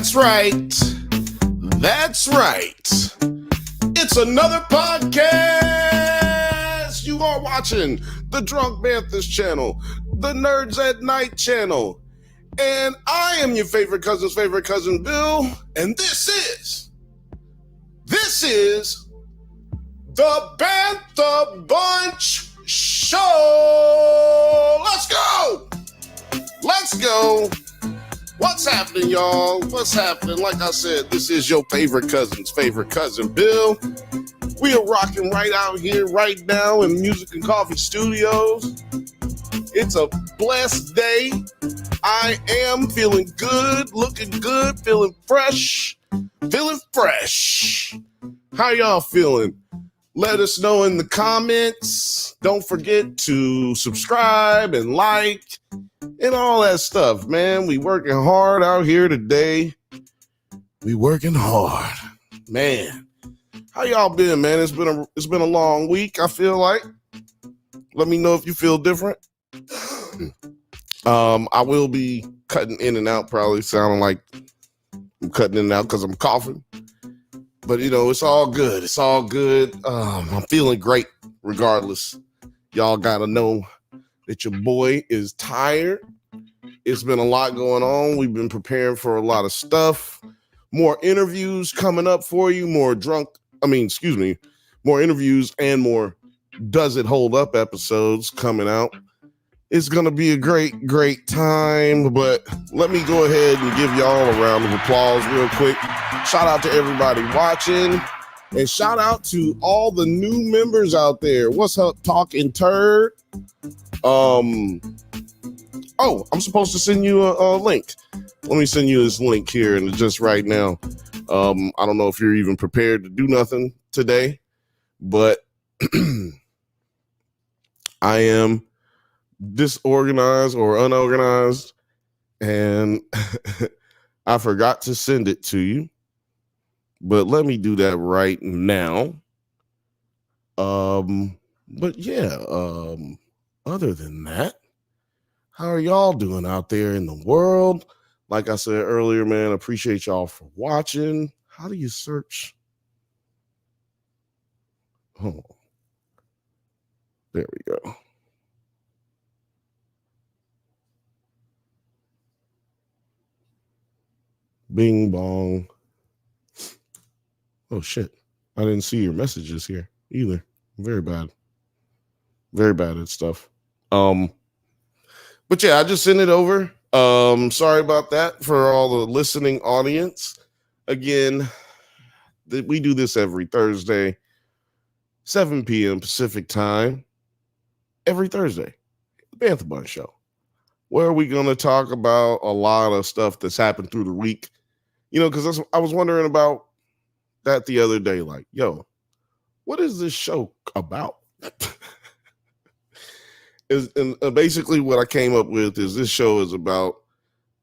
That's right. That's right. It's another podcast. You are watching the Drunk Bantha's channel, the Nerds at Night channel. And I am your favorite cousin's favorite cousin, Bill. And this is the Bantha Bunch Show. Let's go. Let's go. What's happening, y'all? What's happening? Like I said, this is your favorite cousin's favorite cousin, Bill. We are rocking right out here, right now in Music and Coffee Studios. It's a blessed day. I am feeling good, looking good, feeling fresh. How y'all feeling? Let us know in the comments. Don't forget to subscribe and like and all that stuff, man. We working hard out here today. We working hard, man. How y'all been, man? It's been a long week, I feel like. Let me know if you feel different. I will be cutting in and out, probably sounding like I'm cutting in and out because I'm coughing. But, you know, it's all good. It's all good. I'm feeling great regardless. Y'all got to know that your boy is tired. It's been a lot going on. We've been preparing for a lot of stuff. More interviews coming up for you. More interviews and more Does It Hold Up episodes coming out. It's going to be a great, great time. But let me go ahead and give y'all a round of applause real quick. Shout out to everybody watching. And shout out to all the new members out there. What's up, Talking Turd? I'm supposed to send you a link. Let me send you this link here and just right now. I don't know if you're even prepared to do nothing today, but I am disorganized or unorganized, and I forgot to send it to you. But let me do that right now. But yeah, other than that, how are y'all doing out there in the world? Like I said earlier, man, appreciate y'all for watching. How do you search? Oh, there we go. Bing bong. Oh shit. I didn't see your messages here either. Very bad. Very bad at stuff. But yeah, I just sent it over. Sorry about that for all the listening audience. Again, we do this every Thursday, 7 p.m. Pacific time. Every Thursday. The Bantha Bunch Show. Where we going to talk about a lot of stuff that's happened through the week. You know, because I was wondering about that the other day. Like, yo, what is this show about? Basically what I came up with is this show is about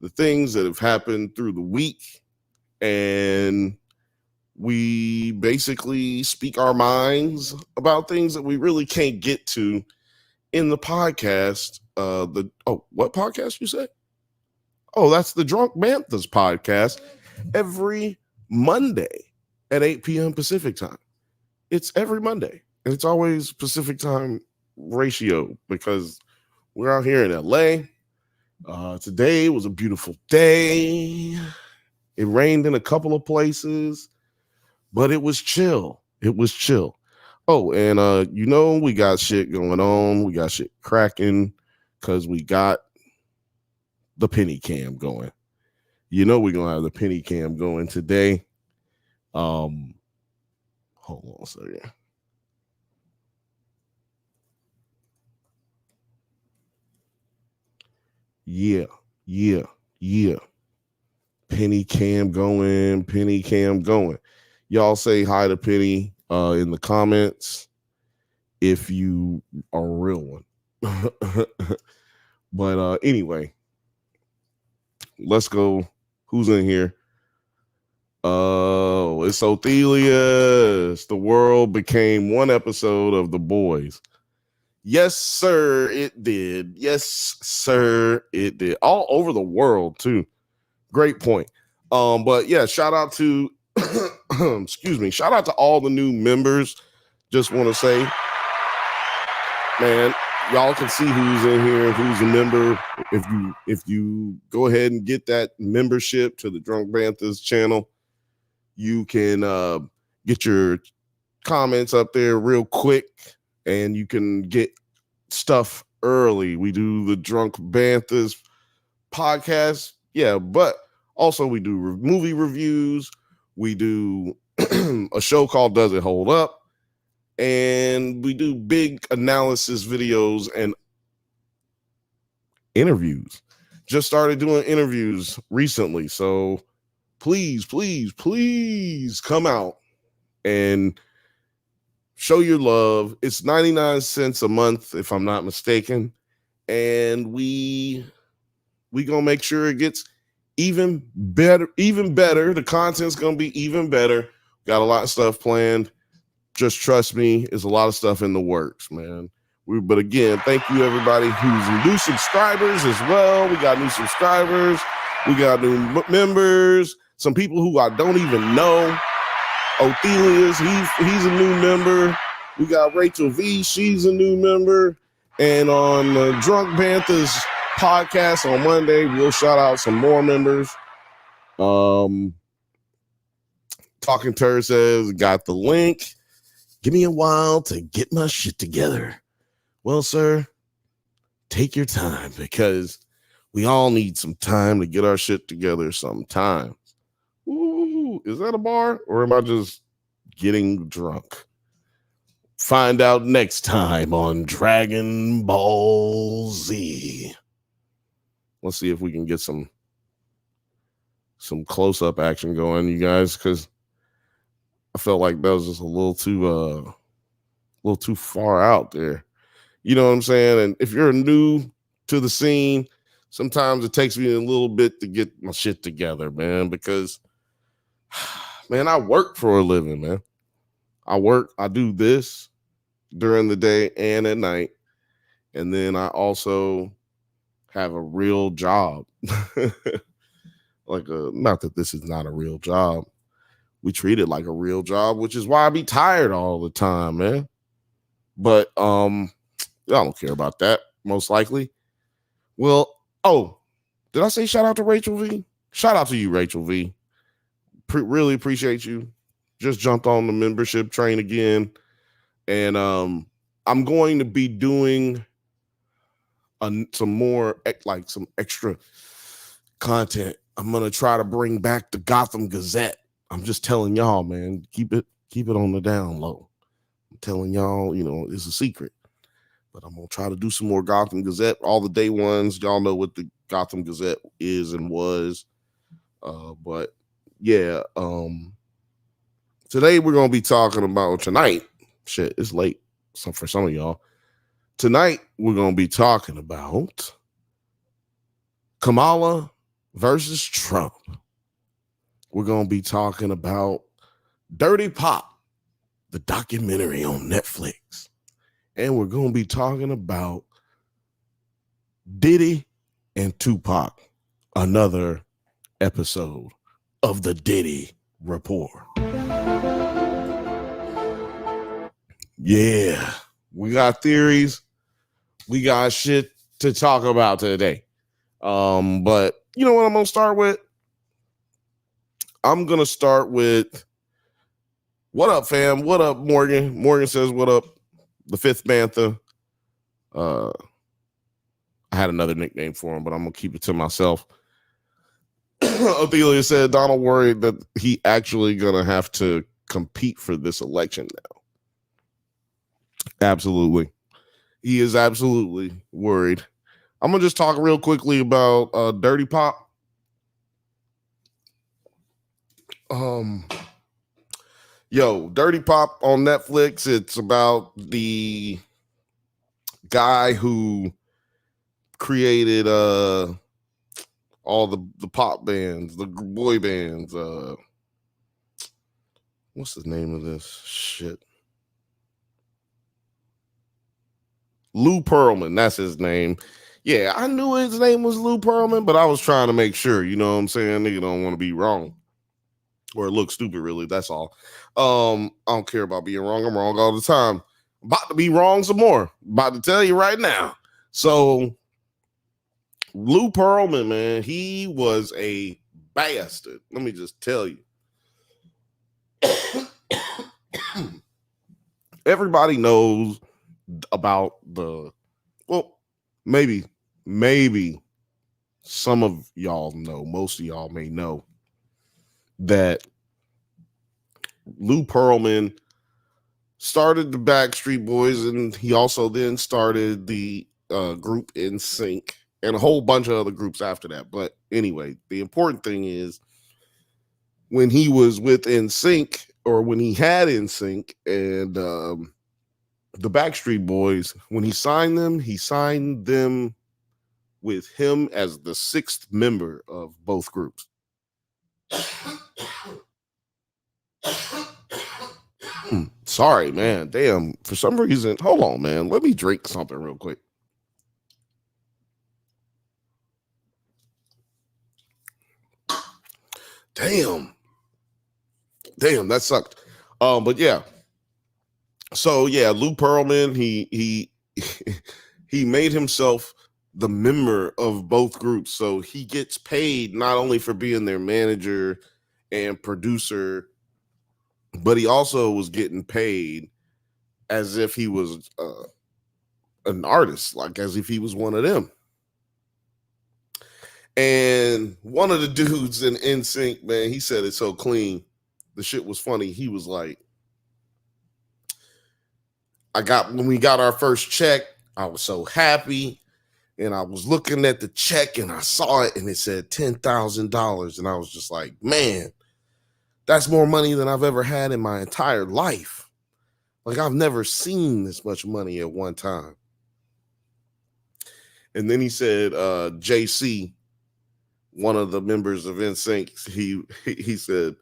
the things that have happened through the week, and we basically speak our minds about things that we really can't get to in the podcast. What podcast you said? Oh, that's the Drunk Bantha's podcast every Monday at 8 p.m. Pacific time. It's every Monday, and it's always Pacific time ratio because we're out here in LA. Today was a beautiful day. It rained in a couple of places, but it was chill. Oh, and we got shit going on. We got shit cracking because we got the penny cam going. You know we're gonna have the penny cam going today. Hold on a second. Yeah. Penny cam going. Y'all say hi to Penny in the comments if you are a real one. But anyway, let's go. Who's in here? Oh, it's Othelius. The world became one episode of The Boys. Yes, sir, it did. All over the world, too. Great point. But yeah, shout out to excuse me, shout out to all the new members. Just want to say, man, y'all can see who's in here, who's a member. If you go ahead and get that membership to the Drunk Banthas channel, you can get your comments up there real quick, and you can get stuff early. We do the Drunk Banthas podcast, yeah, but also we do movie reviews. We do a show called Does It Hold Up? And we do big analysis videos and interviews. Just started doing interviews recently. So please, please, please come out and show your love. It's 99 cents a month, if I'm not mistaken. And we gonna make sure it gets even better. The content's gonna be even better. Got a lot of stuff planned. Just trust me, there's a lot of stuff in the works, man. But again, thank you everybody who's new subscribers as well. We got new subscribers. We got new members. Some people who I don't even know. Othelius, he's a new member. We got Rachel V, she's a new member. And on the Drunk Banthas podcast on Monday, we'll shout out some more members. Talking Turd says, got the link. Give me a while to get my shit together. Well, sir, take your time, because we all need some time to get our shit together sometimes. Ooh, is that a bar, or am I just getting drunk? Find out next time on Dragon Ball Z. Let's see if we can get some close-up action going, you guys, because I felt like that was just a little too far out there. You know what I'm saying? And if you're new to the scene, sometimes it takes me a little bit to get my shit together, man, because, man, I work for a living, man. I do this during the day and at night. And then I also have a real job. Not that this is not a real job. We treat it like a real job, which is why I be tired all the time, man. But I don't care about that, most likely. Well, did I say shout out to Rachel V? Shout out to you, Rachel V. Really appreciate you. Just jumped on the membership train again. And I'm going to be doing some extra content. I'm going to try to bring back the Gotham Gazette. I'm just telling y'all, man, keep it on the down low. I'm telling y'all, it's a secret. But I'm going to try to do some more Gotham Gazette. All the day ones, y'all know what the Gotham Gazette is and was. But yeah, today we're going to be talking about tonight. Shit, it's late for some of y'all. Tonight we're going to be talking about Kamala versus Trump. We're going to be talking about Dirty Pop, the documentary on Netflix. And we're going to be talking about Diddy and Tupac, another episode of the Diddy Report. Yeah, we got theories. We got shit to talk about today. But you know what I'm going to start with? I'm going to start with, what up, fam? What up, Morgan? Morgan says, what up? The fifth Bantha. I had another nickname for him, but I'm going to keep it to myself. Othelia said, Donald worried that he actually going to have to compete for this election now. Absolutely. He is absolutely worried. I'm going to just talk real quickly about Dirty Pop. Dirty Pop on Netflix. It's about the guy who created all the pop bands, the boy bands. What's the name of this shit? Lou Pearlman, that's his name. Yeah, I knew his name was Lou Pearlman, but I was trying to make sure, you know what I'm saying? Nigga don't want to be wrong or look stupid, really. That's all. I don't care about being wrong. I'm wrong all the time. About to be wrong some more. About to tell you right now. So Lou Pearlman, man, he was a bastard. Let me just tell you. Everybody knows about maybe some of y'all know, most of y'all may know that Lou Pearlman started the Backstreet Boys, and he also then started the group NSYNC and a whole bunch of other groups after that. But anyway, the important thing is when he was with NSYNC, or when he had NSYNC and the Backstreet Boys, when he signed them with him as the sixth member of both groups. Sorry, man. Damn. For some reason, hold on, man. Let me drink something real quick. Damn, that sucked. But yeah. So yeah, Lou Pearlman, he he made himself the member of both groups. So he gets paid not only for being their manager and producer, but he also was getting paid as if he was an artist, like as if he was one of them. And one of the dudes in NSYNC, man, he said it so clean. The shit was funny. He was like, when we got our first check, I was so happy. And I was looking at the check and I saw it and it said $10,000. And I was just like, man, that's more money than I've ever had in my entire life. Like, I've never seen this much money at one time. And then he said, JC, one of the members of NSYNC, he said,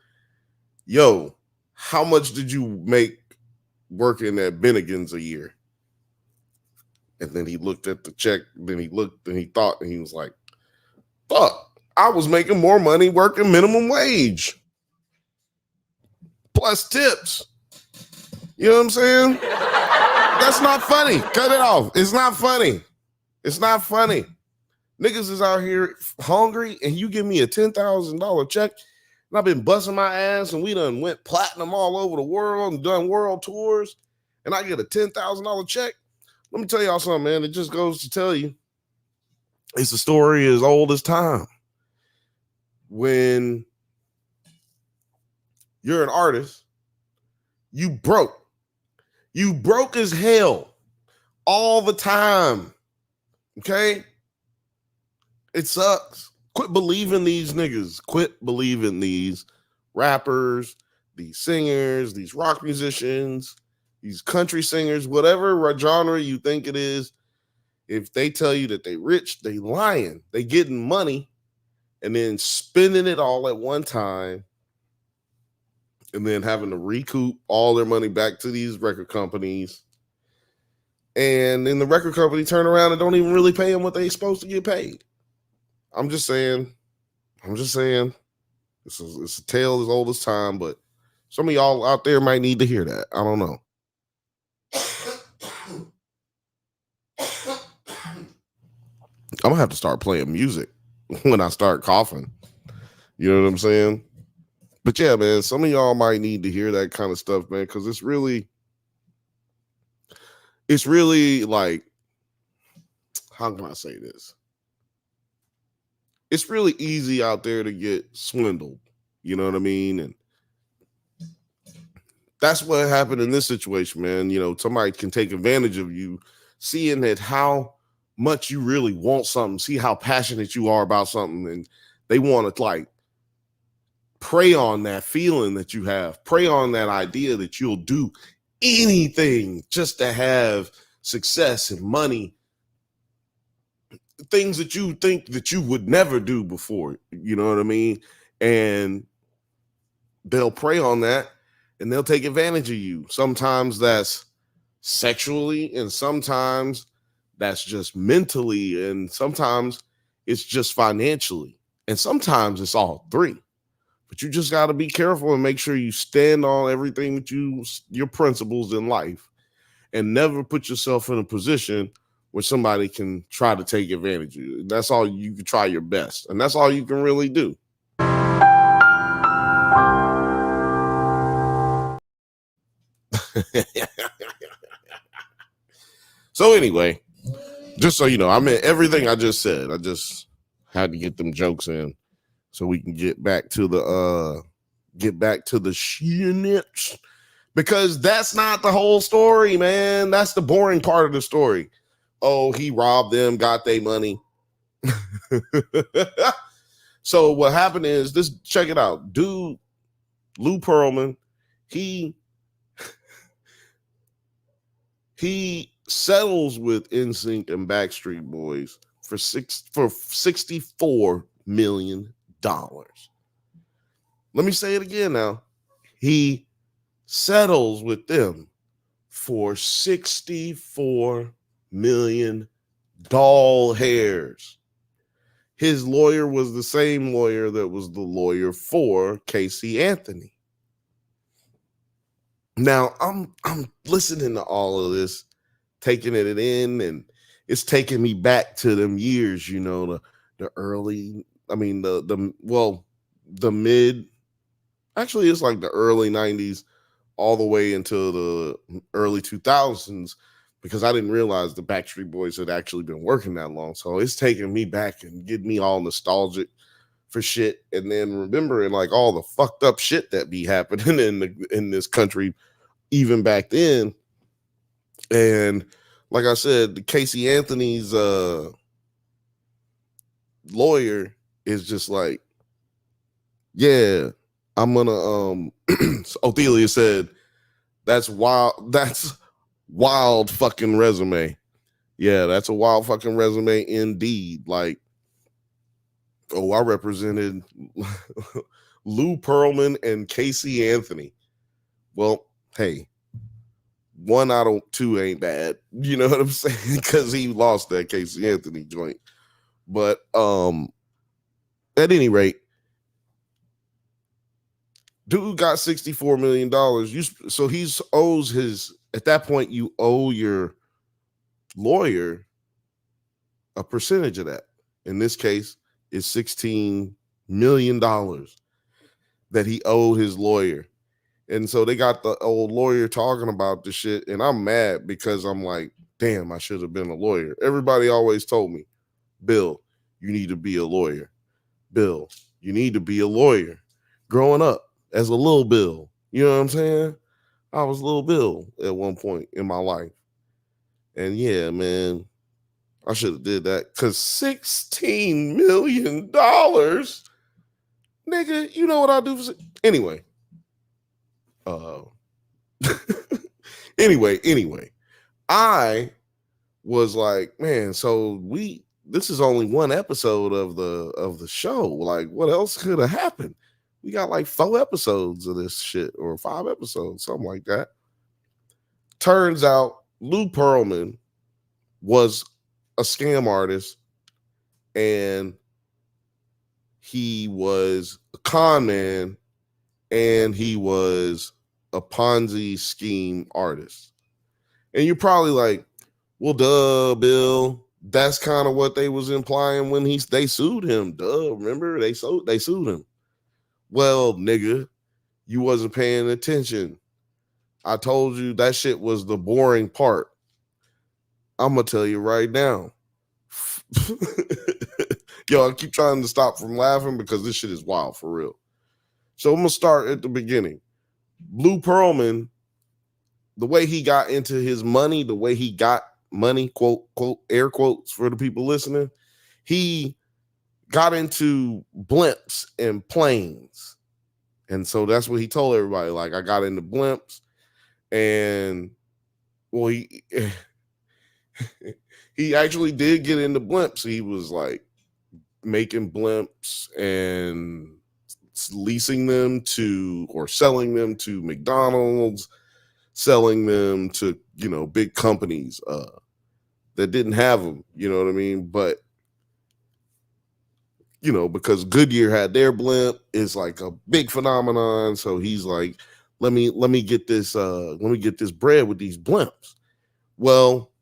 yo, how much did you make working at Bennigan's a year? And then he looked at the check, then he looked and he thought, and he was like, fuck, I was making more money working minimum wage plus tips. You know what I'm saying? That's not funny. Cut it off. It's not funny. It's not funny. Niggas is out here hungry and you give me a $10,000 check and I've been busting my ass and we done went platinum all over the world and done world tours and I get a $10,000 check. Let me tell y'all something, man. It just goes to tell you it's a story as old as time. When you're an artist, you broke. You broke as hell all the time. Okay? It sucks. Quit believing these niggas. Quit believing these rappers, these singers, these rock musicians, these country singers, whatever genre you think it is. If they tell you that they rich, they lying. They getting money and then spending it all at one time and then having to recoup all their money back to these record companies. And then the record company turn around and don't even really pay them what they supposed to get paid. I'm just saying. It's a tale as old as time, but some of y'all out there might need to hear that. I don't know. I'm gonna have to start playing music when I start coughing. You know what I'm saying? But yeah, man, some of y'all might need to hear that kind of stuff, man, because it's really like, how can I say this? It's really easy out there to get swindled. You know what I mean? And that's what happened in this situation, man. You know, somebody can take advantage of you, seeing that how much you really want something, see how passionate you are about something, and they want to like prey on that feeling that you have, prey on that idea that you'll do anything just to have success and money, things that you think that you would never do before. You know what I mean? And they'll prey on that and they'll take advantage of you. Sometimes that's sexually, and sometimes that's just mentally, and sometimes it's just financially, and sometimes it's all three. But you just got to be careful and make sure you stand on everything that your principles in life, and never put yourself in a position where somebody can try to take advantage of you. That's all you can try your best, and that's all you can really do. So anyway, just so you know, I mean everything I just said. I just had to get them jokes in so we can get back to the shit, because that's not the whole story, man. That's the boring part of the story. Oh, he robbed them, got their money. So what happened is this. Check it out, dude. Lou Pearlman, he settles with NSYNC and Backstreet Boys for $64 million. Let me say it again now. He settles with them for 64 million doll hairs. His lawyer was the same lawyer that was the lawyer for Casey Anthony. Now I'm listening to all of this, taking it in, and it's taking me back to them years, you know, the early, I mean the mid, actually it's like the early 90s all the way into the early 2000s, because I didn't realize the Backstreet Boys had actually been working that long. So it's taking me back and getting me all nostalgic for shit, and then remembering like all the fucked up shit that be happening in this country even back then. And like I said, Casey Anthony's lawyer is just like, yeah, I'm gonna Othelia said, that's wild fucking resume. Yeah, that's a wild fucking resume indeed. Like, oh, I represented Lou Pearlman and Casey Anthony. Well, hey, 1 out of 2 ain't bad. You know what I'm saying? Because he lost that Casey Anthony joint. But at any rate, dude got $64 million. So he's owes his, at that point, you owe your lawyer a percentage of that. In this case, it's $16 million that he owed his lawyer. And so they got the old lawyer talking about the shit, and I'm mad because I'm like, damn, I should have been a lawyer. Everybody always told me, Bill, you need to be a lawyer. Bill, you need to be a lawyer. Growing up as a little Bill, you know what I'm saying? I was little Bill at one point in my life. And yeah, man, I should have did that, because $16 million, nigga, you know what I do? Anyway. Anyway, I was like, man, so this is only one episode of the show. Like, what else could have happened? We got like 4 episodes of this shit, or 5 episodes, something like that. Turns out Lou Pearlman was a scam artist, and he was a con man, and he was a Ponzi scheme artist. And you're probably like, well, duh, Bill. That's kind of what they was implying when they sued him. Duh, remember they sued him. Well, nigga, you wasn't paying attention. I told you that shit was the boring part. I'm gonna tell you right now. Yo, I keep trying to stop from laughing because this shit is wild for real. So I'm gonna start at the beginning. Lou Pearlman, the way he got into his money, the way he got money, quote, air quotes for the people listening, he got into blimps and planes. And so that's what he told everybody. Like, I got into blimps, and well, he actually did get into blimps. He was like making blimps and leasing them to, or selling them to McDonald's, selling them to, big companies. that didn't have them. You know what I mean? But because Goodyear had their blimp, it's like a big phenomenon. So he's like, let me get this bread with these blimps. Well,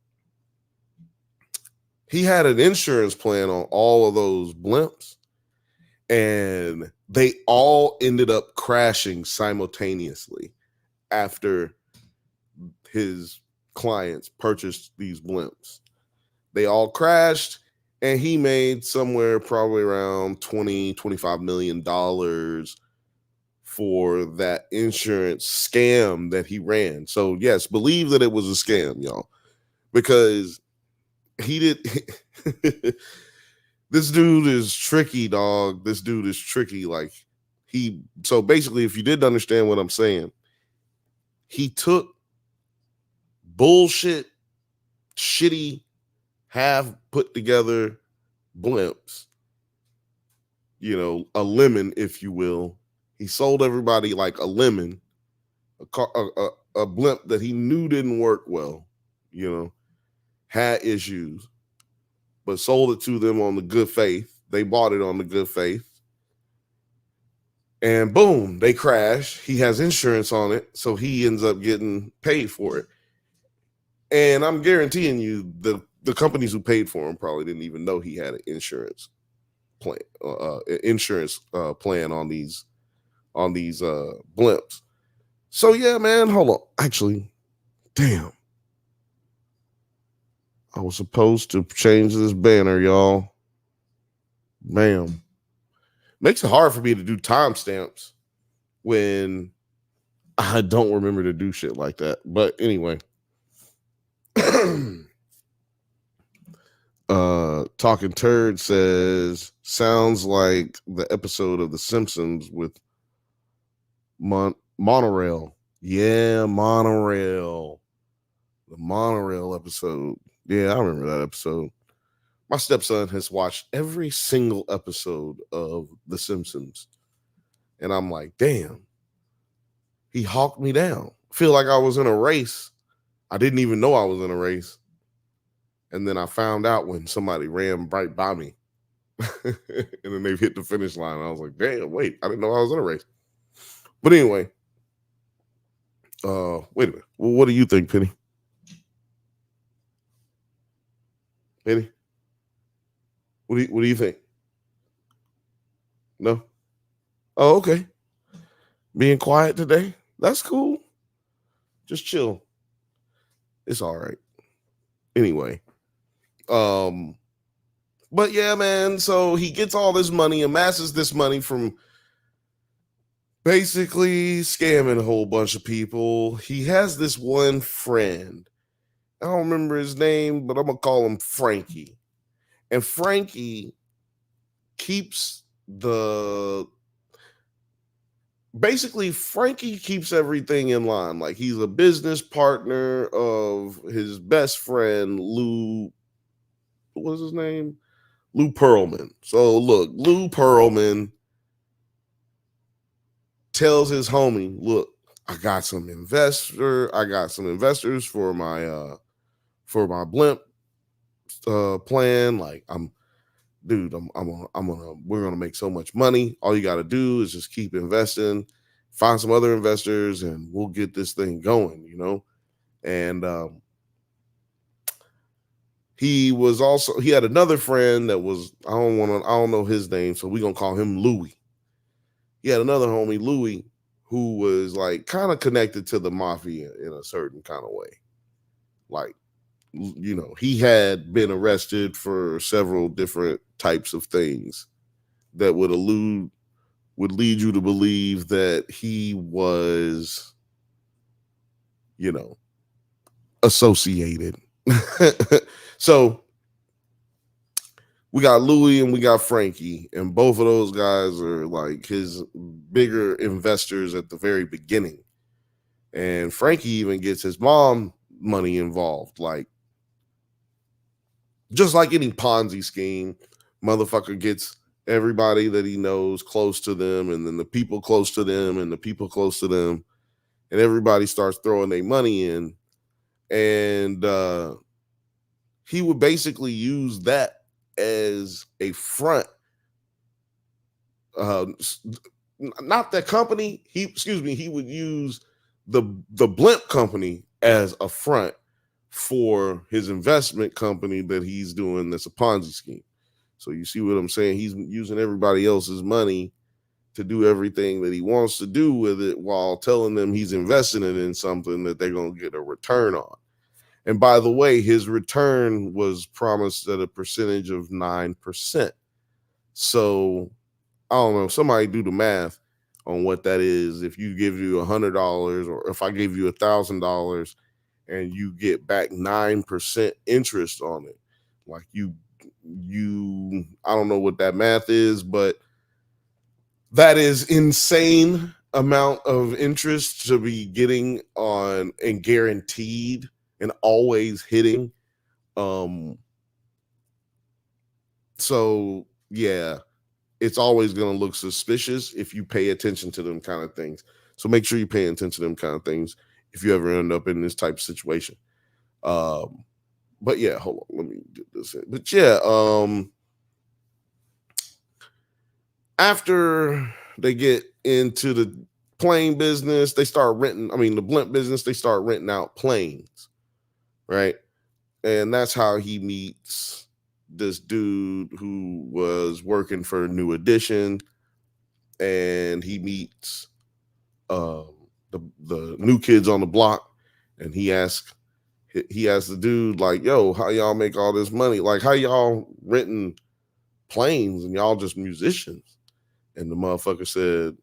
he had an insurance plan on all of those blimps, and they all ended up crashing simultaneously after his clients purchased these blimps. They all crashed, and he made somewhere probably around $25 million for that insurance scam that he ran. So yes, believe that it was a scam, y'all, because he did. This dude is tricky, dog. This dude is tricky. Like so basically, if you didn't understand what I'm saying, he took bullshit, shitty, half put together blimps, a lemon, if you will. He sold everybody like a lemon, a blimp that he knew didn't work well, had issues, but sold it to them on the good faith. They bought it on the good faith. And boom, they crash. He has insurance on it, so he ends up getting paid for it. And I'm guaranteeing you, the companies who paid for him probably didn't even know he had an insurance plan, plan on these blimps. So yeah, man, hold on. Actually, damn, I was supposed to change this banner, y'all. Bam. Makes it hard for me to do timestamps when I don't remember to do shit like that. But anyway. Talking Turd says, sounds like the episode of The Simpsons with Monorail. Yeah, Monorail. The Monorail episode. Yeah, I remember that episode. My stepson has watched every single episode of The Simpsons. And I'm like, damn, he hawked me down. Feel like I was in a race. I didn't even know I was in a race. And then I found out when somebody ran right by me. And then they hit the finish line. I was like, damn, wait, I didn't know I was in a race. But anyway, wait a minute. Well, what do you think, Penny? Penny? What do you think? No? Oh, okay. Being quiet today? That's cool. Just chill. It's all right. Anyway. But yeah, man, so he gets all this money, amasses this money from basically scamming a whole bunch of people. He has this one friend. I don't remember his name, but I'm going to call him Frankie. And Frankie keeps Frankie keeps everything in line. Like, he's a business partner of his best friend, Lou. What was his name? Lou Pearlman. So look, Lou Pearlman tells his homie, look, I got some investors for my blimp plan. Like, we're gonna make so much money. All you gotta do is just keep investing, find some other investors, and we'll get this thing going, And he had another friend that was, I don't know his name, so we're gonna call him Louie. He had another homie, Louie, who was like kind of connected to the mafia in a certain kind of way. Like, he had been arrested for several different types of things that would lead you to believe that he was, associated. So we got Louie and we got Frankie, and both of those guys are like his bigger investors at the very beginning. And Frankie even gets his mom money involved. Like, just like any Ponzi scheme, motherfucker gets everybody that he knows close to them, and then the people close to them, and the people close to them, and everybody starts throwing their money in. And he would basically use that as a front. Not that company. He would use the blimp company as a front for his investment company that he's doing. That's a Ponzi scheme. So you see what I'm saying? He's using everybody else's money to do everything that he wants to do with it, while telling them he's investing it in something that they're going to get a return on. And by the way, his return was promised at a percentage of 9%. So I don't know, somebody do the math on what that is. If you give you $100, or if I give you $1,000 and you get back 9% interest on it, like you, I don't know what that math is, but that is insane amount of interest to be getting on, and guaranteed and always hitting. So yeah, it's always going to look suspicious if you pay attention to them kind of things. So make sure you pay attention to them kind of things if you ever end up in this type of situation. But yeah, hold on, let me get this in. But yeah, after they get into the plane business, they start renting, the blimp business, they start renting out planes, right? And that's how he meets this dude who was working for New Edition, and he meets the new kids on the block, and he asks the dude, like, yo, how y'all make all this money? Like, how y'all renting planes and y'all just musicians? And the motherfucker said,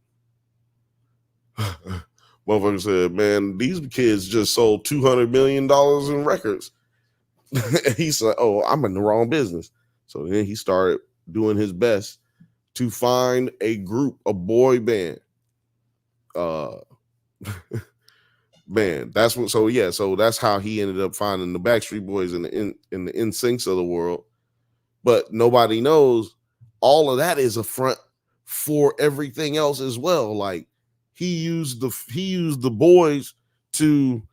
man, these kids just sold $200 million in records. And he said, oh, I'm in the wrong business. So then he started doing his best to find a group, a boy band. Man, that's what. So yeah, so that's how he ended up finding the Backstreet Boys and the NSYNCs of the world. But nobody knows all of that is a front for everything else as well. Like, he used the boys to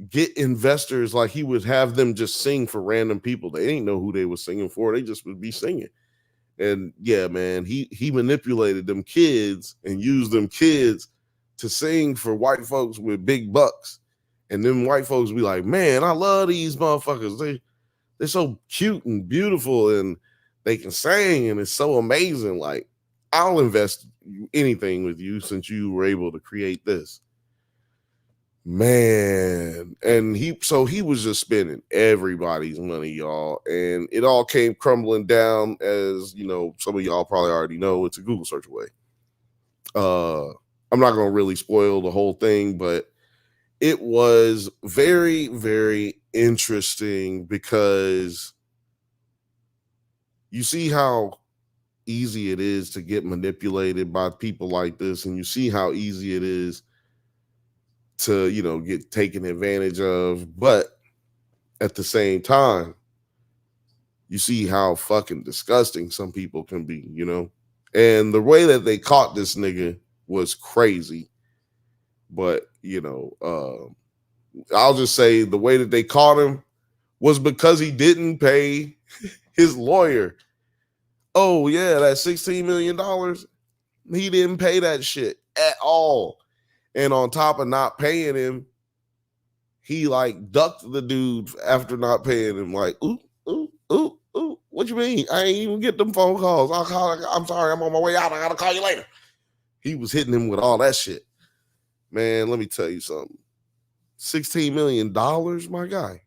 get investors. Like, he would have them just sing for random people. They didn't know who they were singing for. They just would be singing. And yeah, man, he manipulated them kids and used them kids to sing for white folks with big bucks. And then white folks be like, man, I love these motherfuckers. They're so cute and beautiful, and they can sing, and it's so amazing. Like, I'll invest anything with you since you were able to create this. Man, and he was just spending everybody's money, y'all, and it all came crumbling down, as you know, some of y'all probably already know. It's a Google search away. I'm not gonna really spoil the whole thing, but it was very, very interesting, because you see how easy it is to get manipulated by people like this, and you see how easy it is to, you know, get taken advantage of. But at the same time, you see how fucking disgusting some people can be, you know? And the way that they caught this nigga was crazy. But, you know, I'll just say the way that they caught him was because he didn't pay his lawyer. Oh, yeah, that $16 million. He didn't pay that shit at all. And on top of not paying him, he like ducked the dude after not paying him. Like, ooh, what you mean? I ain't even get them phone calls. I'm sorry, I'm on my way out. I gotta call you later. He was hitting him with all that shit. Man, let me tell you something. $16 million, my guy.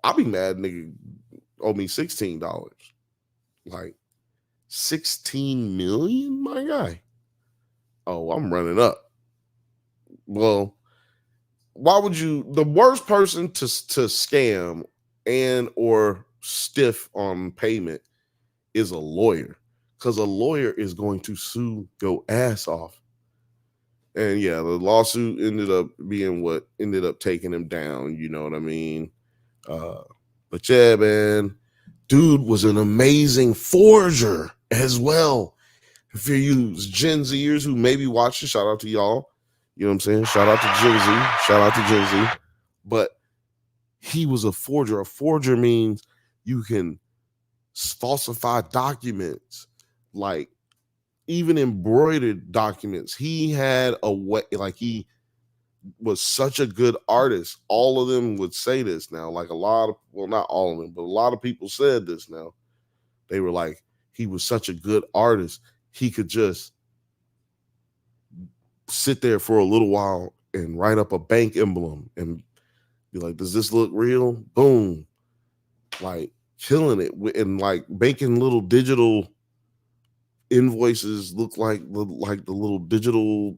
I'll be mad nigga owe me $16. Like, 16 million, my guy. Oh, I'm running up. Well, why would you? The worst person to scam and or stiff on payment is a lawyer, because a lawyer is going to sue your ass off. And yeah, the lawsuit ended up being what ended up taking him down. You know what I mean? But yeah, man, dude was an amazing forger as well. If you use Gen Zers who maybe watch it, shout out to y'all. You know what I'm saying? Shout out to Gen Z. Shout out to Gen Z. But he was a forger. A forger means you can falsify documents, like even embroidered documents. He had a way, like he was such a good artist. All of them would say this now. Like a lot of, well, not all of them, but a lot of people said this now. They were like, he was such a good artist. He could just sit there for a little while and write up a bank emblem and be like, does this look real? Boom. Like killing it and like making little digital invoices look like the little digital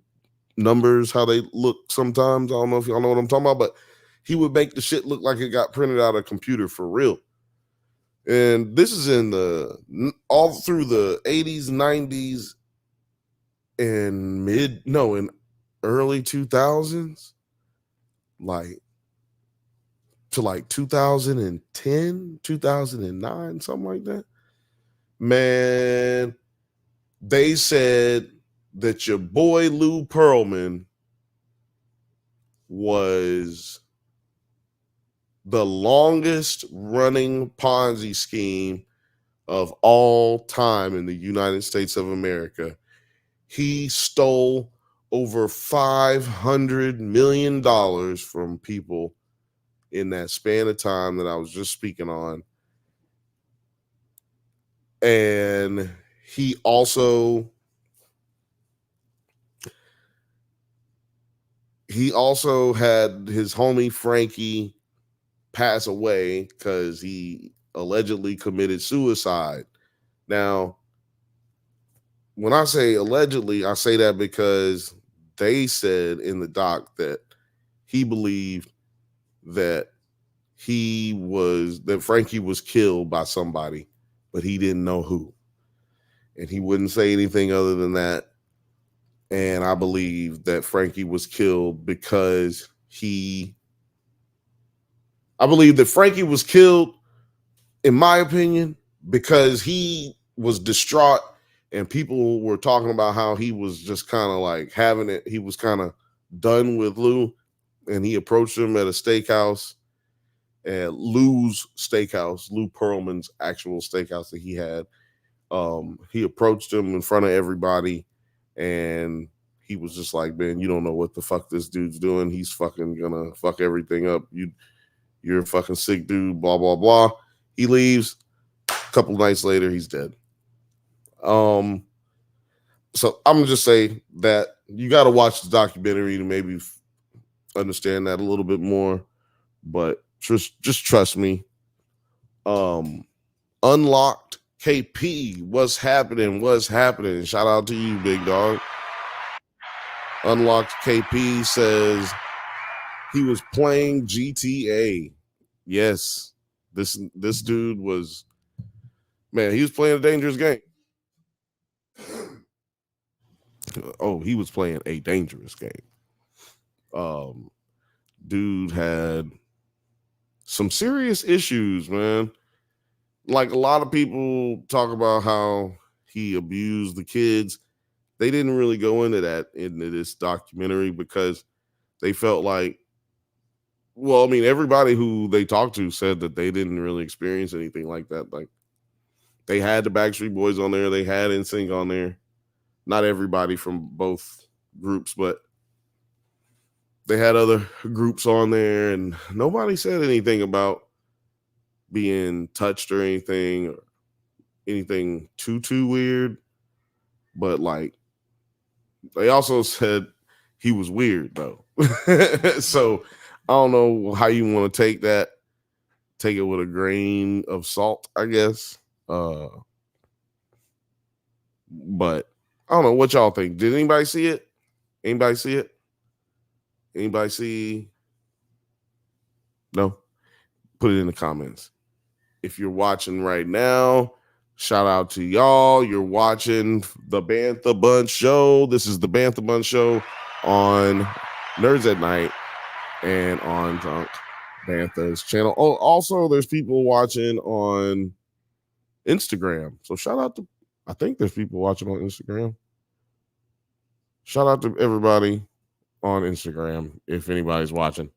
numbers, how they look sometimes. I don't know if y'all know what I'm talking about, but he would make the shit look like it got printed out of a computer for real. And this is in the all through the 80s, 90s, and in early 2000s, like to like 2010, 2009, something like that. Man, they said that your boy Lou Pearlman was the longest running Ponzi scheme of all time in the United States of America. He stole over $500 million from people in that span of time that I was just speaking on. And he also had his homie Frankie pass away because he allegedly committed suicide. Now, when I say allegedly, I say that because they said in the doc that he believed that Frankie was killed by somebody, but he didn't know who. And he wouldn't say anything other than that. And I believe that Frankie was killed because I believe that Frankie was killed, in my opinion, because he was distraught and people were talking about how he was just kind of like having it. He was kind of done with Lou, and he approached him at a steakhouse, at Lou's steakhouse, Lou Pearlman's actual steakhouse that he had. He approached him in front of everybody, and he was just like, man, you don't know what the fuck this dude's doing. He's fucking gonna fuck everything up. You're a fucking sick dude, blah, blah, blah. He leaves. A couple nights later, he's dead. So I'm gonna just say that you got to watch the documentary to maybe understand that a little bit more. But just trust me. Unlocked KP, what's happening? Shout out to you, big dog. Unlocked KP says he was playing GTA. Yes, this dude was, man, he was playing a dangerous game. Oh, he was playing a dangerous game. Dude had some serious issues, man. Like a lot of people talk about how he abused the kids. They didn't really go into this documentary because they felt like, well, I mean, everybody who they talked to said that they didn't really experience anything like that. Like they had the Backstreet Boys on there, they had NSYNC on there. Not everybody from both groups, but they had other groups on there, and nobody said anything about being touched or anything too weird. But like they also said he was weird though. So I don't know how you want to take that. Take it with a grain of salt, I guess. But I don't know what y'all think. Did anybody see it? Anybody see it? Anybody see? No? Put it in the comments. If you're watching right now, shout out to y'all. You're watching the Bantha Bunch Show. This is the Bantha Bunch Show on Nerds at Night and on Drunk Bantha's channel. Oh, also, there's people watching on Instagram. So shout out to, I think there's people watching on Instagram. Shout out to everybody on Instagram if anybody's watching.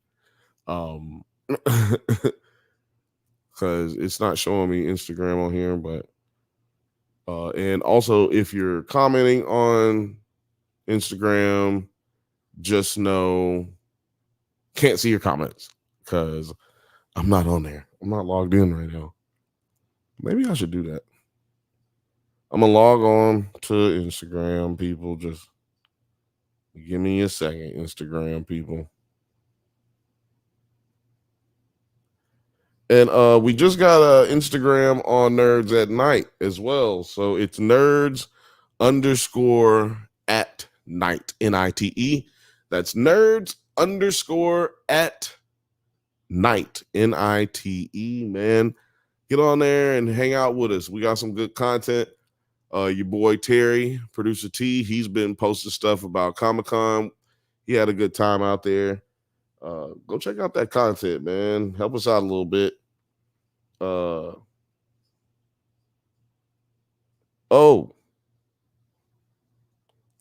because it's not showing me Instagram on here. But and also, if you're commenting on Instagram, just know can't see your comments because I'm not on there. I'm not logged in right now. Maybe I should do that. I'm gonna log on to Instagram, people. Just give me a second, Instagram people. And we just got Instagram on Nerds at Night as well. So it's nerds underscore at night, NITE. That's nerds underscore at night, NITE, man. Get on there and hang out with us. We got some good content. Your boy Terry, producer T, he's been posting stuff about Comic-Con. He had a good time out there. Go check out that content, man. Help us out a little bit.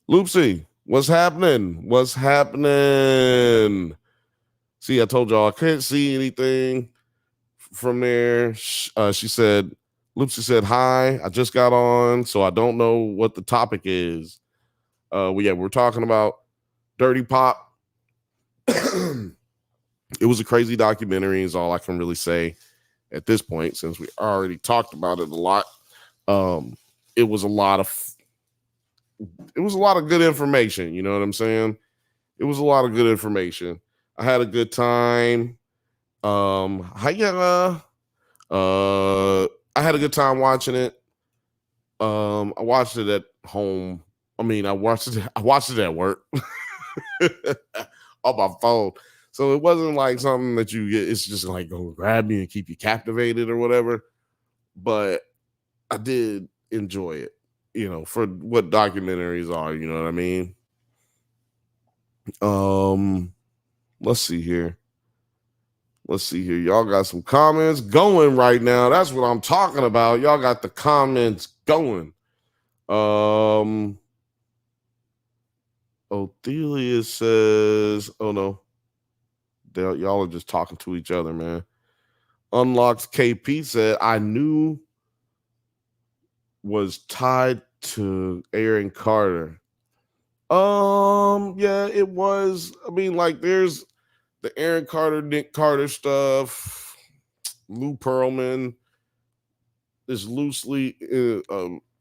Loopsy, what's happening? What's happening? See, I told y'all I couldn't see anything from there. She said, Loopsy said, hi, I just got on, so I don't know what the topic is. We're talking about Dirty Pop. It was a crazy documentary is all I can really say at this point, since we already talked about it a lot. It was a lot of good information. You know what I'm saying? It was a lot of good information. I had a good time. I had a good time watching it. I watched it at home. I watched it at work on my phone. So it wasn't like something that you get. It's just like go grab you and keep you captivated or whatever. But I did enjoy it, for what documentaries are. You know what I mean? Let's see here. Y'all got some comments going right now. That's what I'm talking about. Y'all got the comments going. Othelia says, oh no. Y'all are just talking to each other, man. Unlocked KP said, I knew was tied to Aaron Carter. Yeah, it was. There's the Aaron Carter, Nick Carter stuff. Lou Pearlman is loosely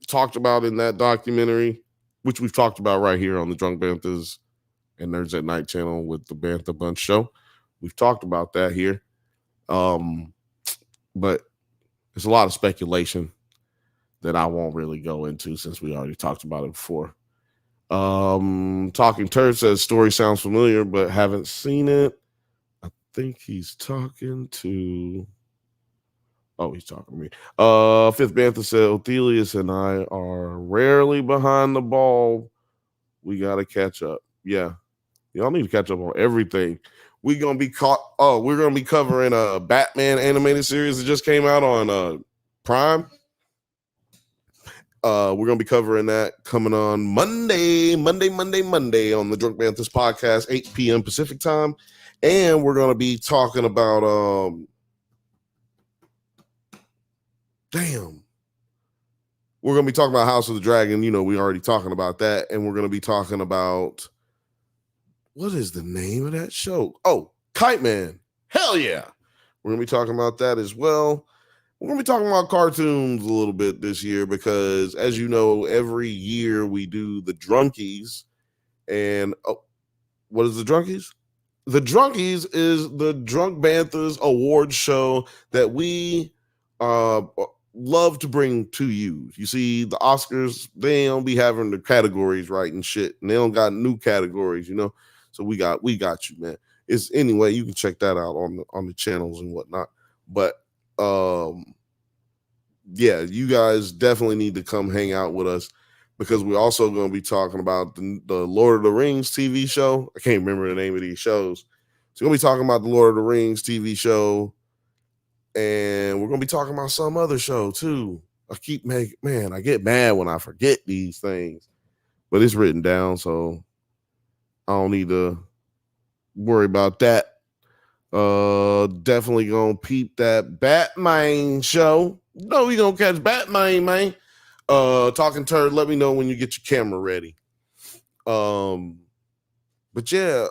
talked about in that documentary, which we've talked about right here on the Drunk Banthas and Nerds at Night channel with the Bantha Bunch show. We've talked about that here. But there's a lot of speculation that I won't really go into since we already talked about it before. Talking Turd says story sounds familiar, but haven't seen it. I think he's talking to. Oh, he's talking to me. Fifth Bantha said Othelius and I are rarely behind the ball. We gotta catch up. Yeah. Y'all need to catch up on everything. We're gonna be covering a Batman animated series that just came out on Prime. We're gonna be covering that coming on Monday on the Drunk Banthas podcast, 8 p.m. Pacific time. And we're gonna be talking about we're gonna be talking about House of the Dragon. We already talking about that, and we're gonna be talking about what is the name of that show? Oh, Kite Man. Hell yeah. We're gonna be talking about that as well. We're going to be talking about cartoons a little bit this year because, as you know, every year we do the Drunkies. And what is the Drunkies? The Drunkies is the Drunk Banthas award show that we love to bring to you. You see, the Oscars, they don't be having the categories right and shit. And they don't got new categories, So we got you, man. Anyway, you can check that out on the channels and whatnot. But yeah, you guys definitely need to come hang out with us because we're also going to be talking about the Lord of the Rings TV show. I can't remember the name of these shows. So we're going to be talking about the Lord of the Rings TV show, and we're going to be talking about some other show too. I get mad when I forget these things, but it's written down, so I don't need to worry about that. Definitely gonna peep that Batman show. No, we gonna catch Batman, man. Talking Turd, let me know when you get your camera ready. But yeah,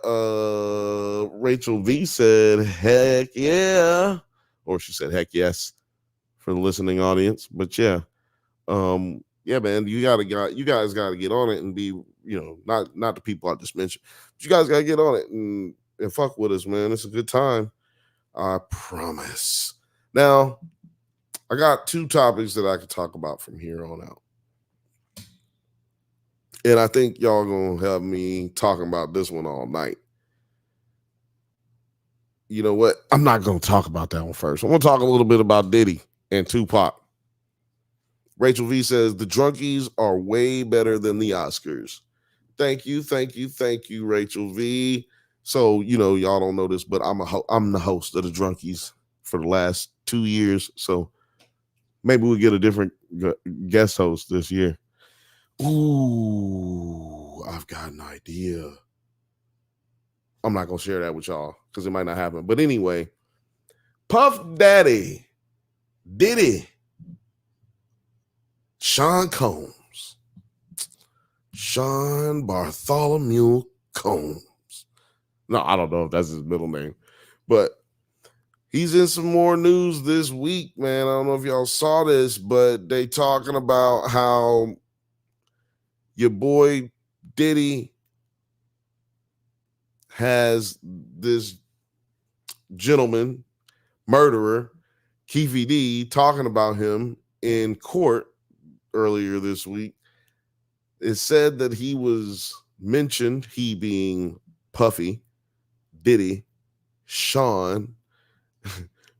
Rachel V said, heck yeah. Or she said, heck yes for the listening audience. But yeah, yeah, man, you guys gotta get on it and be, not the people I just mentioned. But you guys gotta get on it and fuck with us, man. It's a good time. I promise. Now, I got 2 topics that I could talk about from here on out. And I think y'all gonna have me talking about this one all night. You know what? I'm not gonna talk about that one first. I'm gonna talk a little bit about Diddy and Tupac. Rachel V says the drunkies are way better than the Oscars. Thank you, Rachel V. So y'all don't know this, but I'm the host of the drunkies for the last 2 years. So maybe we'll get a different guest host this year. Ooh, I've got an idea. I'm not going to share that with y'all because it might not happen. But anyway, Puff Daddy, Diddy, Sean Combs, Sean Bartholomew Combs. No, I don't know if that's his middle name, but he's in some more news this week, man. I don't know if y'all saw this, but they talking about how your boy Diddy has this gentleman, murderer, Keefy D, talking about him in court earlier this week. It said that he was mentioned, he being Puffy, Diddy, Sean,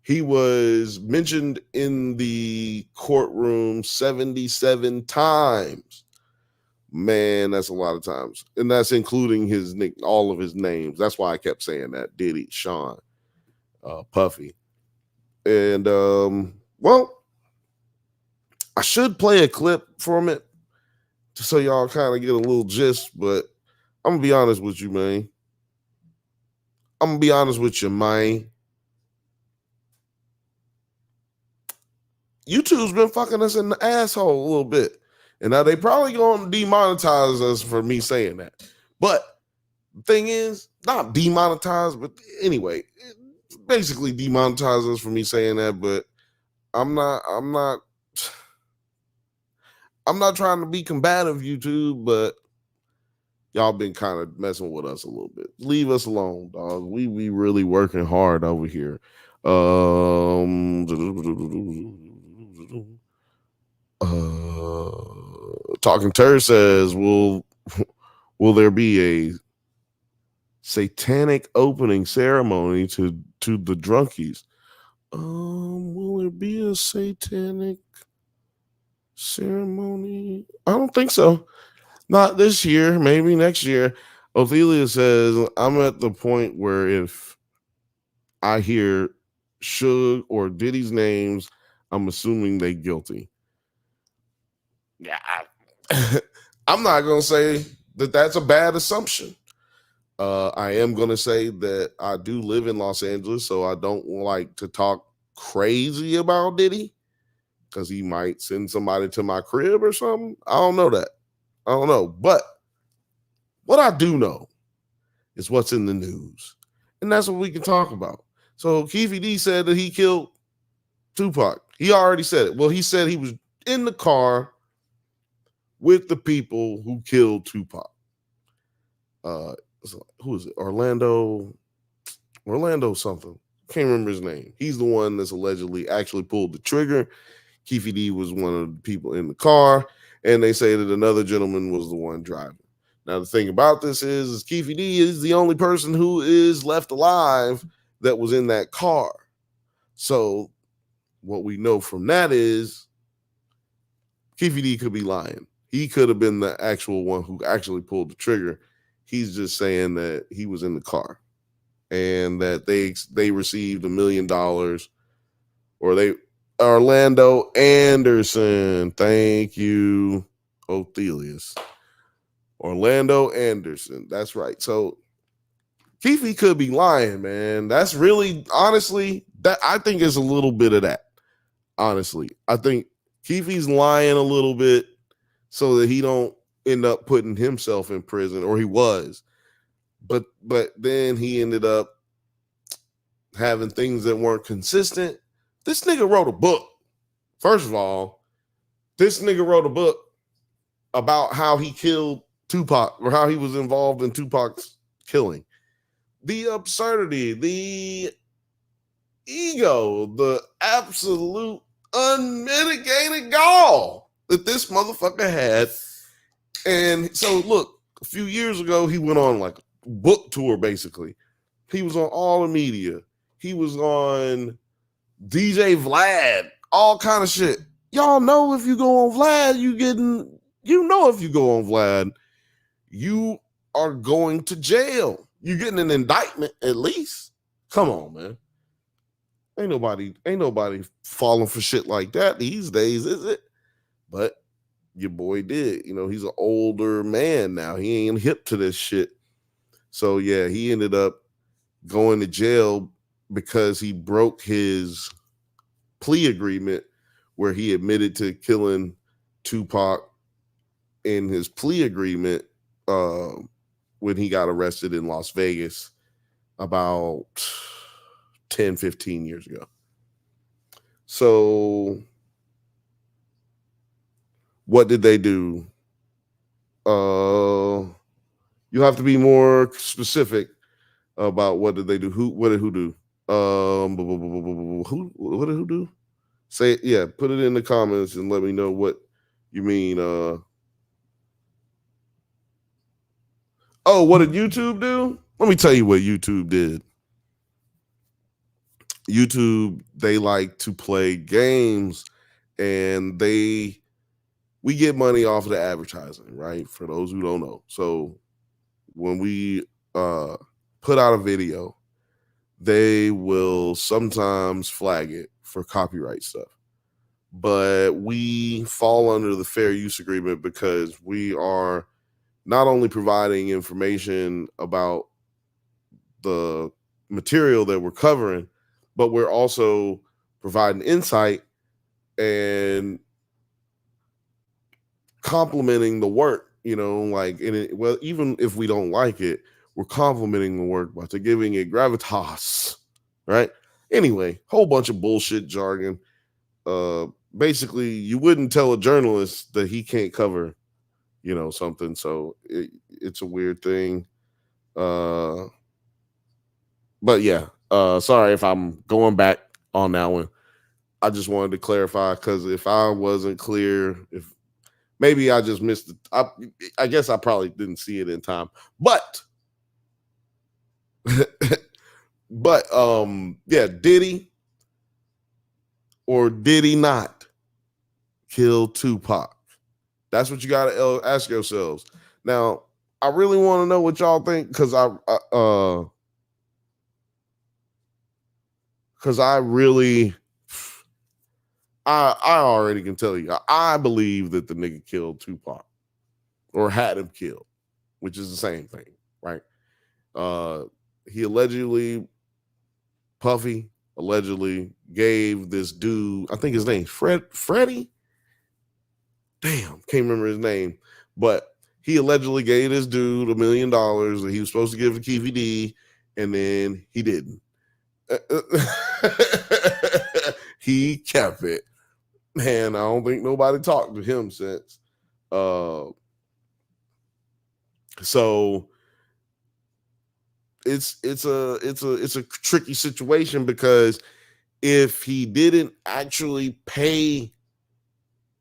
he was mentioned in the courtroom 77 times. Man, that's a lot of times. And that's including all of his names. That's why I kept saying that. Diddy, Sean, Puffy. And, well, I should play a clip from it just so y'all kind of get a little gist, but I'm going to be honest with you, man. YouTube's been fucking us in the asshole a little bit. And now they probably going to demonetize us for me saying that. But the thing is, not demonetize, but anyway, basically demonetize us for me saying that, but I'm not trying to be combative, YouTube, but y'all been kind of messing with us a little bit. Leave us alone, dog. We really working hard over here. Talking Turd says, will there be a satanic opening ceremony to the drunkies? Will there be a satanic ceremony? I don't think so. Not this year, maybe next year. Ophelia says, I'm at the point where if I hear Suge or Diddy's names, I'm assuming they guilty. Yeah, I'm not going to say that that's a bad assumption. I am going to say that I do live in Los Angeles, so I don't like to talk crazy about Diddy because he might send somebody to my crib or something. I don't know that. I don't know. But what I do know is what's in the news. And that's what we can talk about. So Keefy D said that he killed Tupac. He already said it. Well, he said he was in the car with the people who killed Tupac. Who is it? Orlando something. Can't remember his name. He's the one that's allegedly actually pulled the trigger. Keefy D was one of the people in the car, and they say that another gentleman was the one driving. Now, the thing about this is Keefy D is the only person who is left alive that was in that car. So what we know from that is Keefy D could be lying. He could have been the actual one who actually pulled the trigger. He's just saying that he was in the car and that they received $1 million, or Orlando Anderson. Thank you, Othelius. Orlando Anderson. That's right. So Keefe could be lying, man. That's really, honestly, that I think is a little bit of that. Honestly, I think Keefe's lying a little bit so that he don't end up putting himself in prison, or he was. But then he ended up having things that weren't consistent. This nigga wrote a book. First of all, this nigga wrote a book about how he killed Tupac, or how he was involved in Tupac's killing. The absurdity, the ego, the absolute unmitigated gall that this motherfucker had. And so, look, a few years ago, he went on like a book tour, basically. He was on all the media. He was on DJ Vlad, all kind of shit. Y'all know if you go on Vlad, if you go on Vlad, you are going to jail. You're getting an indictment at least. Come on, man. Ain't nobody falling for shit like that these days, is it? But your boy did. He's an older man now. He ain't hip to this shit. So yeah, he ended up going to jail because he broke his plea agreement where he admitted to killing Tupac in his plea agreement when he got arrested in Las Vegas about 10, 15 years ago. So what did they do? You have to be more specific about what did they do. What did who do? What did who do? Say it, yeah, put it in the comments and let me know what you mean. What did YouTube do? Let me tell you what YouTube did. YouTube, they like to play games, and we get money off of the advertising, right? For those who don't know. So when we put out a video, they will sometimes flag it for copyright stuff. But we fall under the fair use agreement because we are not only providing information about the material that we're covering, but we're also providing insight and complimenting the work, even if we don't like it, we're complimenting the work by giving it gravitas, right? Anyway, whole bunch of bullshit jargon. Basically, you wouldn't tell a journalist that he can't cover, something. So it's a weird thing. But yeah, sorry if I'm going back on that one. I just wanted to clarify, because if I wasn't clear, if maybe I just missed it, I guess I probably didn't see it in time. But yeah, Diddy or did he not kill Tupac? That's what you got to ask yourselves. Now, I really want to know what y'all think, because I already can tell you, I believe that the nigga killed Tupac or had him killed, which is the same thing, right? He Puffy allegedly gave this dude, I think his name's Freddie. Damn, can't remember his name, but he allegedly gave this dude $1 million that he was supposed to give to Keefe D, and then he didn't. He kept it. Man, I don't think nobody talked to him since. So it's a tricky situation, because if he didn't actually pay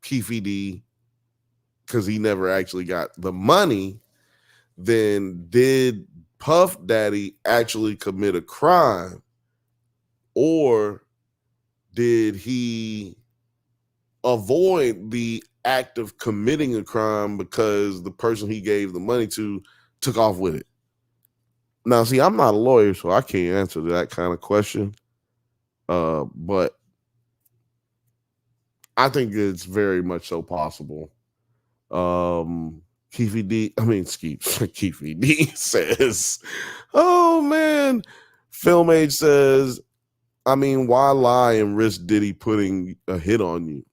Keefe D because he never actually got the money, then did Puff Daddy actually commit a crime, or did he avoid the act of committing a crime because the person he gave the money to took off with it? Now, see, I'm not a lawyer, so I can't answer that kind of question. But I think it's very much so possible. Keefy D says, oh man, Film Age says, I mean, why lie and risk Diddy putting a hit on you?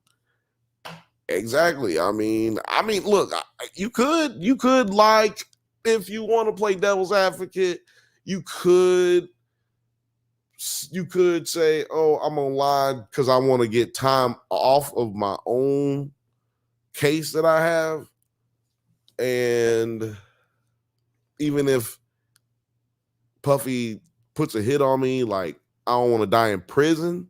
Exactly. I mean, look, you could like, if you want to play devil's advocate, you could say, oh, I'm gonna lie because I want to get time off of my own case that I have. And even if Puffy puts a hit on me, like, I don't want to die in prison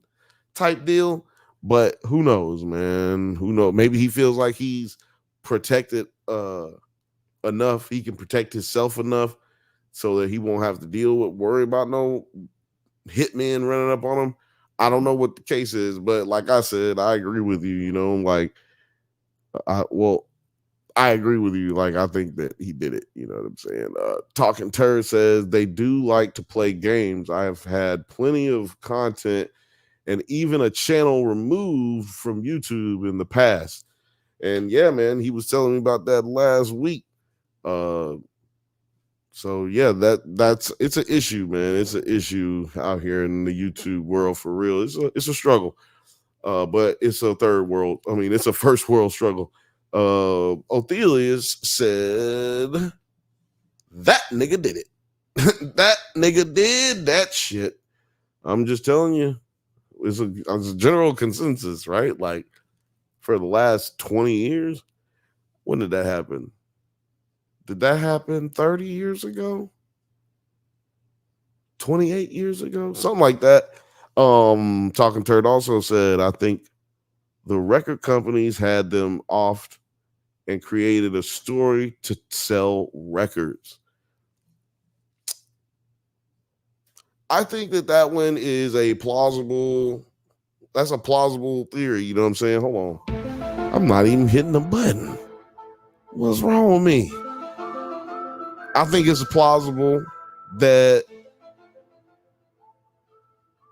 type deal. But who knows, man? Who knows? Maybe he feels like he's protected enough. He can protect himself enough so that he won't have to worry about no hitmen running up on him. I don't know what the case is, but like I said, I agree with you. You know, like, I agree with you. Like, I think that he did it. You know what I'm saying? Talking Turd says they do like to play games. I have had plenty of content and even a channel removed from YouTube in the past. And yeah, man, he was telling me about that last week. So yeah, it's an issue, man. It's an issue out here in the YouTube world for real. It's a struggle. But it's a it's a first world struggle. Othelius said that nigga did it. That nigga did that shit. I'm just telling you, it's a general consensus, right? Like, for the last 20 years, when did that happen? Did that happen 30 years ago? 28 years ago? Something like that. Talking Turd also said, I think the record companies had them off and created a story to sell records. I think that one is that's a plausible theory. You know what I'm saying? Hold on. I'm not even hitting the button. What's wrong with me? I think it's plausible that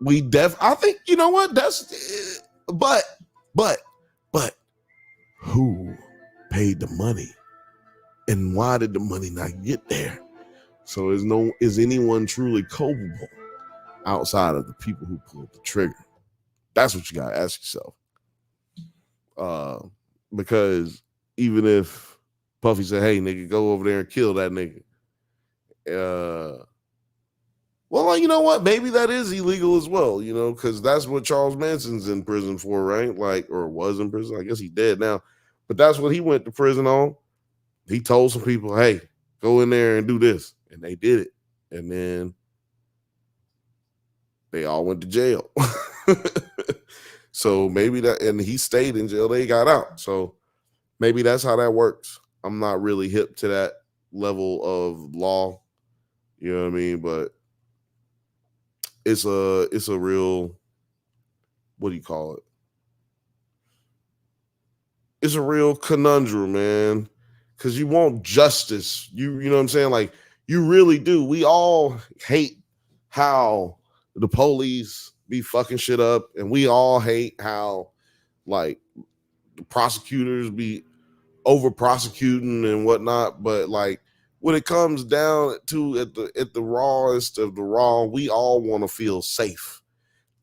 I think, you know what? But who paid the money? And why did the money not get there? So is anyone truly culpable outside of the people who pulled the trigger? That's what you gotta ask yourself. Because even if Puffy said, hey, nigga, go over there and kill that nigga. Well, you know what? Maybe that is illegal as well, you know, because that's what Charles Manson's in prison for, right? Like, or was in prison. I guess he's dead now. But that's what he went to prison on. He told some people, hey, go in there and do this. And they did it. And then they all went to jail. So maybe and he stayed in jail. They got out. So maybe that's how that works. I'm not really hip to that level of law. You know what I mean? But it's a real, what do you call it? It's a real conundrum, man. Because you want justice. You know what I'm saying? Like, you really do. We all hate how the police be fucking shit up, and we all hate how, like, the prosecutors be over prosecuting and whatnot. But like, when it comes down to at the rawest of the raw, we all want to feel safe.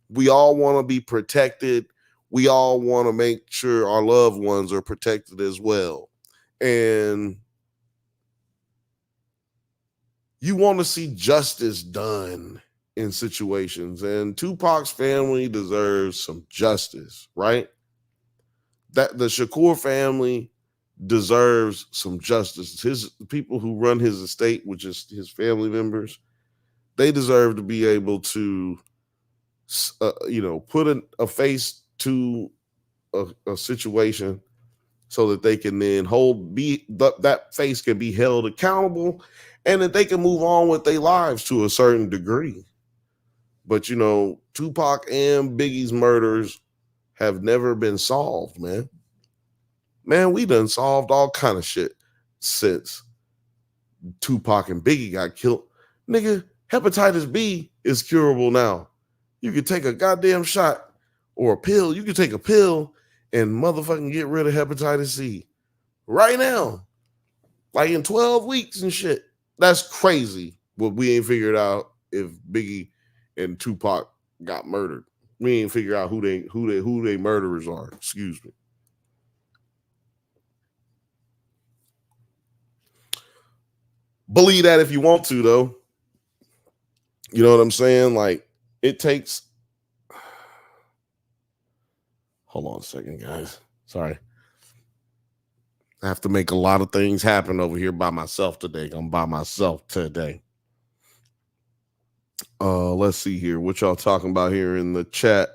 We all want to be protected. We all want to make sure our loved ones are protected as well. And you want to see justice done in situations. And Tupac's family deserves some justice, right? That the Shakur family deserves some justice. His people who run his estate, which is his family members, they deserve to be able to, put a face to a situation so that they can then that face can be held accountable, and that they can move on with their lives to a certain degree. But Tupac and Biggie's murders have never been solved, man. Man, we done solved all kind of shit since Tupac and Biggie got killed. Nigga, hepatitis B is curable now. You could take a goddamn shot or a pill. You could take a pill and motherfucking get rid of hepatitis C right now. like in 12 weeks and shit. That's crazy. What we ain't figured out if Biggie and Tupac got murdered. We ain't figured out who they murderers are. Excuse me. Believe that if you want to, though. You know what I'm saying? Like, it takes. Hold on a second, guys. Sorry. I have to make a lot of things happen over here by myself today. I'm by myself today. Let's see here. What y'all talking about here in the chat?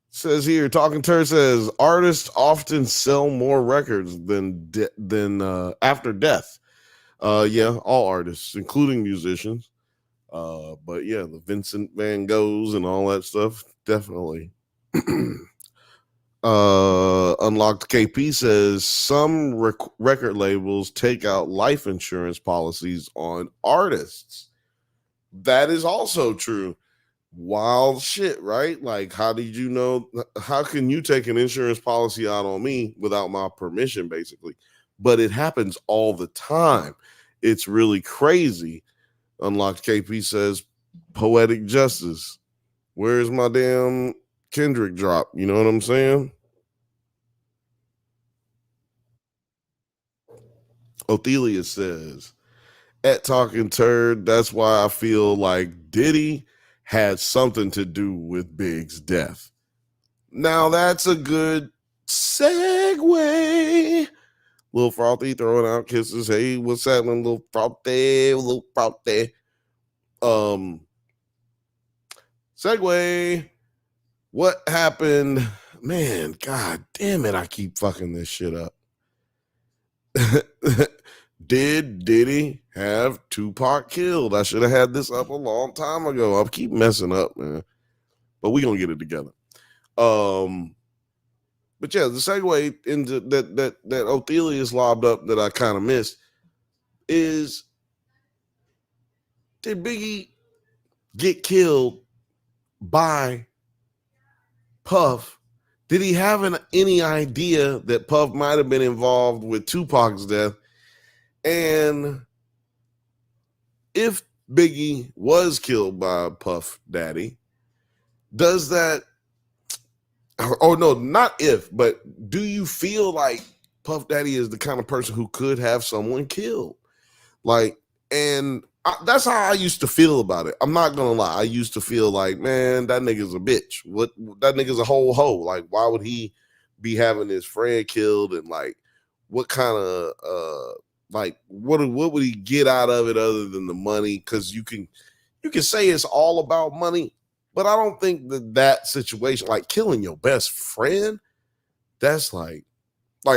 Says here, Talking Turd says artists often sell more records than after death. Yeah, all artists, including musicians. But yeah, the Vincent Van Goghs and all that stuff, definitely. Unlocked KP says some record labels take out life insurance policies on artists. That is also true. Wild shit, right? Like, how did you know? How can you take an insurance policy out on me without my permission, basically? But it happens all the time. It's really crazy. Unlocked KP says poetic justice. Where's my damn Kendrick drop? You know what I'm saying? Othelia says, at Talking Turd, that's why I feel like Diddy had something to do with Big's death. Now that's a good segue. Little Frothy throwing out kisses. Hey, what's happening, little Frothy? Little Frothy. Segue. What happened? Man, god damn it, I keep fucking this shit up. Did Diddy have Tupac killed? I should have had this up a long time ago. I keep messing up, man. But we gonna get it together. But yeah, the segue into that Othelia's lobbed up that I kind of missed is, did Biggie get killed by Puff? Did he have any idea that Puff might have been involved with Tupac's death? And if Biggie was killed by Puff Daddy, does that, oh no, not if, but do you feel like Puff Daddy is the kind of person who could have someone killed? Like, and that's how I used to feel about it. I'm not gonna lie. I used to feel like, man, that nigga's a bitch. What, that nigga's a whole hoe. Like, why would he be having his friend killed? And like, what kind of like what would he get out of it other than the money? Because you can say it's all about money, but I don't think that situation, like killing your best friend, that's like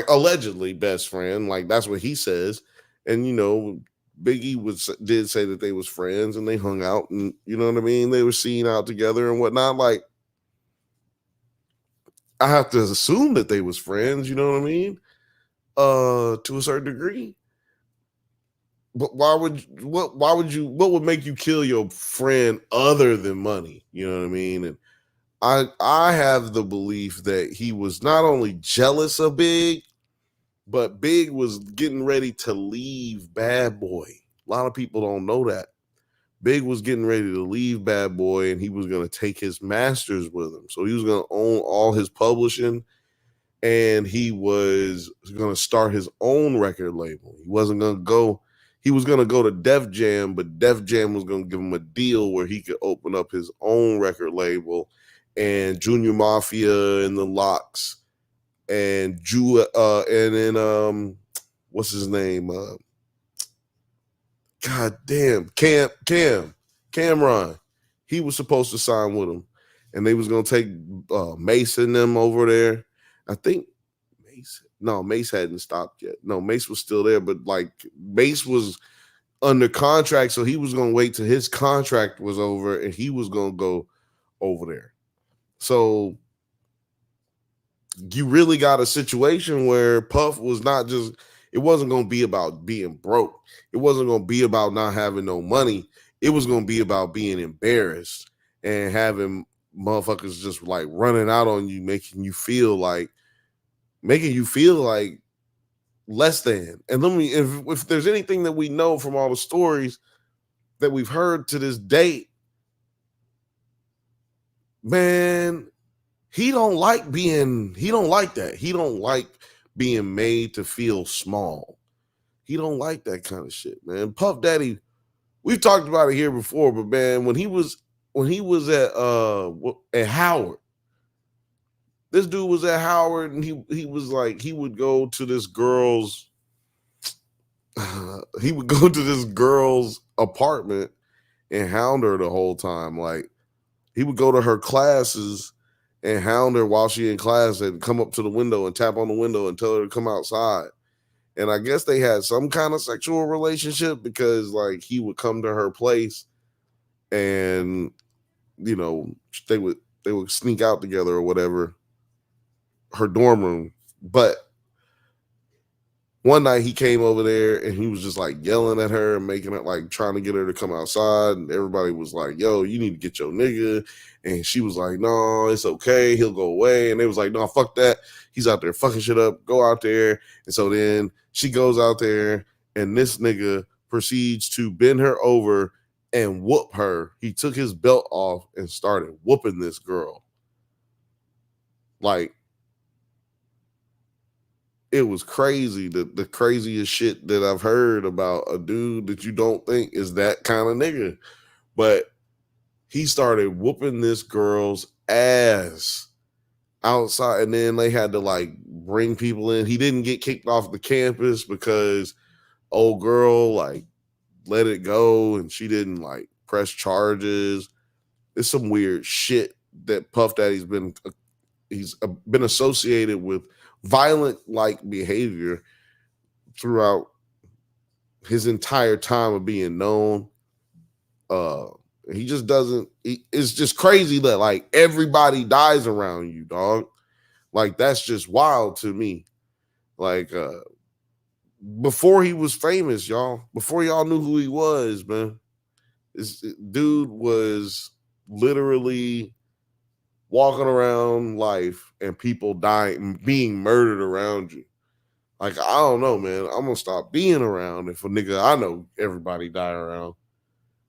allegedly best friend, like that's what he says. And you know, Biggie did say that they was friends and they hung out, and you know what I mean, they were seen out together and whatnot. Like, I have to assume that they was friends, you know what I mean, to a certain degree. But what would make you kill your friend other than money? You know what I mean? And I have the belief that he was not only jealous of Big, but Big was getting ready to leave Bad Boy. A lot of people don't know that. Big was getting ready to leave Bad Boy, and he was going to take his masters with him. So he was going to own all his publishing, and he was going to start his own record label. He wasn't going to go. He was going to go to Def Jam, but Def Jam was going to give him a deal where he could open up his own record label, and Junior Mafia and the Locks and and then what's his name? God damn, Cameron. He was supposed to sign with him, and they was gonna take Mace and them over there. I think Mace hadn't stopped yet. No, Mace was still there, but like Mace was under contract, so he was gonna wait till his contract was over, and he was gonna go over there. So you really got a situation where Puff was not just, it wasn't going to be about being broke. It wasn't going to be about not having no money. It was going to be about being embarrassed and having motherfuckers just like running out on you, making you feel like making you feel like less than. And let me, if there's anything that we know from all the stories that we've heard to this date, man, he don't like that. He don't like being made to feel small. He don't like that kind of shit, man. Puff Daddy, we've talked about it here before, but man, when he was at Howard, this dude was at Howard, and he was like, he would go to this girl's apartment and hound her the whole time. Like, he would go to her classes and hound her while she in class and come up to the window and tap on the window and tell her to come outside. And I guess they had some kind of sexual relationship, because like he would come to her place and, you know, they would sneak out together or whatever, her dorm room. But one night he came over there and he was just like yelling at her and making it like trying to get her to come outside. And everybody was like, yo, you need to get your nigga. And she was like, no, it's okay. He'll go away. And they was like, no, fuck that. He's out there fucking shit up. Go out there. And so then she goes out there and this nigga proceeds to bend her over and whoop her. He took his belt off and started whooping this girl. Like, it was crazy. The craziest shit that I've heard about a dude that you don't think is that kind of nigga. But he started whooping this girl's ass outside, and then they had to like bring people in. He didn't get kicked off the campus because old girl like let it go, and she didn't like press charges. It's some weird shit that Puff Daddy's been associated with violent like behavior throughout his entire time of being known. He just doesn't, it's just crazy that like everybody dies around you, dog. Like, that's just wild to me. Like, before he was famous, y'all, before y'all knew who he was, man, this dude was literally walking around life and people dying, being murdered around you. Like, I don't know, man. I'm gonna stop being around if a nigga I know everybody die around.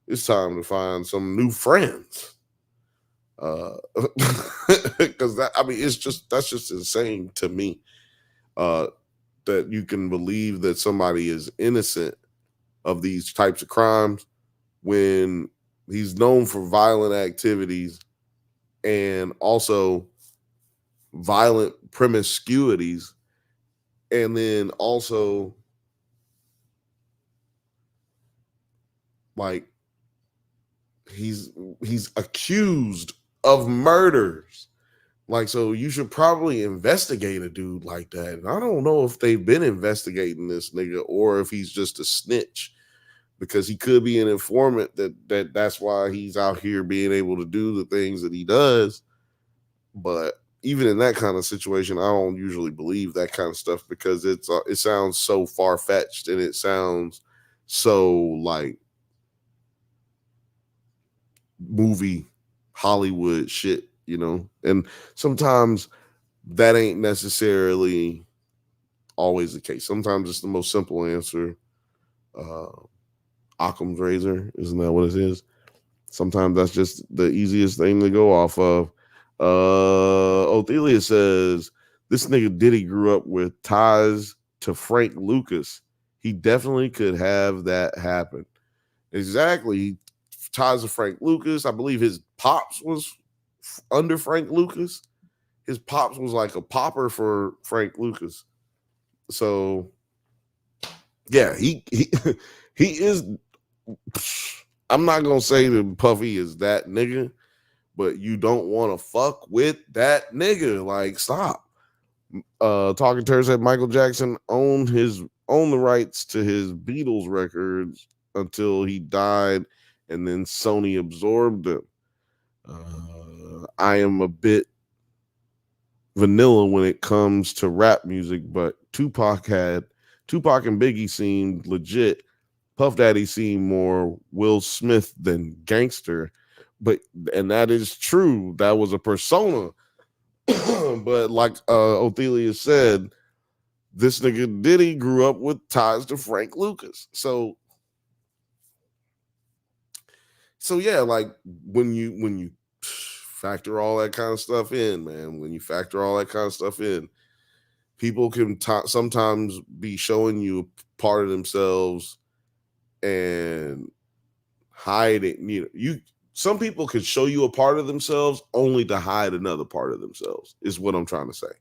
It's time to find some new friends. Because that's just insane to me. That you can believe that somebody is innocent of these types of crimes when he's known for violent activities and also violent promiscuities, and then also like he's accused of murders. Like, so you should probably investigate a dude like that. And I don't know if they've been investigating this nigga or if he's just a snitch, because he could be an informant that's why he's out here being able to do the things that he does. But even in that kind of situation, I don't usually believe that kind of stuff, because it sounds so far-fetched, and it sounds so like movie Hollywood shit, you know? And sometimes that ain't necessarily always the case. Sometimes it's the most simple answer. Occam's razor, isn't that what it is? Sometimes that's just the easiest thing to go off of. Othelia says, this nigga Diddy grew up with ties to Frank Lucas. He definitely could have that happen. Exactly. Ties to Frank Lucas. I believe his pops was under Frank Lucas. His pops was like a popper for Frank Lucas. So yeah, he is. I'm not gonna say that Puffy is that nigga, but you don't want to fuck with that nigga. Like, stop. Talking Turd said Michael Jackson owned the rights to his Beatles records until he died, and then Sony absorbed them. I am a bit vanilla when it comes to rap music, but Tupac and Biggie seemed legit. Puff Daddy seemed more Will Smith than gangster, and that is true. That was a persona. But like Othelia said, this nigga Diddy grew up with ties to Frank Lucas. So yeah, like when you factor all that kind of stuff in, man, when you factor all that kind of stuff in, people can sometimes be showing you a part of themselves and hiding. Some people could show you a part of themselves only to hide another part of themselves, is what I'm trying to say.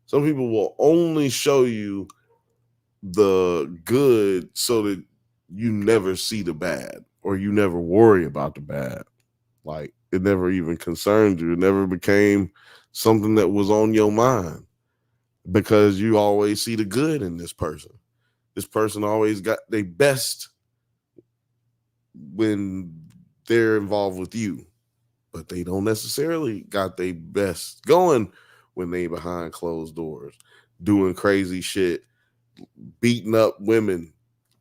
Some people will only show you the good so that you never see the bad, or you never worry about the bad. Like, it never even concerned you. It never became something that was on your mind, because you always see the good in this person. This person always got their best when they're involved with you, but they don't necessarily got their best going when they behind closed doors doing crazy shit, beating up women.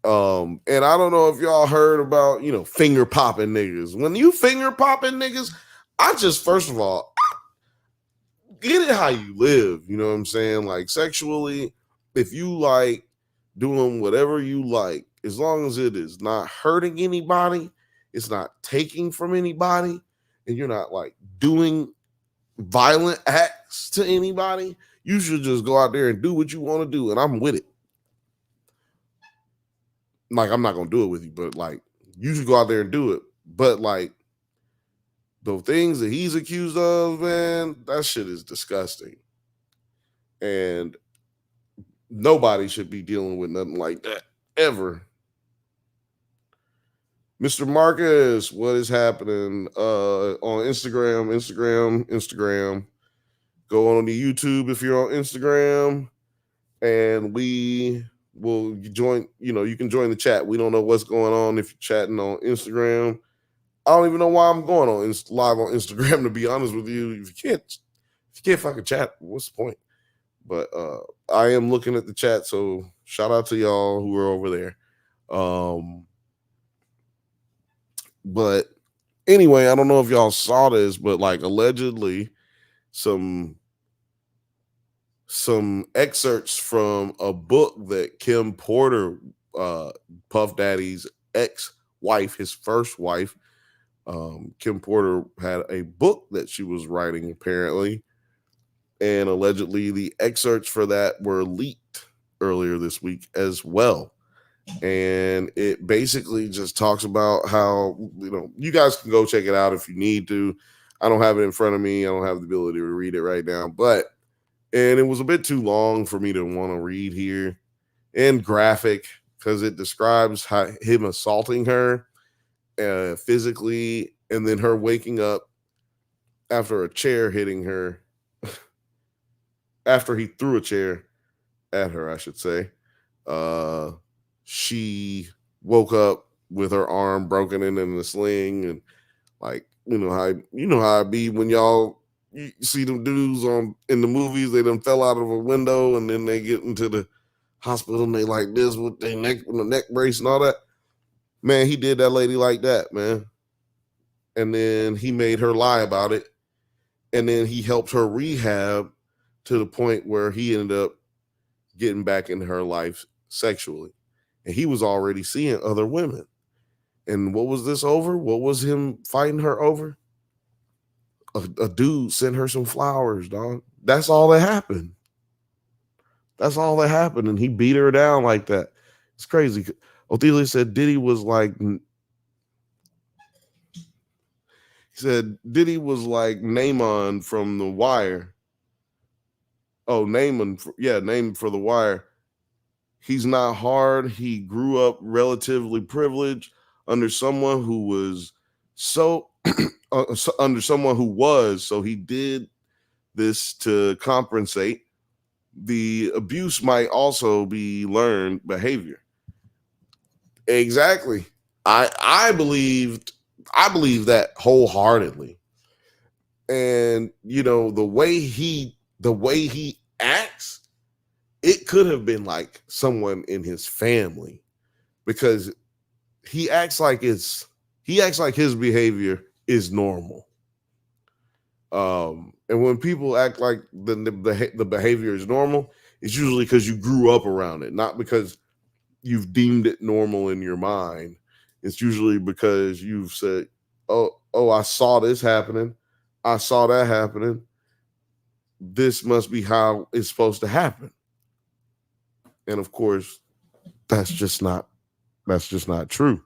And I don't know if y'all heard about, finger popping niggas. When you finger popping niggas, I just, first of all, get it how you live. You know what I'm saying? Like, sexually, if you like doing whatever you like, as long as it is not hurting anybody, it's not taking from anybody, and you're not like doing violent acts to anybody, you should just go out there and do what you want to do. And I'm with it. Like, I'm not going to do it with you, but like, you should go out there and do it. But like, the things that he's accused of, man, that shit is disgusting. And nobody should be dealing with nothing like that ever. Mr. Marcus, what is happening? On Instagram. Go on the YouTube if you're on Instagram, and we will join. You can join the chat. We don't know what's going on if you're chatting on Instagram. I don't even know why I'm going on live on Instagram, to be honest with you. If you can't fucking chat, what's the point? But I am looking at the chat, so shout out to y'all who are over there. But anyway, I don't know if y'all saw this, but like, allegedly some excerpts from a book that Kim Porter, Puff Daddy's ex-wife, his first wife, Kim Porter had a book that she was writing, apparently, and allegedly the excerpts for that were leaked earlier this week as well. And it basically just talks about how, you guys can go check it out if you need to. I don't have it in front of me. I don't have the ability to read it right now, and it was a bit too long for me to want to read here, and graphic, because it describes him assaulting her physically, and then her waking up after a chair hitting her, after he threw a chair at her, I should say. She woke up with her arm broken in a sling, and like, how it be when y'all you see them dudes in the movies, they done fell out of a window and then they get into the hospital and they like this with their neck, with the neck brace and all that. Man, he did that lady like that, man. And then he made her lie about it. And then he helped her rehab to the point where he ended up getting back into her life sexually. And he was already seeing other women. And what was this over? What was him fighting her over? A dude sent her some flowers, dog. That's all that happened. That's all that happened. And he beat her down like that. It's crazy. Othelia said Diddy was like Naaman from The Wire. Oh, Naaman for The Wire. He's not hard. He grew up relatively privileged under someone who was so so he did this to compensate. The abuse might also be learned behavior. Exactly. I believe that wholeheartedly. And the way he acts, it could have been like someone in his family, because he acts like his behavior is normal. And And when people act like the behavior is normal, it's usually because you grew up around it, not because you've deemed it normal in your mind. It's usually because you've said, oh, I saw this happening. I saw that happening. This must be how it's supposed to happen. And of course, that's just not true.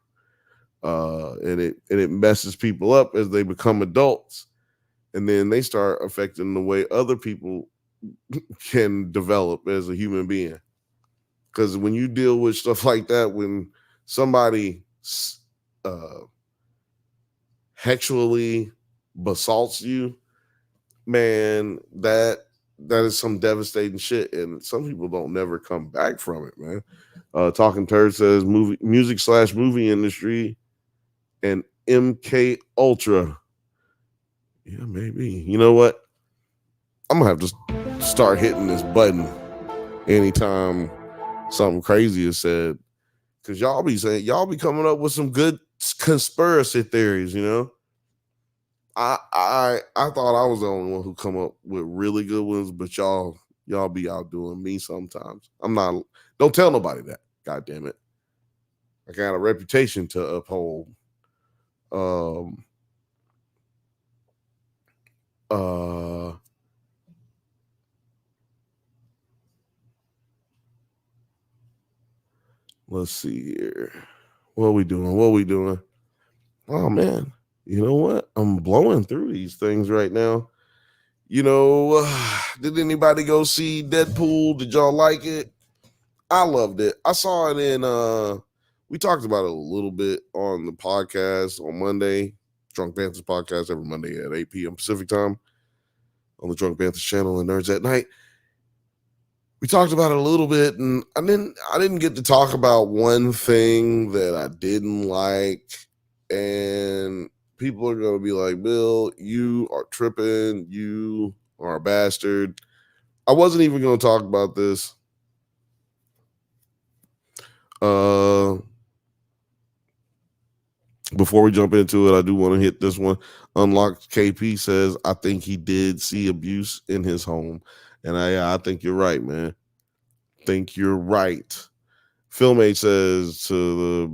And it messes people up as they become adults, and then they start affecting the way other people can develop as a human being. Because when you deal with stuff like that, when somebody sexually bassaults you, man, that is some devastating shit, and some people don't never come back from it, man. Talking Turd says music/movie industry and MK Ultra. Yeah, maybe. You know what? I'm gonna have to start hitting this button anytime something crazy is said, because y'all be coming up with some good conspiracy theories. You know, I thought I was the only one who come up with really good ones, but y'all be outdoing me sometimes. I'm not. Don't tell nobody that. God damn it! I got a reputation to uphold. Let's see here. What are we doing? Oh man, you know what? I'm blowing through these things right now. You know, did anybody go see Deadpool? Did y'all like it? I loved it. I saw it in we talked about it a little bit on the podcast on Monday. Drunk Bantha's podcast every Monday at 8 p.m. Pacific time on the Drunk Bantha's channel and Nerds at Night. We talked about it a little bit, and I didn't get to talk about one thing that I didn't like, and people are going to be like, Bill, you are tripping, you are a bastard. I wasn't even going to talk about this. Before we jump into it, I do want to hit this one. Unlocked KP says, I think he did see abuse in his home. And I think you're right, man. Think you're right. Philmate says, to the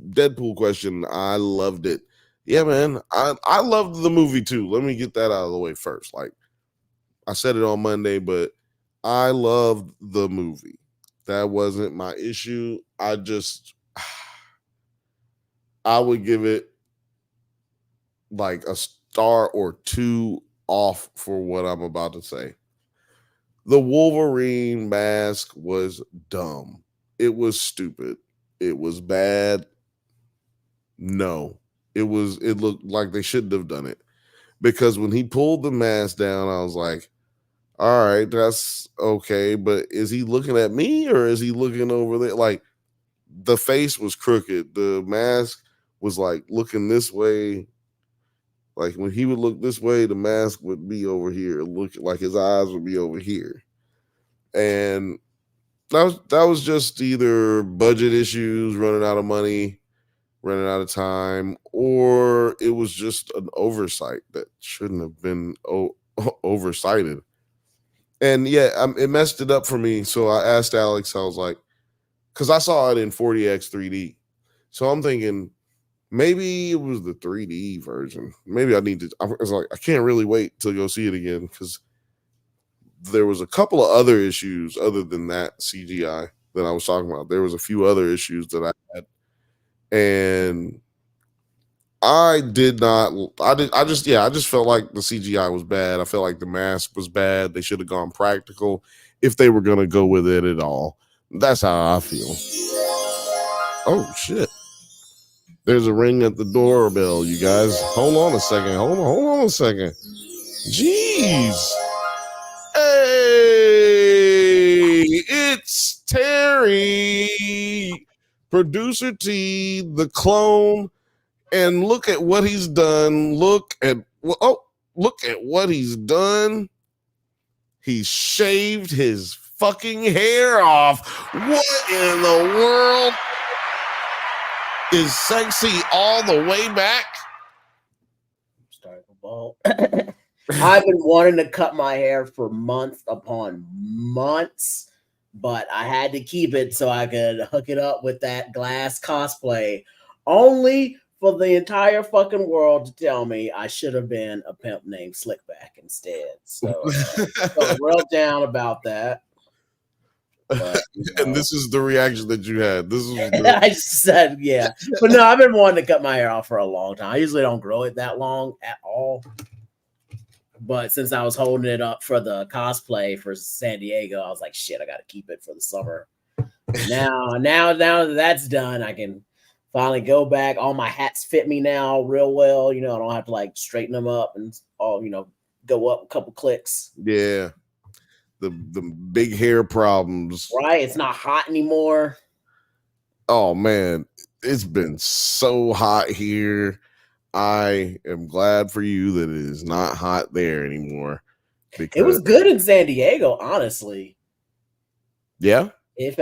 Deadpool question, I loved it. Yeah, man. I loved the movie too. Let me get that out of the way first. Like, I said it on Monday, but I loved the movie. That wasn't my issue. I would give it like a star or two off for what I'm about to say. The Wolverine mask was dumb. It was stupid. It was bad. No, it looked like they shouldn't have done it, because when he pulled the mask down, I was like, all right, that's okay. But is he looking at me or is he looking over there? Like, the face was crooked. The mask was like looking this way. Like, when he would look this way, the mask would be over here. Look, like his eyes would be over here. And that was just either budget issues, running out of money, running out of time, or it was just an oversight that shouldn't have been oversighted. And yeah, it messed it up for me. So I asked Alex, I was like, because I saw it in 40x 3D. So I'm thinking maybe it was the 3D version. Maybe I was like, I can't really wait till go see it again, because there was a couple of other issues other than that CGI that I was talking about. There was a few other issues that I had, and I just felt like the CGI was bad. I felt like the mask was bad. They should have gone practical if they were going to go with it at all. That's how I feel. Oh shit. There's a ring at the doorbell, you guys. Hold on a second. Hold on a second. Jeez. Hey, it's Terry, producer T, the clone, and look at what he's done. Look at what he's done. He shaved his fucking hair off. What in the world? Is sexy all the way back? Starting the ball. I've been wanting to cut my hair for months upon months, but I had to keep it so I could hook it up with that glass cosplay. Only for the entire fucking world to tell me I should have been a pimp named Slickback instead. So felt real down about that. But And this is the reaction that you had. This is I said, yeah. But no, I've been wanting to cut my hair off for a long time. I usually don't grow it that long at all. But since I was holding it up for the cosplay for San Diego, I was like, shit, I got to keep it for the summer. Now that that's done, I can finally go back. All my hats fit me now real well. I don't have to like straighten them up and all, go up a couple clicks. Yeah. The big hair problems. Right? It's not hot anymore. Oh man, it's been so hot here. I am glad for you that it is not hot there anymore. It was good in San Diego, honestly. Yeah. It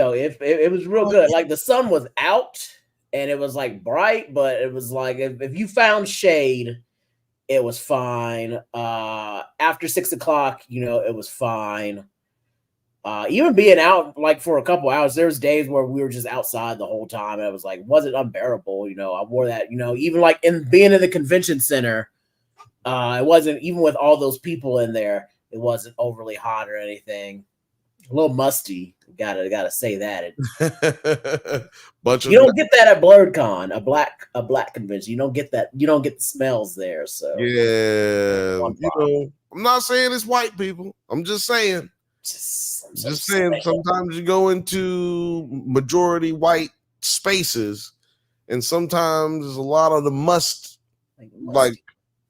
was real good. Like the sun was out and it was like bright, but it was like if you found shade, it was fine. After 6 o'clock, it was fine. Even being out like for a couple hours, there was days where we were just outside the whole time, and it was like wasn't unbearable. I wore that. Even like being in the convention center, it wasn't even with all those people in there. It wasn't overly hot or anything. A little musty. Gotta say that. You don't get that at BlurredCon, a black convention. You don't get that. You don't get the smells there. So yeah, I'm not saying it's white people. I'm just saying. Just saying. Sometimes you go into majority white spaces, and sometimes a lot of the must like.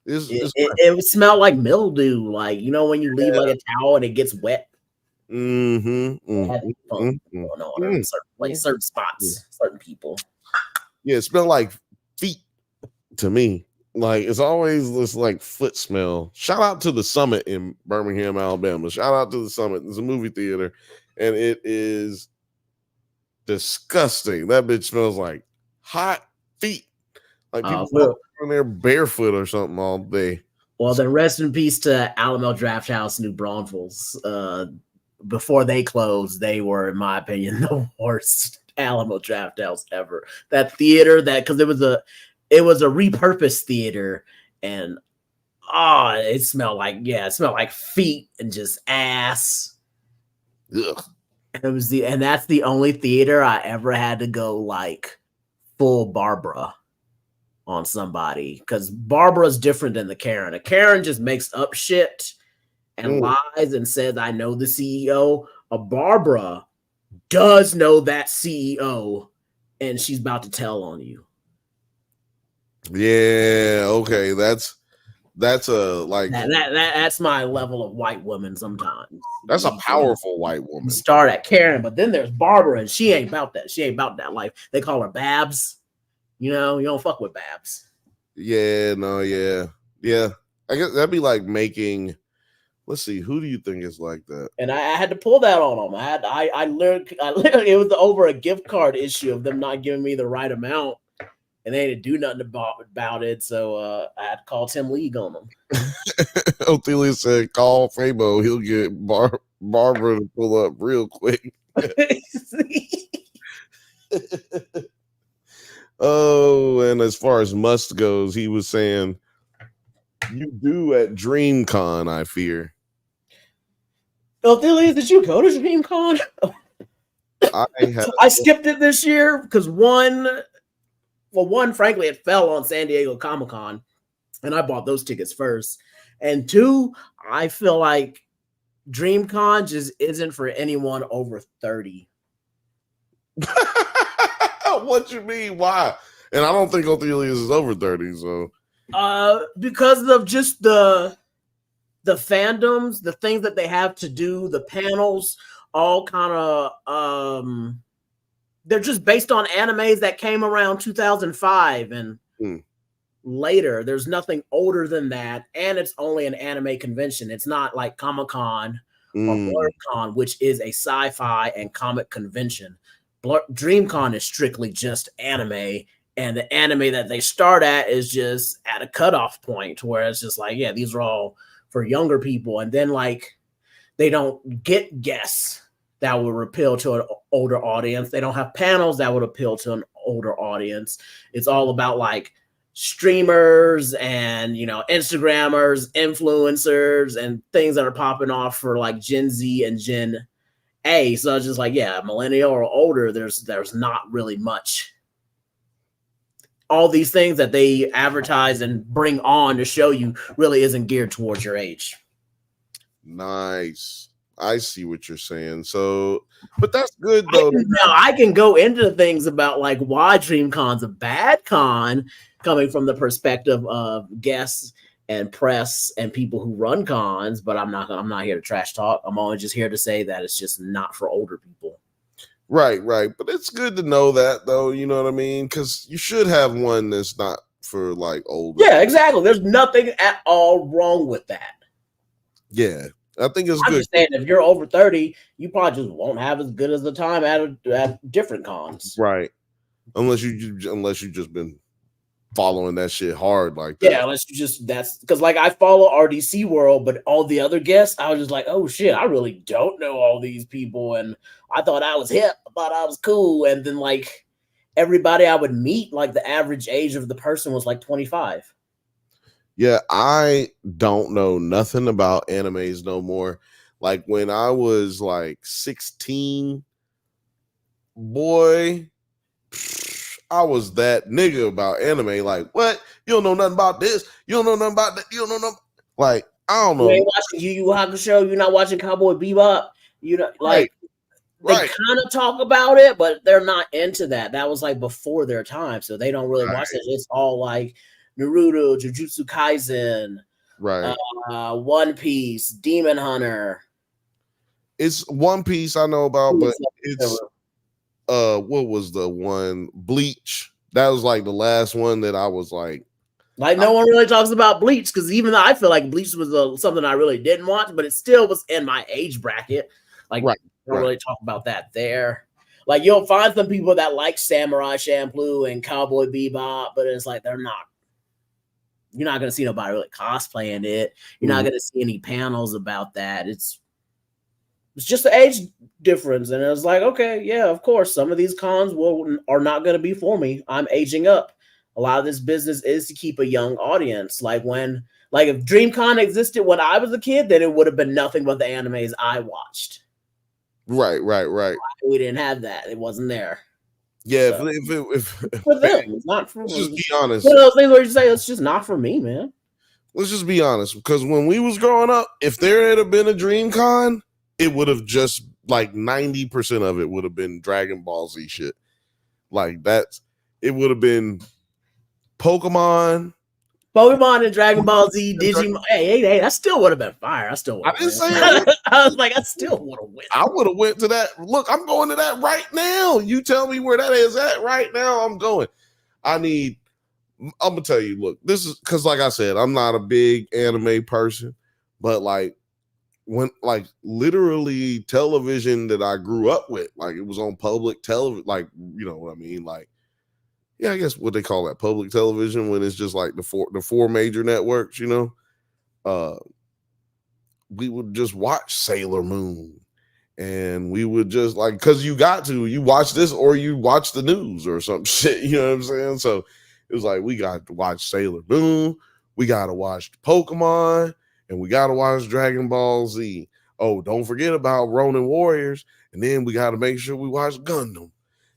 It would smell like mildew, like when you leave like a towel and it gets wet. Going on certain spots, certain people. Yeah, it smelled like feet to me. Like it's always this like foot smell. Shout out to the Summit in Birmingham, Alabama. Shout out to the Summit. It's a movie theater, and it is disgusting. That bitch smells like hot feet. Like people on there barefoot or something all day. Well, then rest in peace to Alamo Drafthouse, New Braunfels. Before they closed, they were, in my opinion, the worst Alamo Drafthouse ever. That theater, because it was a repurposed theater, and it smelled like feet and just ass. Ugh. And that's the only theater I ever had to go like full Barbara on somebody, because Barbara's different than the Karen. A Karen just makes up shit and lies and says, I know the CEO. A Barbara does know that CEO, and she's about to tell on you. Yeah, okay. That's a like that's my level of white woman sometimes. That's a powerful white woman. Start at Karen, but then there's Barbara, and she ain't about that. She ain't about that life. They call her Babs. You don't fuck with Babs. Yeah, no, yeah. I guess that'd be like making. Let's see, who do you think is like that? And I had to pull that on them. I learned it was over a gift card issue of them not giving me the right amount, and they didn't do nothing about it. So I had to call Tim League on them. Ophelia said, "Call Fabo. He'll get Barbara to pull up real quick." Oh, and as far as must goes, he was saying, "You do at DreamCon, I fear." Ophelia, did you go to DreamCon? I skipped it this year because one, frankly, it fell on San Diego Comic-Con, and I bought those tickets first. And two, I feel like DreamCon just isn't for anyone over 30. What you mean? Why? And I don't think Othelius is over 30, so because of just the fandoms, the things that they have to do, the panels, all kind of they're just based on animes that came around 2005 and later. There's nothing older than that, and it's only an anime convention. It's not like Comic-Con or BlurredCon, which is a sci-fi and comic convention. DreamCon is strictly just anime, and the anime that they start at is just at a cutoff point where it's just like, yeah, these are all for younger people, and then like they don't get guests that would appeal to an older audience. They don't have panels that would appeal to an older audience. It's all about like streamers and Instagrammers, influencers, and things that are popping off for like Gen Z and Gen A. So it's just like, yeah, millennial or older, there's not really much. All these things that they advertise and bring on to show you really isn't geared towards your age. Nice. I see what you're saying. So, but that's good though. Now I can go into things about like why DreamCon's a bad con, coming from the perspective of guests and press and people who run cons. But I'm not here to trash talk. I'm only just here to say that it's just not for older people. Right. But it's good to know that though. You know what I mean? Because you should have one that's not for like older. Yeah, exactly. There's nothing at all wrong with that. Yeah. I think it's I'm good. just saying, if you're over 30, you probably just won't have as good as the time at different cons. Right. Unless you just been following that shit hard like that. Yeah, unless you just, that's because like I follow RDC World, but all the other guests, I was just like, oh shit, I really don't know all these people, and I thought I was hip, I thought I was cool, and then like everybody I would meet, like the average age of the person was like 25. Yeah, I don't know nothing about animes no more. Like when I was like 16, boy, I was that nigga about anime. Like, what? You don't know nothing about this. You don't know nothing about that. You don't know nothing. Like, I don't know. You ain't watching Yu Yu Hakusho. You're not watching Cowboy Bebop. You know, like they kind of talk about it, but they're not into that. That was like before their time, so they don't really watch it. It's all like Naruto, Jujutsu Kaisen, right? One Piece, Demon Hunter. It's One Piece I know about, but it's what was the one? Bleach. That was like the last one that I was like no one really talks about Bleach, because even though I feel like Bleach was something I really didn't watch, but it still was in my age bracket. Like, don't really talk about that there. Like, you'll find some people that like Samurai Champloo and Cowboy Bebop, but it's like you're not going to see nobody really cosplaying it. You're not going to see any panels about that. It's just the age difference. And it was like, okay, yeah, of course, some of these cons are not going to be for me. I'm aging up. A lot of this business is to keep a young audience. Like if DreamCon existed when I was a kid, then it would have been nothing but the animes I watched. Right. We didn't have that. It wasn't there. Yeah, so, if for them, it's not for. Let's just be honest. One of those things where you say it's just not for me, man. Let's just be honest, because when we was growing up, if there had been a DreamCon, it would have just like 90% of it would have been Dragon Ball Z shit. Like it would have been Pokemon and Dragon Ball Z, Digimon. Hey, that still would have been fire. I still would have. I didn't say that. I was like, I still would have went. I would have went to that. Look, I'm going to that right now. You tell me where that is at right now. I'm going. I'm gonna tell you, look, this is because like I said, I'm not a big anime person, but like when like literally television that I grew up with, like it was on public television, like you know what I mean? Like, yeah, I guess what they call that, public television, when it's just like the four major networks, you know. We would just watch Sailor Moon, and we would just like, because you watch this or you watch the news or some shit, you know what I'm saying? So it was like we got to watch Sailor Moon, we got to watch Pokemon, and we got to watch Dragon Ball Z. Oh, don't forget about Ronin Warriors, and then we got to make sure we watch Gundam.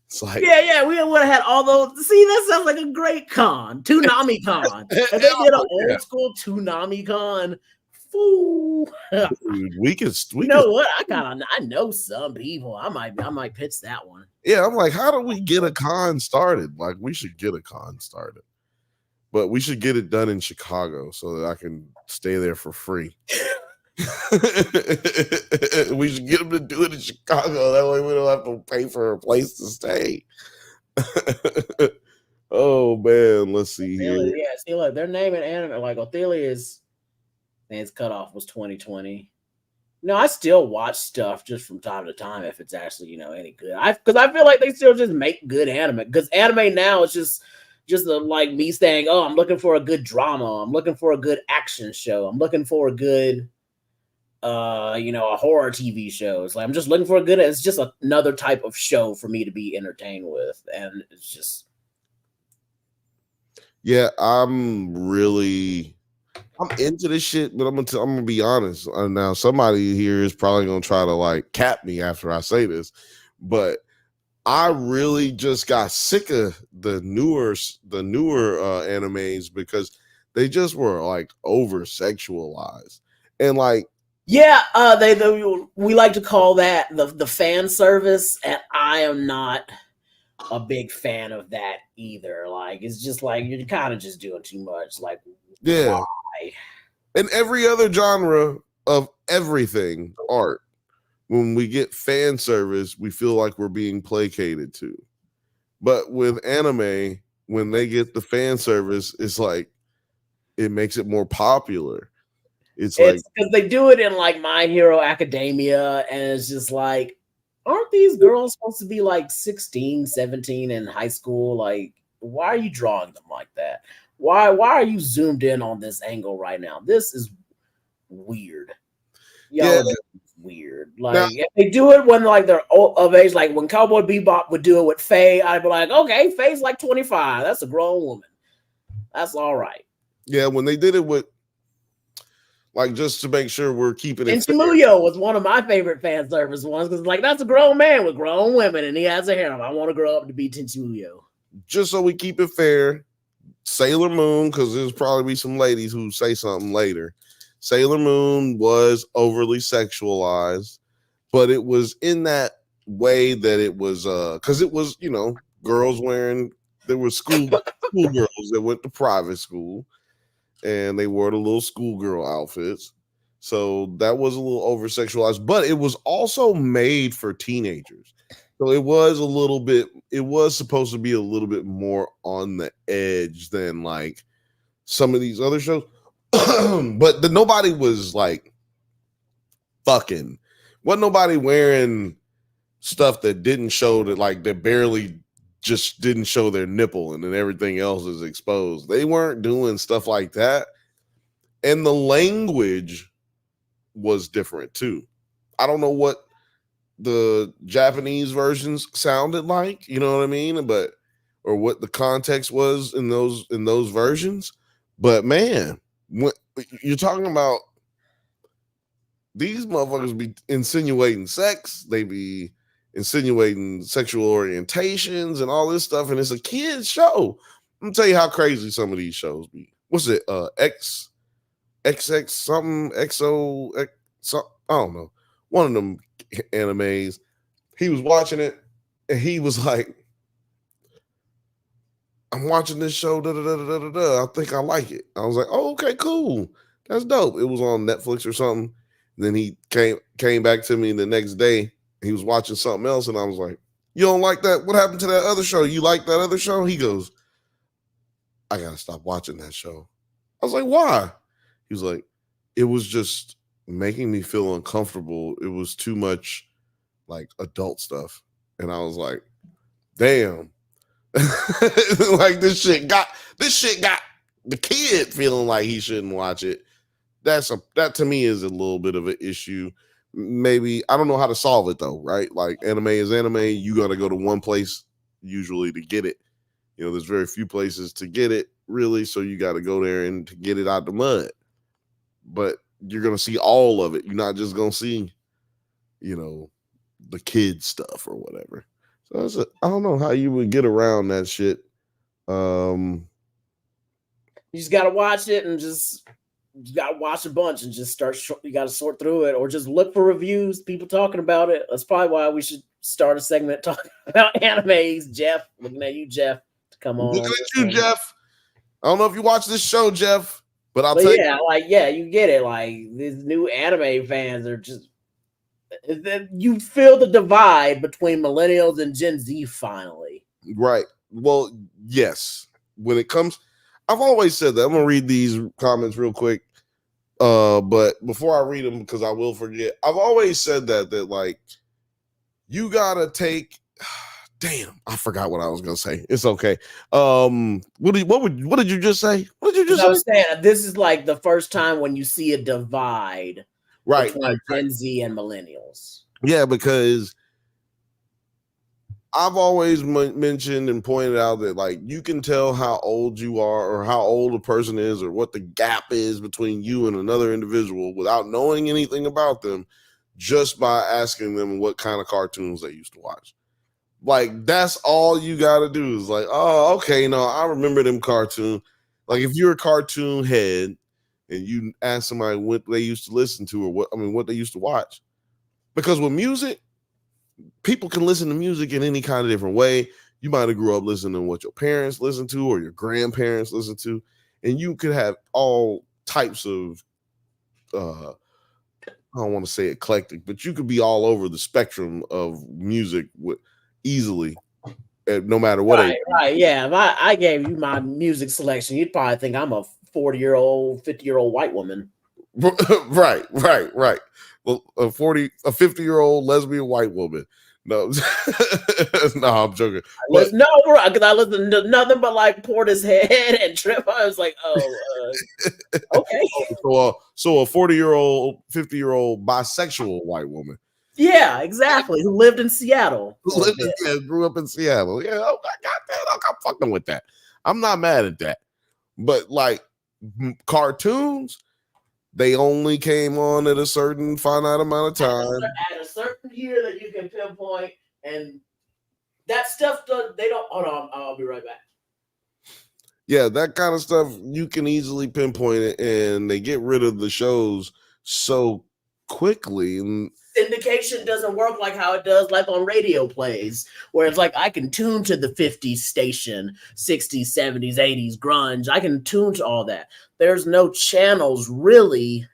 It's like, yeah, we would have had all those. See, that sounds like a great con, Toonami Con. If they did an old school Toonami Con, fool. we you know what? I know some people. I might pitch that one. Yeah, I'm like, how do we get a con started? Like, we should get a con started, but we should get it done in Chicago so that I can stay there for free. We should get them to do it in Chicago. That way we don't have to pay for a place to stay. Oh man, let's see here. Yeah, see, look, they're naming anime like Othelia's cutoff was 2020. No, I still watch stuff just from time to time if it's actually any good. Because I feel like they still just make good anime. Because anime now is just just like me saying, oh, I'm looking for a good drama. I'm looking for a good action show. I'm looking for a good, a horror TV show. It's like I'm just looking for it's just another type of show for me to be entertained with, and it's just. Yeah, I'm into this shit, but I'm gonna be honest. Now, somebody here is probably gonna try to like cap me after I say this, but I really just got sick of the newer animes because they just were like over sexualized and like. Yeah, we like to call that the fan service, and I am not a big fan of that either. Like, it's just like you're kind of just doing too much. Like, Yeah. why? And every other genre of everything art, when we get fan service, we feel like we're being placated to. But with anime, when they get the fan service, it's like it makes it more popular. It's like because they do it in like My Hero Academia, and it's just like, aren't these girls supposed to be like 16, 17 in high school? Like, why are you drawing them like that? Why are you zoomed in on this angle right now? This is weird. Y'all are just weird. Like, now, if they do it when like they're of age, like when Cowboy Bebop would do it with Faye, I'd be like, okay, Faye's like 25. That's a grown woman. That's all right. Yeah, when they did it with, like, just to make sure we're keeping it. Tenchimuyo was one of my favorite fan service ones because, like, that's a grown man with grown women and he has a harem. I want to grow up to be Tenchimuyo. Just so we keep it fair, Sailor Moon, because there's probably be some ladies who say something later. Sailor Moon was overly sexualized, but it was in that way that it was, because it was, girls wearing. There were schoolgirls that went to private school. And they wore the little schoolgirl outfits. So that was a little over sexualized, but it was also made for teenagers. So it was supposed to be a little bit more on the edge than like some of these other shows. But nobody was like fucking. Wasn't nobody wearing stuff that didn't show that, like, that barely just didn't show their nipple and then everything else is exposed. They weren't doing stuff like that. And the language was different too. I don't know what the Japanese versions sounded like, you know what I mean? Or what the context was in those versions. But man, when you're talking about these motherfuckers be insinuating sex, they be insinuating sexual orientations and all this stuff, and it's a kid's show. I'm gonna tell you how crazy some of these shows be. What's it? XX something XO X, I don't know. One of them animes. He was watching it and he was like, I'm watching this show. I think I like it. I was like, oh, okay, cool. That's dope. It was on Netflix or something. And then he came back to me the next day. He was watching something else, and I was like, you don't like that? What happened to that other show? You like that other show? He goes, I gotta stop watching that show. I was like, why? He was like, it was just making me feel uncomfortable. It was too much like adult stuff. And I was like, damn. Like this shit got the kid feeling like he shouldn't watch it. That to me is a little bit of an issue. Maybe I don't know how to solve it though, right? Like anime is anime. You got to go to one place usually to get it. There's very few places to get it really, so you got to go there and to get it out the mud. But you're gonna see all of it. You're not just gonna see, the kid stuff or whatever. So I don't know how you would get around that shit. You just gotta watch it and you gotta watch a bunch and just you gotta sort through it or just look for reviews, people talking about it. That's probably why we should start a segment talking about animes. Jeff, looking at you, Jeff, to come on. Looking at you, Jeff. I don't know if you watch this show, Jeff, but I'll tell you. You get it. Like these new anime fans are just, you feel the divide between millennials and Gen Z finally. Right. Well, yes. When it comes, I've always said that. I'm gonna read these comments real quick. But before I read them, because I will forget, I've always said that like you gotta take Damn, I forgot what I was gonna say. It's okay. What did you just say? What did you just I was say? saying this is like the first time when you see a divide between Gen Z and millennials. Yeah, because I've always mentioned and pointed out that like you can tell how old you are or how old a person is or what the gap is between you and another individual without knowing anything about them, just by asking them what kind of cartoons they used to watch. Like that's all you got to do is like, oh, okay, no, I remember them cartoon. Like if you're a cartoon head and you ask somebody what they used to listen to or what they used to watch, because with music, people can listen to music in any kind of different way. You might have grew up listening to what your parents listened to or your grandparents listened to, and you could have all types of I don't want to say eclectic, but you could be all over the spectrum of music easily, no matter what age. Right. Yeah. If I gave you my music selection, you'd probably think I'm a 40-year-old, 50-year-old white woman. Right. Well, a 50-year-old lesbian white woman. No, no, I'm joking. Because I listened to nothing but like Portishead and Trip. I was like, okay. So a 40-year-old, 50-year-old bisexual white woman. Yeah, exactly. Who lived in Seattle. Grew up in Seattle. Yeah, I got that. I'm fucking with that. I'm not mad at that. But like cartoons, they only came on at a certain finite amount of time. At a certain year that you can pinpoint, and that stuff, they don't. Hold on, I'll be right back. Yeah, that kind of stuff, you can easily pinpoint it, and they get rid of the shows so quickly. And syndication doesn't work like how it does like on radio plays, where it's like I can tune to the 50s station, 60s, 70s, 80s, grunge. I can tune to all that. There's no channels really.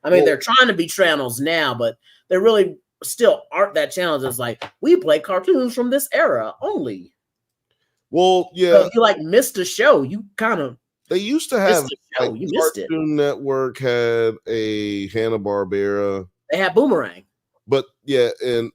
I mean, they're trying to be channels now, but they really still aren't that channels. It's like we play cartoons from this era only. Well, yeah. So if you like missed a show, you kind of they used to have like, you missed it. Cartoon Network had a Hanna-Barbera. They had Boomerang. But yeah,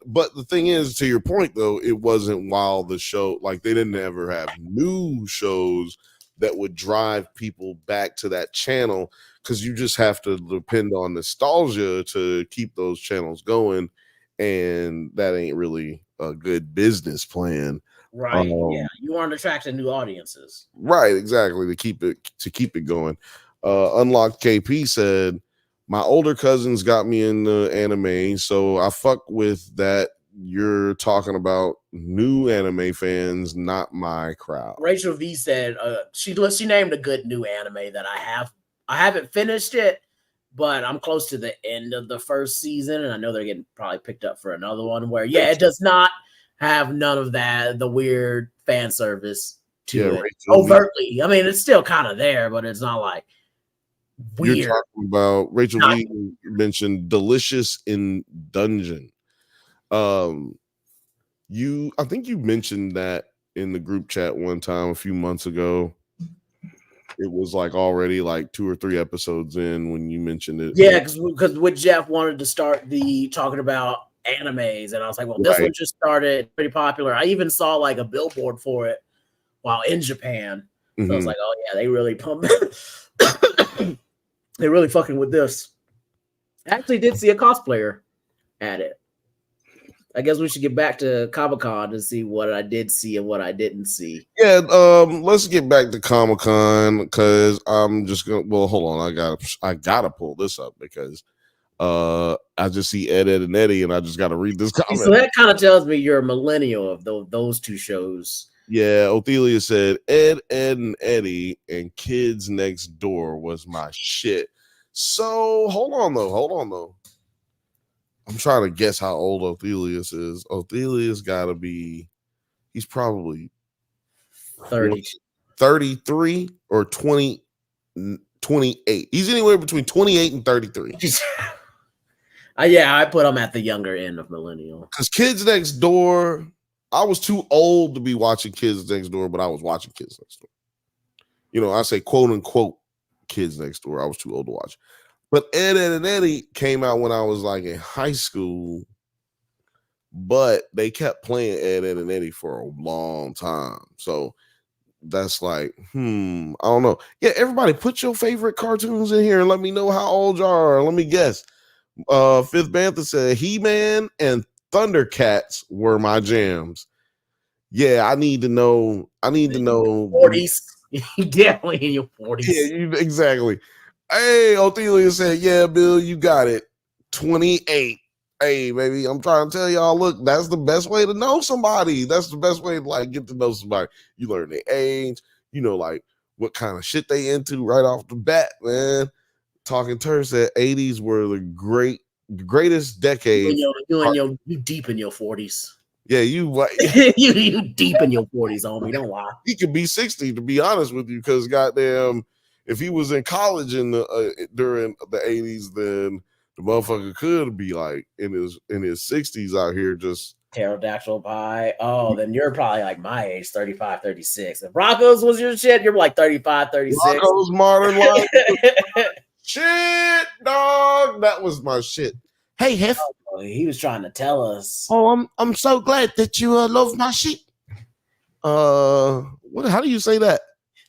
but the thing is, to your point though, it wasn't while the show, like they didn't ever have new shows that would drive people back to that channel, because you just have to depend on nostalgia to keep those channels going, and that ain't really a good business plan. Right. Yeah, you aren't attracting new audiences. Right, exactly, to keep it going. Unlocked KP said, my older cousins got me into anime, so I fuck with that. You're talking about new anime fans, not my crowd. Rachel V said she named a good new anime that I haven't finished it, but I'm close to the end of the first season, and I know they're getting probably picked up for another one where it does not have none of that, the weird fan service to it overtly. I mean, it's still kind of there, but it's not like weird. You're talking about Rachel V mentioned Delicious in Dungeon. I think you mentioned that in the group chat one time a few months ago. It was like already like 2 or 3 episodes in when you mentioned it. Yeah, because with Jeff wanted to start talking about animes, and I was like, well, this one just started, pretty popular. I even saw like a billboard for it while in Japan. So I was like, oh yeah, they really pumped. They're really fucking with this. I actually did see a cosplayer at it. I guess we should get back to Comic-Con to see what I did see and what I didn't see. Yeah, let's get back to Comic-Con, because I'm just gonna. Well, hold on, I gotta pull this up because I just see Ed, and Eddie, and I just got to read this comment. So that kind of tells me you're a millennial of those two shows. Yeah, Othelia said Ed, and Eddie, and Kids Next Door was my shit. So hold on though. I'm trying to guess how old Othelius is. Othelius got to be, he's probably 33 or 28. He's anywhere between 28 and 33. Yeah, I put him at the younger end of millennial. Because Kids Next Door, I was too old to be watching Kids Next Door, but I was watching Kids Next Door. You know, I say quote unquote Kids Next Door. I was too old to watch. But Ed, and Eddie came out when I was like in high school. but they kept playing Ed, Ed, and Eddie for a long time. So that's like, I don't know. Yeah, everybody put your favorite cartoons in here and let me know how old you are. Let me guess. Fifth Bantha said He-Man and Thundercats were my jams. Yeah, I need to know. 40s. Definitely in your 40s. Yeah, exactly. Hey, Othelia said, yeah, Bill, you got it. 28. Hey, baby, I'm trying to tell y'all, look, that's the best way to know somebody. That's the best way to like get to know somebody. You learn their age, you know, like what kind of shit they into right off the bat, man. Talking Turd said 80s were the greatest decade. You deep in your 40s. Yeah, you you deep in your 40s, homie. Don't lie. He could be 60, to be honest with you, because goddamn, if he was in college in the during the 80s, then the motherfucker could be like in his 60s out here just pterodactyl pie. Oh, then you're probably like my age, 35, 36. If Rocco's was your shit, you're like 35, 36. Rocco's Modern Life. Shit, dog. That was my shit. Hey, Hef. Oh, he was trying to tell us. Oh, I'm so glad that you love my shit. What? How do you say that?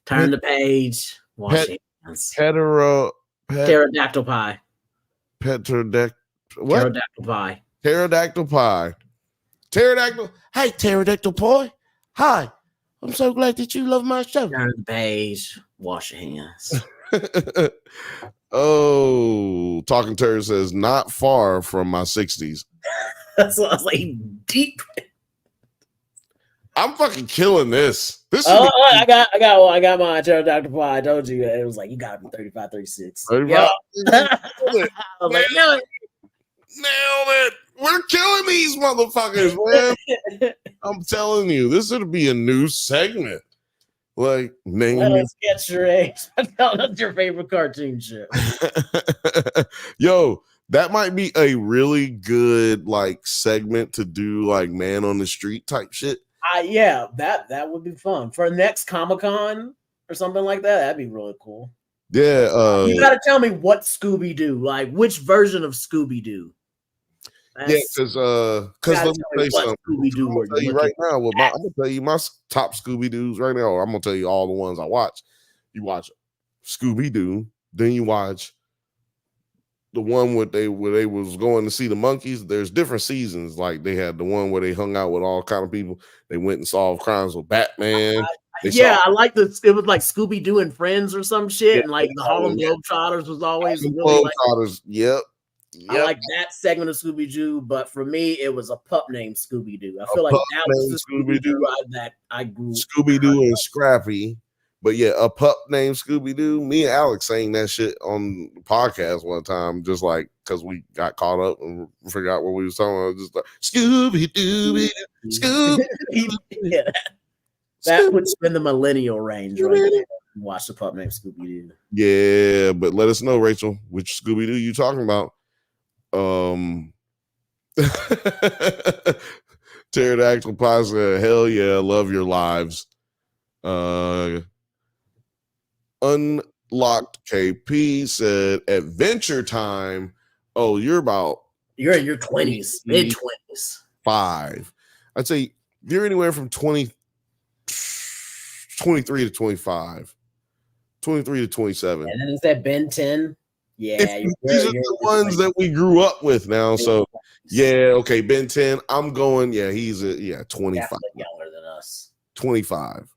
Turn the page. Wash hands. Pterodactyl pie. What? Pterodactyl pie. Pterodactyl pie. Pterodactyl. Hey, pterodactyl boy. Hi. I'm so glad that you love my show. Turn the page. Wash your hands. Oh, Talking Turd says not far from my 60s. That's what I was like, deep. I'm fucking killing this. I got my pterodactyl pie. I told you it was like you gotta be 35, 36. 35. Yeah. I was like, nailed it. We're killing these motherfuckers, man. I'm telling you, this would be a new segment. Like, let us get your age. Tell us your favorite cartoon show. Yo, that might be a really good like segment to do, like man on the street type shit. Yeah, that would be fun for next Comic-Con or something like that. That'd be really cool. Yeah, you gotta tell me what Scooby-Doo, like which version of Scooby-Doo. Yeah, because let me say something. Scooby-Doo I'm gonna tell you right now. I'm gonna tell you my top Scooby-Doos right now. I'm gonna tell you all the ones I watch. You watch Scooby-Doo, then you watch the one where they was going to see the monkeys. There's different seasons. Like they had the one where they hung out with all kind of people. They went and solved crimes with Batman. I like it was like Scooby-Doo and Friends or some shit, and like the Harlem Globetrotters was always really Globetrotters. Yep. I like that segment of Scooby-Doo, but for me, it was a pup named Scooby-Doo. I feel like that was the Scooby-Doo that I grew. Scooby-Doo and Scrappy. But yeah, a pup named Scooby-Doo. Me and Alex sang that shit on the podcast one time, just like because we got caught up and forgot what we was talking about. Just like Scooby-Doo, Scooby. Yeah. That would spin the millennial range right there. Watch the pup named Scooby-Doo. Yeah, but let us know, Rachel, which Scooby-Doo you talking about. Pterodactyl Pie said, hell yeah, love your lives. Unlocked KP said Adventure Time. Oh, you're in your 20s, mid-20s. 5. I'd say you're anywhere from 23 to 25. 23 to 27. And then is that Ben 10? Yeah, these are the ones that we grew up with now. So yeah, okay, Ben 10. I'm going, he's 25. Younger than us. 25.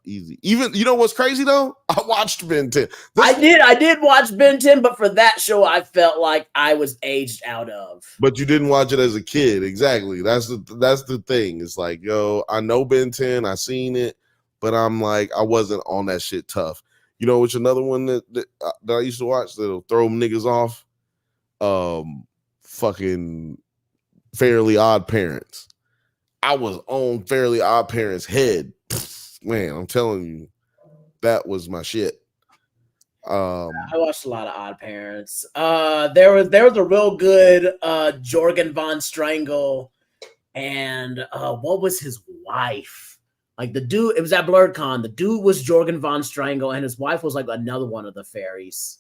Easy. Even you know what's crazy though? I watched Ben 10. I did watch Ben 10, but for that show, I felt like I was aged out of. But you didn't watch it as a kid. Exactly. That's the thing. It's like, yo, I know Ben 10, I seen it, but I'm like, I wasn't on that shit tough. You know, which another one that I used to watch that'll throw niggas off? Fucking Fairly Odd Parents. I was on Fairly Odd Parents' head. Man, I'm telling you, that was my shit. I watched a lot of Odd Parents. There was a real good Jorgen von Strangle, and what was his wife? Like the dude, it was at BlurredCon. The dude was Jorgen von Strangle, and his wife was like another one of the fairies.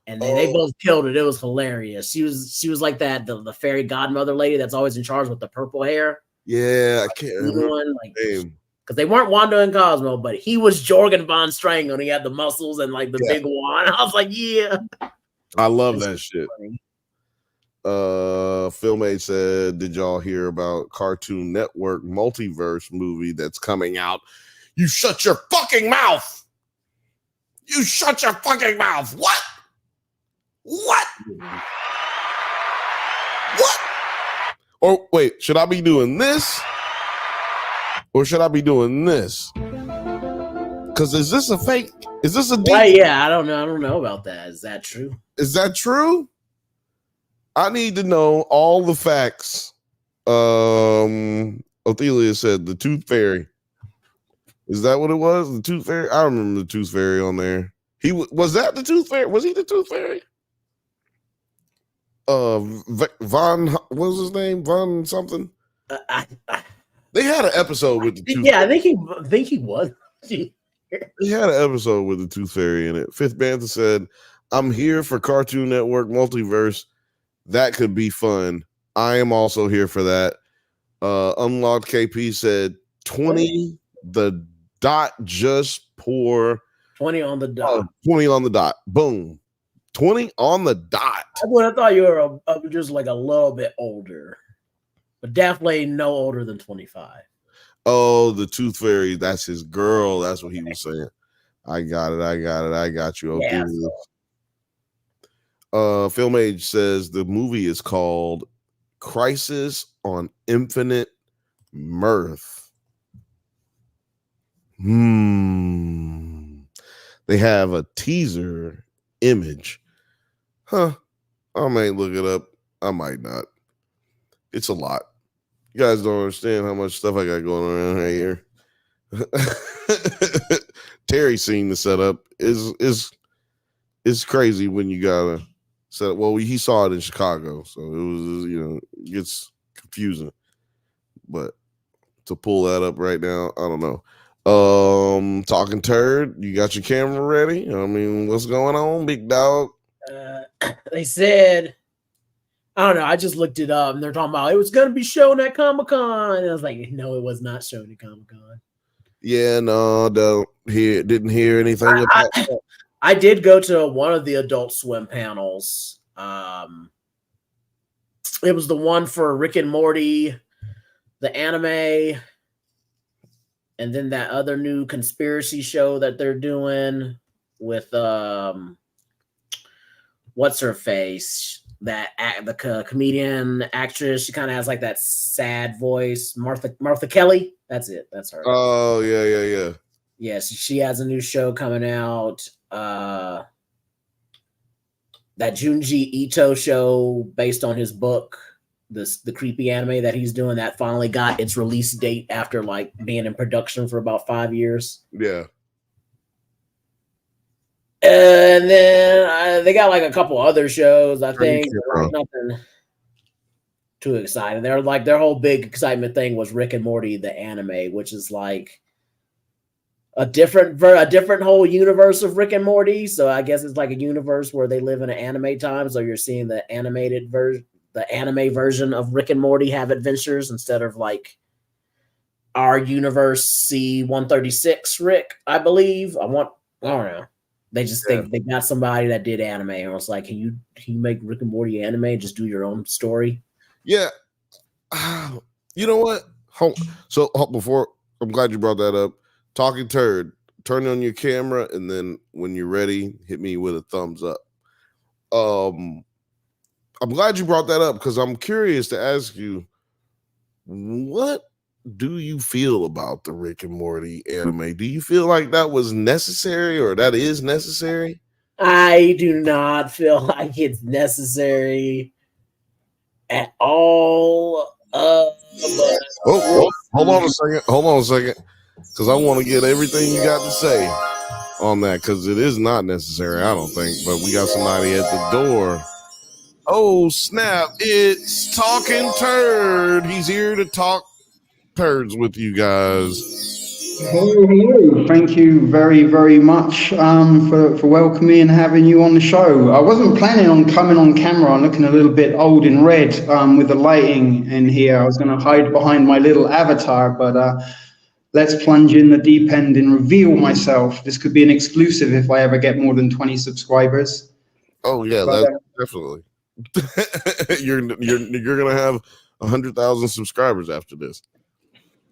and they both killed it. It was hilarious. She was like that the fairy godmother lady that's always in charge with the purple hair. Yeah, I can't remember the name. Because they weren't Wanda and Cosmo, but he was Jorgen von Strangle, and he had the muscles and like the big wand. I was like, yeah. I love that shit. Funny. Filmade said, did y'all hear about Cartoon Network multiverse movie that's coming out? You shut your fucking mouth. You shut your fucking mouth. What? What? What? Or wait, should I be doing this? Or should I be doing this? Because is this a fake? Is this a deep? Yeah, I don't know. I don't know about that. Is that true? Is that true? I need to know all the facts. Othelia said the Tooth Fairy. Is that what it was? The Tooth Fairy? I remember the Tooth Fairy on there. Was that the Tooth Fairy? Was he the Tooth Fairy? Von, what was his name? Von something. They had an episode with the Tooth Fairy. I think he was. They had an episode with the Tooth Fairy in it. Fifth Bantha said, "I'm here for Cartoon Network multiverse. That could be fun. I am also here for that." Unlocked KP said, 20 the dot, just pour 20 on the dot. 20 on the dot. Boom. 20 on the dot. I thought you were just like a little bit older, but definitely no older than 25. Oh, the Tooth Fairy. That's his girl. That's what he was saying. I got it. I got you. Yeah, Film Age says the movie is called Crisis on Infinite Mirth. They have a teaser image. I might look it up. I might not. It's a lot. You guys don't understand how much stuff I got going on right here. Terry seeing the setup is crazy when you gotta set up. Well, he saw it in Chicago, so it was, it gets confusing. But to pull that up right now, I don't know. Talking Turd, you got your camera ready? I mean, what's going on, big dog? They said, I don't know. I just looked it up, and they're talking about it was going to be shown at Comic-Con, and I was like, no, it was not shown at Comic-Con. Yeah, no, didn't hear anything about that. I did go to one of the Adult Swim panels. It was the one for Rick and Morty, the anime, and then that other new conspiracy show that they're doing with what's her face? The comedian actress. She kind of has like that sad voice. Martha Kelly. That's it. That's her. Oh yeah. Yes, she has a new show coming out. That Junji Ito show based on his book, the creepy anime that he's doing, that finally got its release date after like being in production for about 5 years. Yeah. And then they got like a couple other shows, I think. Nothing too exciting. They're like, their whole big excitement thing was Rick and Morty, the anime, which is like a different whole universe of Rick and Morty. So I guess it's like a universe where they live in an anime time. So you're seeing the animated version, the anime version of Rick and Morty have adventures instead of like our universe C-136 Rick, I believe. I don't know. They just think they got somebody that did anime and was like, can you make Rick and Morty anime and just do your own story? Yeah. You know what? Before, I'm glad you brought that up. Talking Turd, turn on your camera, and then when you're ready, hit me with a thumbs up. I'm glad you brought that up because I'm curious to ask you, what do you feel about the Rick and Morty anime? Do you feel like that was necessary or that is necessary? I do not feel like it's necessary at all. Hold on a second. Because I want to get everything you got to say on that, because it is not necessary, I don't think. But we got somebody at the door. Oh, snap. It's Talking Turd. He's here to talk turds with you guys. Hello, hello. Thank you very, very much for welcoming me and having you on the show. I wasn't planning on coming on camera. I'm looking a little bit old in red with the lighting in here. I was going to hide behind my little avatar, but let's plunge in the deep end and reveal myself. This could be an exclusive if I ever get more than 20 subscribers. Oh yeah, But, that's definitely. you're gonna have 100,000 subscribers after this.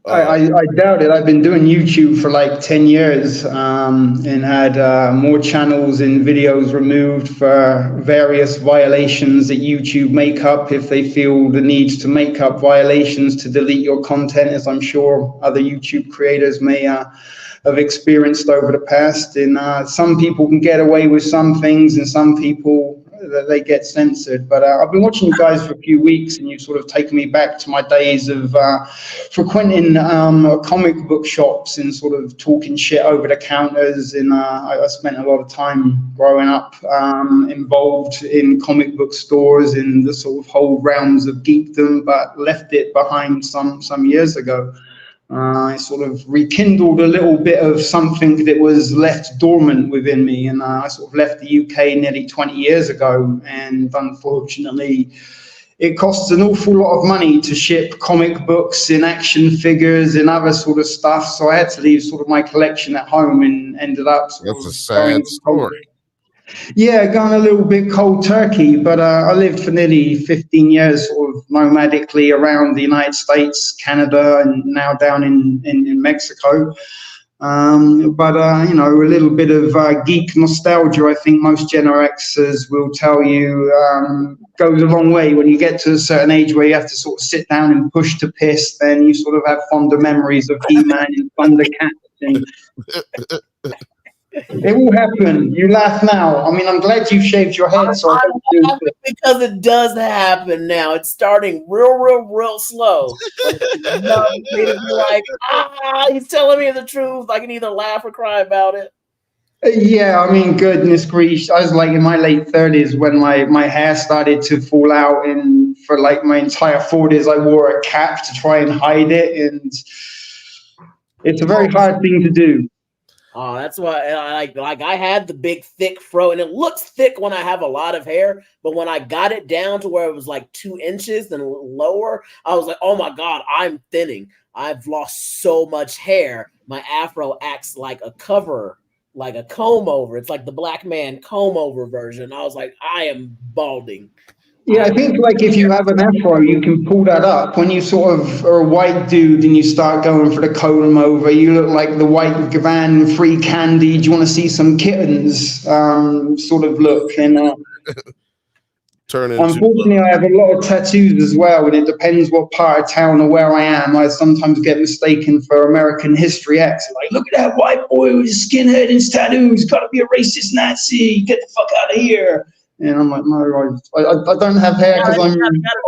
I doubt it. I've been doing YouTube for like 10 years and had more channels and videos removed for various violations that YouTube make up if they feel the need to make up violations to delete your content, as I'm sure other YouTube creators may have experienced over the past. And some people can get away with some things and some people that they get censored. But I've been watching you guys for a few weeks and you've sort of taken me back to my days of frequenting comic book shops and sort of talking shit over the counters. And I spent a lot of time growing up involved in comic book stores in the sort of whole realms of geekdom, but left it behind some years ago. I sort of rekindled a little bit of something that was left dormant within me, and I sort of left the UK nearly 20 years ago, and unfortunately it costs an awful lot of money to ship comic books and action figures and other sort of stuff, so I had to leave sort of my collection at home and ended up That's a sad story. Yeah, going a little bit cold turkey, but I lived for nearly 15 years sort of nomadically around the United States, Canada, and now down in Mexico. But you know, a little bit of geek nostalgia, I think most Gen Xers will tell you, goes a long way. When you get to a certain age where you have to sort of sit down and push to piss, then you sort of have fonder memories of He-Man and Thundercats and... It will happen. You laugh now. I mean, I'm glad you shaved your head. So I'm laughing because it does happen now. It's starting real slow. But it's like, he's telling me the truth. I can either laugh or cry about it. Yeah, I mean, goodness grief. I was like in my late 30s when my hair started to fall out, and for like my entire 40s, I wore a cap to try and hide it, and it's a very hard thing to do. Oh, that's why like I had the big thick fro, and it looks thick when I have a lot of hair, but when I got it down to where it was like 2 inches and lower, I was like, oh my God, I'm thinning. I've lost so much hair. My afro acts like a cover, like a comb over. It's like the black man comb over version. I was like, I am balding. Yeah, I think like if you have an afro, you can pull that up. When you sort of are a white dude and you start going for the comb over, you look like the white van free candy. Do you want to see some kittens sort of look? And unfortunately, I have a lot of tattoos as well, and it depends what part of town or where I am. I sometimes get mistaken for American History X. Like, look at that white boy with his skinhead and his tattoos. Got to be a racist Nazi. Get the fuck out of here. And I'm like, no, I don't have hair because I'm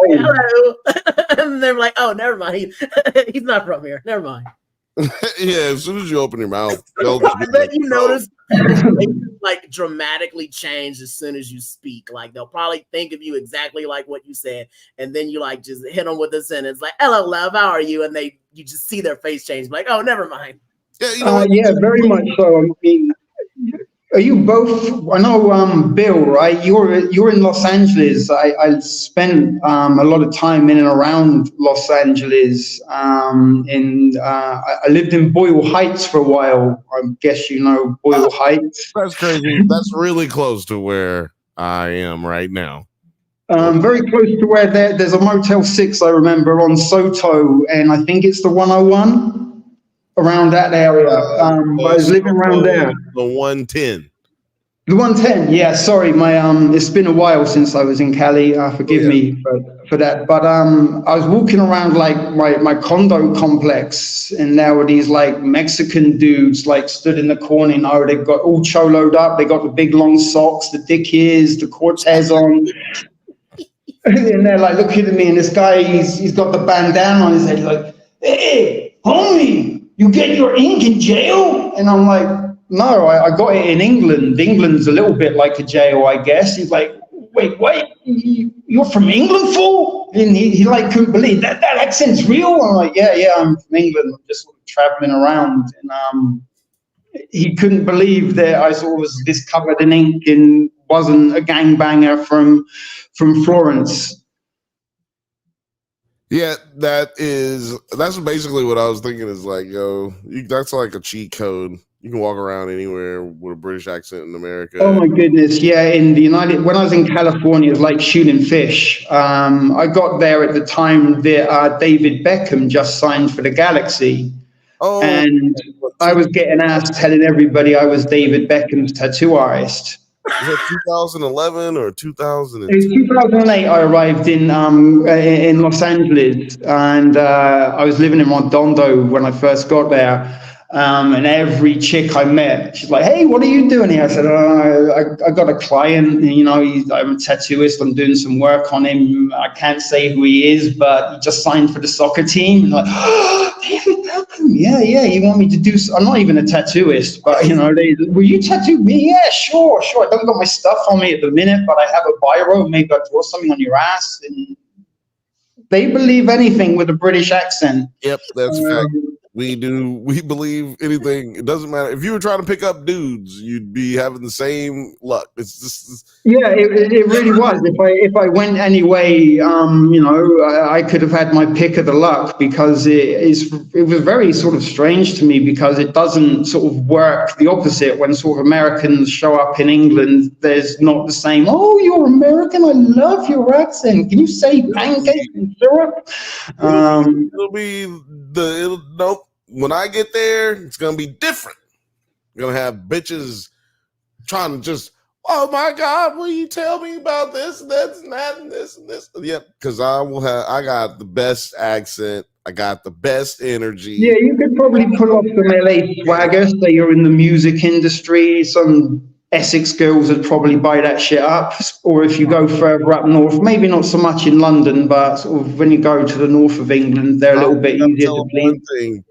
old. Hello. And they're like, oh, never mind. He's not from here. Never mind. Yeah, as soon as you open your mouth, I bet you notice like dramatically change as soon as you speak. Like they'll probably think of you exactly like what you said, and then you like just hit them with a sentence like, "Hello, love, how are you?" And you just see their face change. Like, oh, never mind. Yeah, you know yeah, very much so. I mean, are you both? I know, Bill, right? You're in Los Angeles. I spent a lot of time in and around Los Angeles, and I lived in Boyle Heights for a while. I guess you know Boyle Heights. That's crazy. That's really close to where I am right now. Very close to where there's a Motel 6, I remember, on Soto, and I think it's the 101. Around that area, I was living around there. The 110. The 110, yeah. Sorry, it's been a while since I was in Cali. Forgive me for that. But I was walking around like my condo complex, and there were these like Mexican dudes like stood in the corner. You know, they've got all choloed up. They got the big long socks, the Dickies, the Cortez on. And they're like looking at me, and this guy, he's got the bandana on his head. He's like, hey, homie. You get your ink in jail? And I'm like, no, I got it in England. England's a little bit like a jail, I guess. He's like, wait, you're from England, fool? And he like couldn't believe that accent's real. I'm like, yeah, I'm from England. I'm just sort of traveling around, and he couldn't believe that I sort of was this covered in ink and wasn't a gangbanger from Florence. Yeah, that's basically what I was thinking. Is like, yo, that's like a cheat code. You can walk around anywhere with a British accent in America. Oh my goodness, yeah. When I was in California, it was like shooting fish. I got there at the time that David Beckham just signed for the Galaxy. Oh, and I was getting asked telling everybody I was David Beckham's tattoo artist. Was that 2011 or 2000? It was 2008. I arrived in Los Angeles, and I was living in Redondo when I first got there. And every chick I met, she's like, "Hey, what are you doing here?" I said, I got a client. You know, I'm a tattooist. I'm doing some work on him. I can't say who he is, but he just signed for the soccer team." And like, "Oh, David Beckham, yeah. You want me to do? I'm not even a tattooist, but you know, will you tattoo me? Yeah, sure. I don't got my stuff on me at the minute, but I have a biro. Maybe I'll draw something on your ass." And they believe anything with a British accent. Yep, that's a fact. We believe anything. It doesn't matter. If you were trying to pick up dudes, you'd be having the same luck. It's just yeah, it really was. If I went anyway, you know, I could have had my pick of the luck, because it was very sort of strange to me, because it doesn't sort of work the opposite. When sort of Americans show up in England, there's not the same, "Oh, you're American, I love your accent. Can you say pancake and syrup?" Nope. When I get there, it's gonna be different. You're gonna have bitches trying to just, "Oh my God, will you tell me about this, this, and that, and this, and this?" Yep, because I got the best accent, I got the best energy. Yeah, you could probably pull off some LA swagger. Say you're in the music industry, some Essex girls would probably buy that shit up. Or if you go further up north, maybe not so much in London, but sort of when you go to the north of England, they're a little bit easier to please.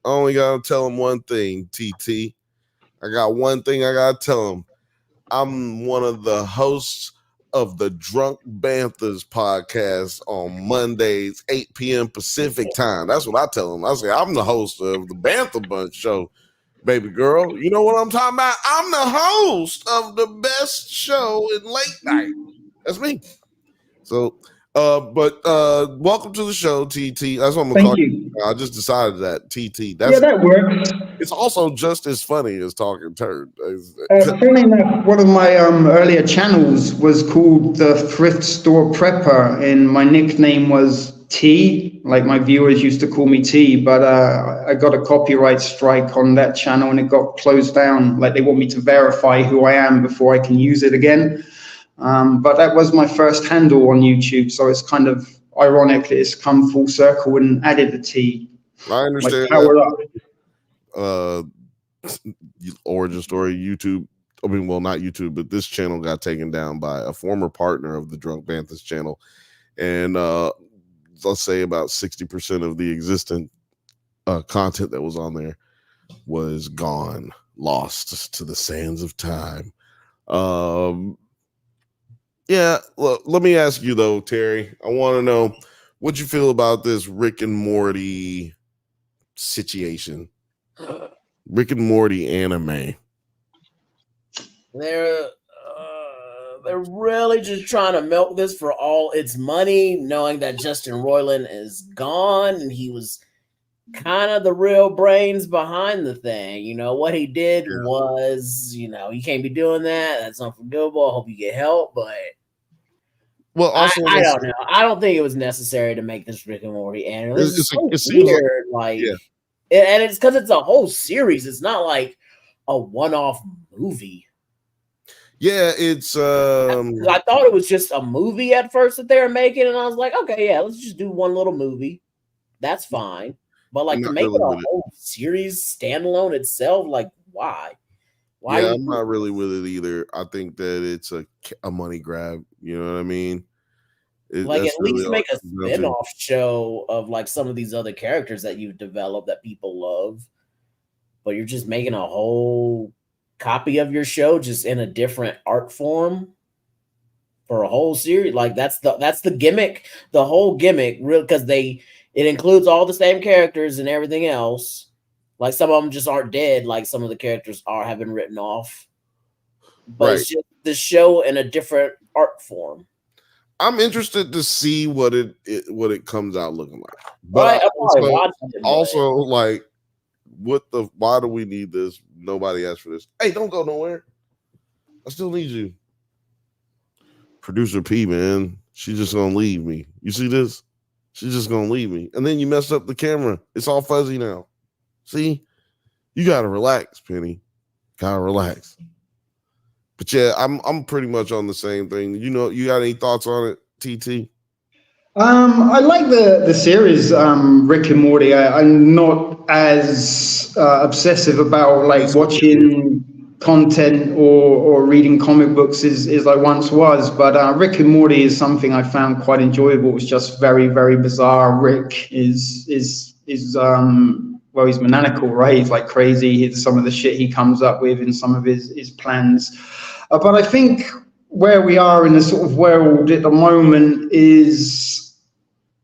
I only gotta tell them one thing, TT. I got one thing I gotta tell them. I'm one of the hosts of the Drunk Banthas podcast on Mondays, 8 p.m. Pacific time. That's what I tell them. I say, I'm the host of the Bantha Bunch show, baby girl. You know what I'm talking about? I'm the host of the best show in late night. That's me. So, welcome to the show, TT. That's what I'm gonna call you. I just decided that, TT. Yeah, that works. It's also just as funny as talking turd. Funny enough, one of my earlier channels was called the Thrift Store Prepper, and my nickname was T. Like my viewers used to call me T, but I got a copyright strike on that channel, and it got closed down. Like they want me to verify who I am before I can use it again. But that was my first handle on YouTube, so it's kind of ironic that it's come full circle and added a T. I understand. Like power up. Origin story. YouTube. I mean, well, not YouTube, but this channel got taken down by a former partner of the Drunk Banthas channel, and let's say about 60% of the existing content that was on there was gone, lost to the sands of time. Yeah, look, let me ask you though, Terry. I want to know what you feel about this Rick and Morty situation. Rick and Morty anime. They're really just trying to milk this for all its money, knowing that Justin Roiland is gone and he was kind of the real brains behind the thing. You know, what he did was, you know, you can't be doing that. That's unforgivable. I hope you get help, but well, also I don't know. I don't think it was necessary to make this Rick and Morty anime. It's so weird, like and it's because it's a whole series. It's not like a one-off movie. Yeah, it's I thought it was just a movie at first that they were making, and I was like, okay, yeah, let's just do one little movie. That's fine. But like to make it a whole series standalone itself, like why? Yeah, I'm not really with it either. I think that it's a money grab. You know what I mean? Like at least make a spin-off show of like some of these other characters that you've developed that people love. But you're just making a whole copy of your show just in a different art form for a whole series. Like that's the gimmick, the whole gimmick, real, because it includes all the same characters and everything else. Like some of them just aren't dead. Like some of the characters have been written off. But Right. it's just the show in a different art form. I'm interested to see what it comes out looking like. But also like, why do we need this? Nobody asked for this. Hey, don't go nowhere. I still need you. Producer P, man. She's just gonna leave me. You see this? She's just gonna leave me. And then you messed up the camera. It's all fuzzy now. See? You gotta relax, Penny. Gotta relax. But yeah, I'm pretty much on the same thing. You got any thoughts on it, TT? I like the series Rick and Morty. I'm not as obsessive about like watching content or reading comic books as I once was, but Rick and Morty is something I found quite enjoyable. It's just very, very bizarre. Rick is well, he's maniacal, right? He's like crazy. Some of the shit he comes up with in some of his plans. But I think where we are in the sort of world at the moment is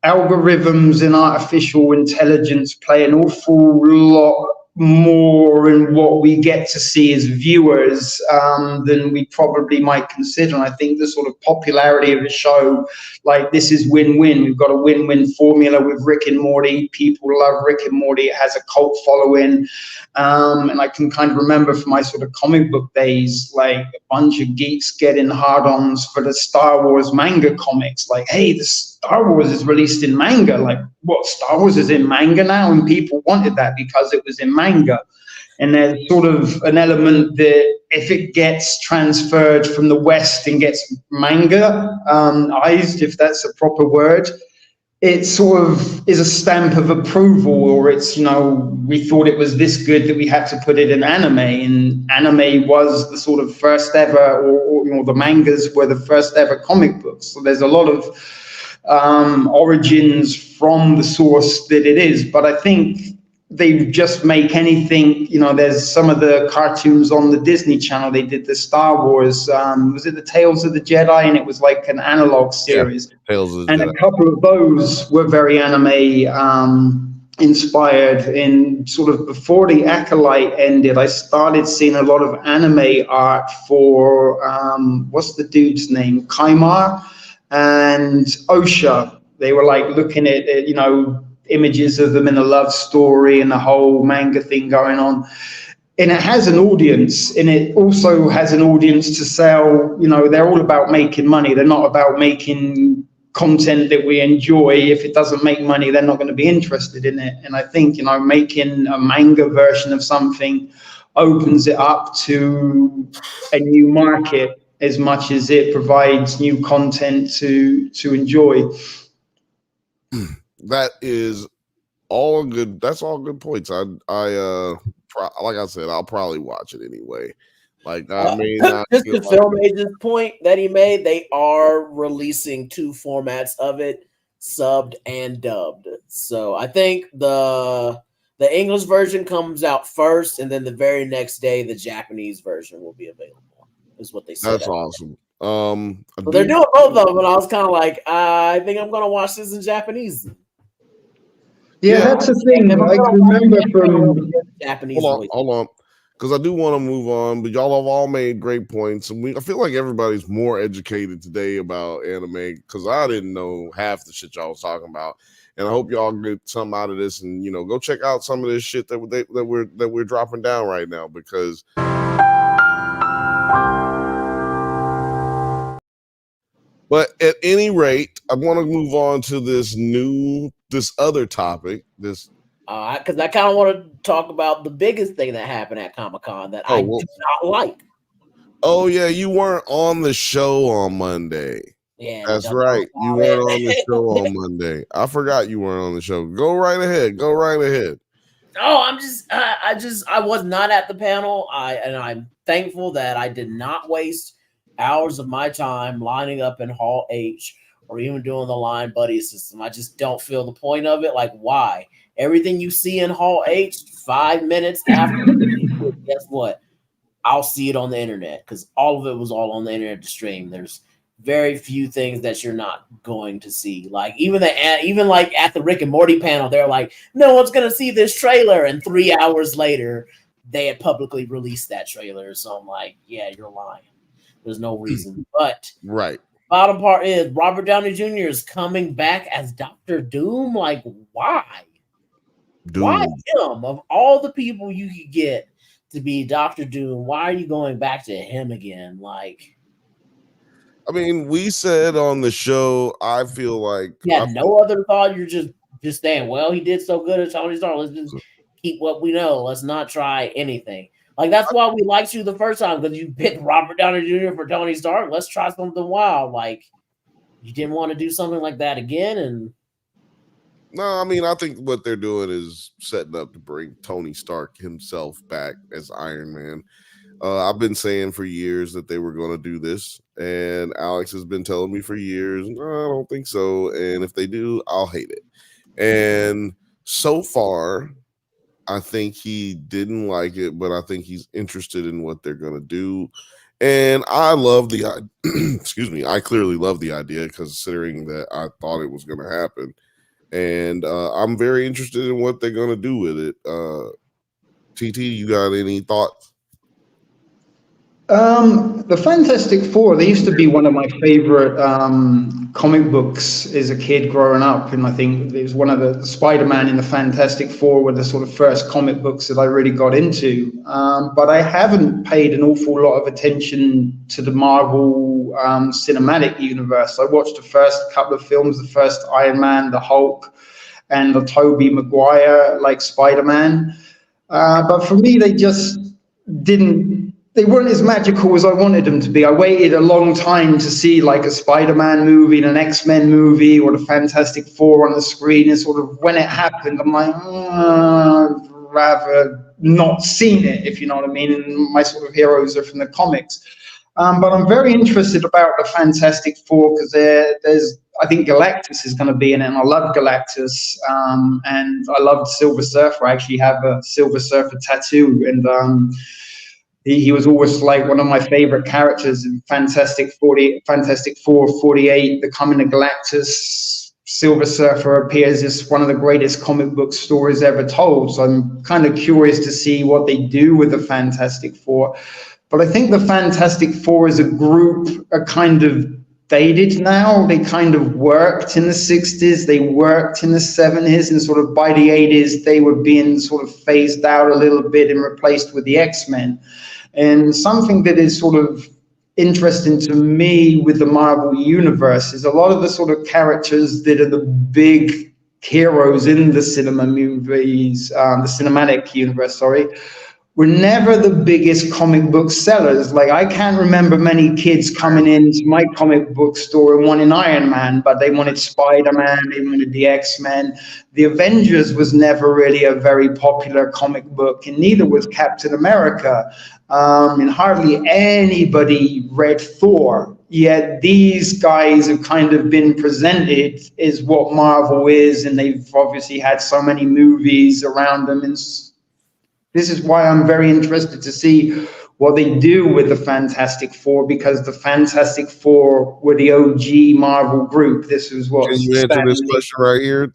algorithms and artificial intelligence play an awful lot more in what we get to see as viewers than we probably might consider. And I think the sort of popularity of the show, like this is win-win. We've got a win-win formula with Rick and Morty. People love Rick and Morty. It has a cult following. And I can kind of remember from my sort of comic book days, like a bunch of geeks getting hard-ons for the Star Wars manga comics. Like, hey, the Star Wars is released in manga. Like, what, Star Wars is in manga now? And people wanted that because it was in manga. And there's sort of an element that if it gets transferred from the West and gets manga-ized, if that's a proper word, it sort of is a stamp of approval, or it's, we thought it was this good that we had to put it in anime, and anime was the sort of first ever, or the mangas were the first ever comic books. So there's a lot of origins from the source that it is, but I think they just make anything, there's some of the cartoons on the Disney Channel, they did the Star Wars, was it the Tales of the Jedi? And it was like an analog series. Yeah, Tales of the and Jedi. A couple of those were very anime inspired. And sort of before the Acolyte ended, I started seeing a lot of anime art for, what's the dude's name? Kaimar and Osha. They were like looking at, images of them in a love story and the whole manga thing going on. And it has an audience, and it also has an audience to sell. They're all about making money. They're not about making content that we enjoy. If it doesn't make money, they're not going to be interested in it. And I think, making a manga version of something opens it up to a new market as much as it provides new content to enjoy. That is all good. That's all good points. Like I said, I'll probably watch it anyway. Like, I mean, just to Film Agent's point that he made, they are releasing 2 formats of it, subbed and dubbed. So I think the English version comes out first, and then the very next day the Japanese version will be available. Is what they said. That's awesome. So they're doing both of them, and I was kind of like, I think I'm gonna watch this in Japanese. Yeah, that's the thing. I remember from Japanese. Hold on, because I do want to move on. But y'all have all made great points, and I feel like everybody's more educated today about anime because I didn't know half the shit y'all was talking about, and I hope y'all get something out of this. And go check out some of this shit that we're dropping down right now because. But at any rate, I want to move on to this other topic. Because I kind of want to talk about the biggest thing that happened at Comic-Con that I do not like. Oh yeah, you weren't on the show on Monday. Yeah, that's right. You weren't on the show on Monday. I forgot you weren't on the show. Go right ahead. Oh, I was not at the panel. I'm thankful that I did not waste hours of my time lining up in Hall H or even doing the line buddy system. I just don't feel the point of it. Like, why? Everything you see in Hall H 5 minutes after, guess what? I'll see it on the internet because all of it was all on the internet to stream. There's very few things that you're not going to see. Like even like at the Rick and Morty panel, they're like, no one's gonna see this trailer, and 3 hours later, they had publicly released that trailer. So I'm like, yeah, you're lying. There's no reason. But Right. bottom part is Robert Downey Jr. is coming back as Dr. Doom. Like, why? Doom. Why him? Of all the people you could get to be Dr. Doom, why are you going back to him again? Like, I mean, we said on the show, I feel like no other thought. You're just saying, well, he did so good at Tony Stark. Let's just keep what we know. Let's not try anything. Like, that's why we liked you the first time, because you picked Robert Downey Jr. for Tony Stark. Let's try something wild. Like, you didn't want to do something like that again. And no, I mean, I think what they're doing is setting up to bring Tony Stark himself back as Iron Man. I've been saying for years that they were going to do this, and Alex has been telling me for years, no, I don't think so. And if they do, I'll hate it. And so far, I think he didn't like it, but I think he's interested in what they're going to do. And I love the excuse me. I clearly love the idea, considering that I thought it was going to happen. And I'm very interested in what they're going to do with it. TT, you got any thoughts? The Fantastic Four, they used to be one of my favorite comic books as a kid growing up. And I think it was one of the Spider-Man and the Fantastic Four were the sort of first comic books that I really got into. But I haven't paid an awful lot of attention to the Marvel cinematic universe. I watched the first couple of films, the first Iron Man, the Hulk, and the Tobey Maguire, like Spider-Man. But for me, they just they weren't as magical as I wanted them to be. I waited a long time to see like a Spider-Man movie and an X-Men movie or the Fantastic Four on the screen. And sort of when it happened, I'm like, I'd rather not seen it, if you know what I mean. And my sort of heroes are from the comics. But I'm very interested about the Fantastic Four because I think Galactus is going to be in it, and I love Galactus, and I love Silver Surfer. I actually have a Silver Surfer tattoo, and he was always like one of my favorite characters in Fantastic Four 48, The Coming of Galactus. Silver Surfer appears as one of the greatest comic book stories ever told. So I'm kind of curious to see what they do with the Fantastic Four. But I think the Fantastic Four as a group are kind of dated now. They kind of worked in the 60s, they worked in the 70s, and sort of by the 80s, they were being sort of phased out a little bit and replaced with the X-Men. And something that is sort of interesting to me with the Marvel Universe is a lot of the sort of characters that are the big heroes in the cinema movies, the cinematic universe, were never the biggest comic book sellers. Like, I can't remember many kids coming into my comic book store and wanting Iron Man, but they wanted Spider-Man, they wanted the X-Men. The Avengers was never really a very popular comic book, and neither was Captain America. And hardly anybody read Thor. Yet these guys have kind of been presented as what Marvel is, and they've obviously had so many movies around them. And this is why I'm very interested to see what they do with the Fantastic Four, because the Fantastic Four were the OG Marvel group. This is what. Can you answer this question right here?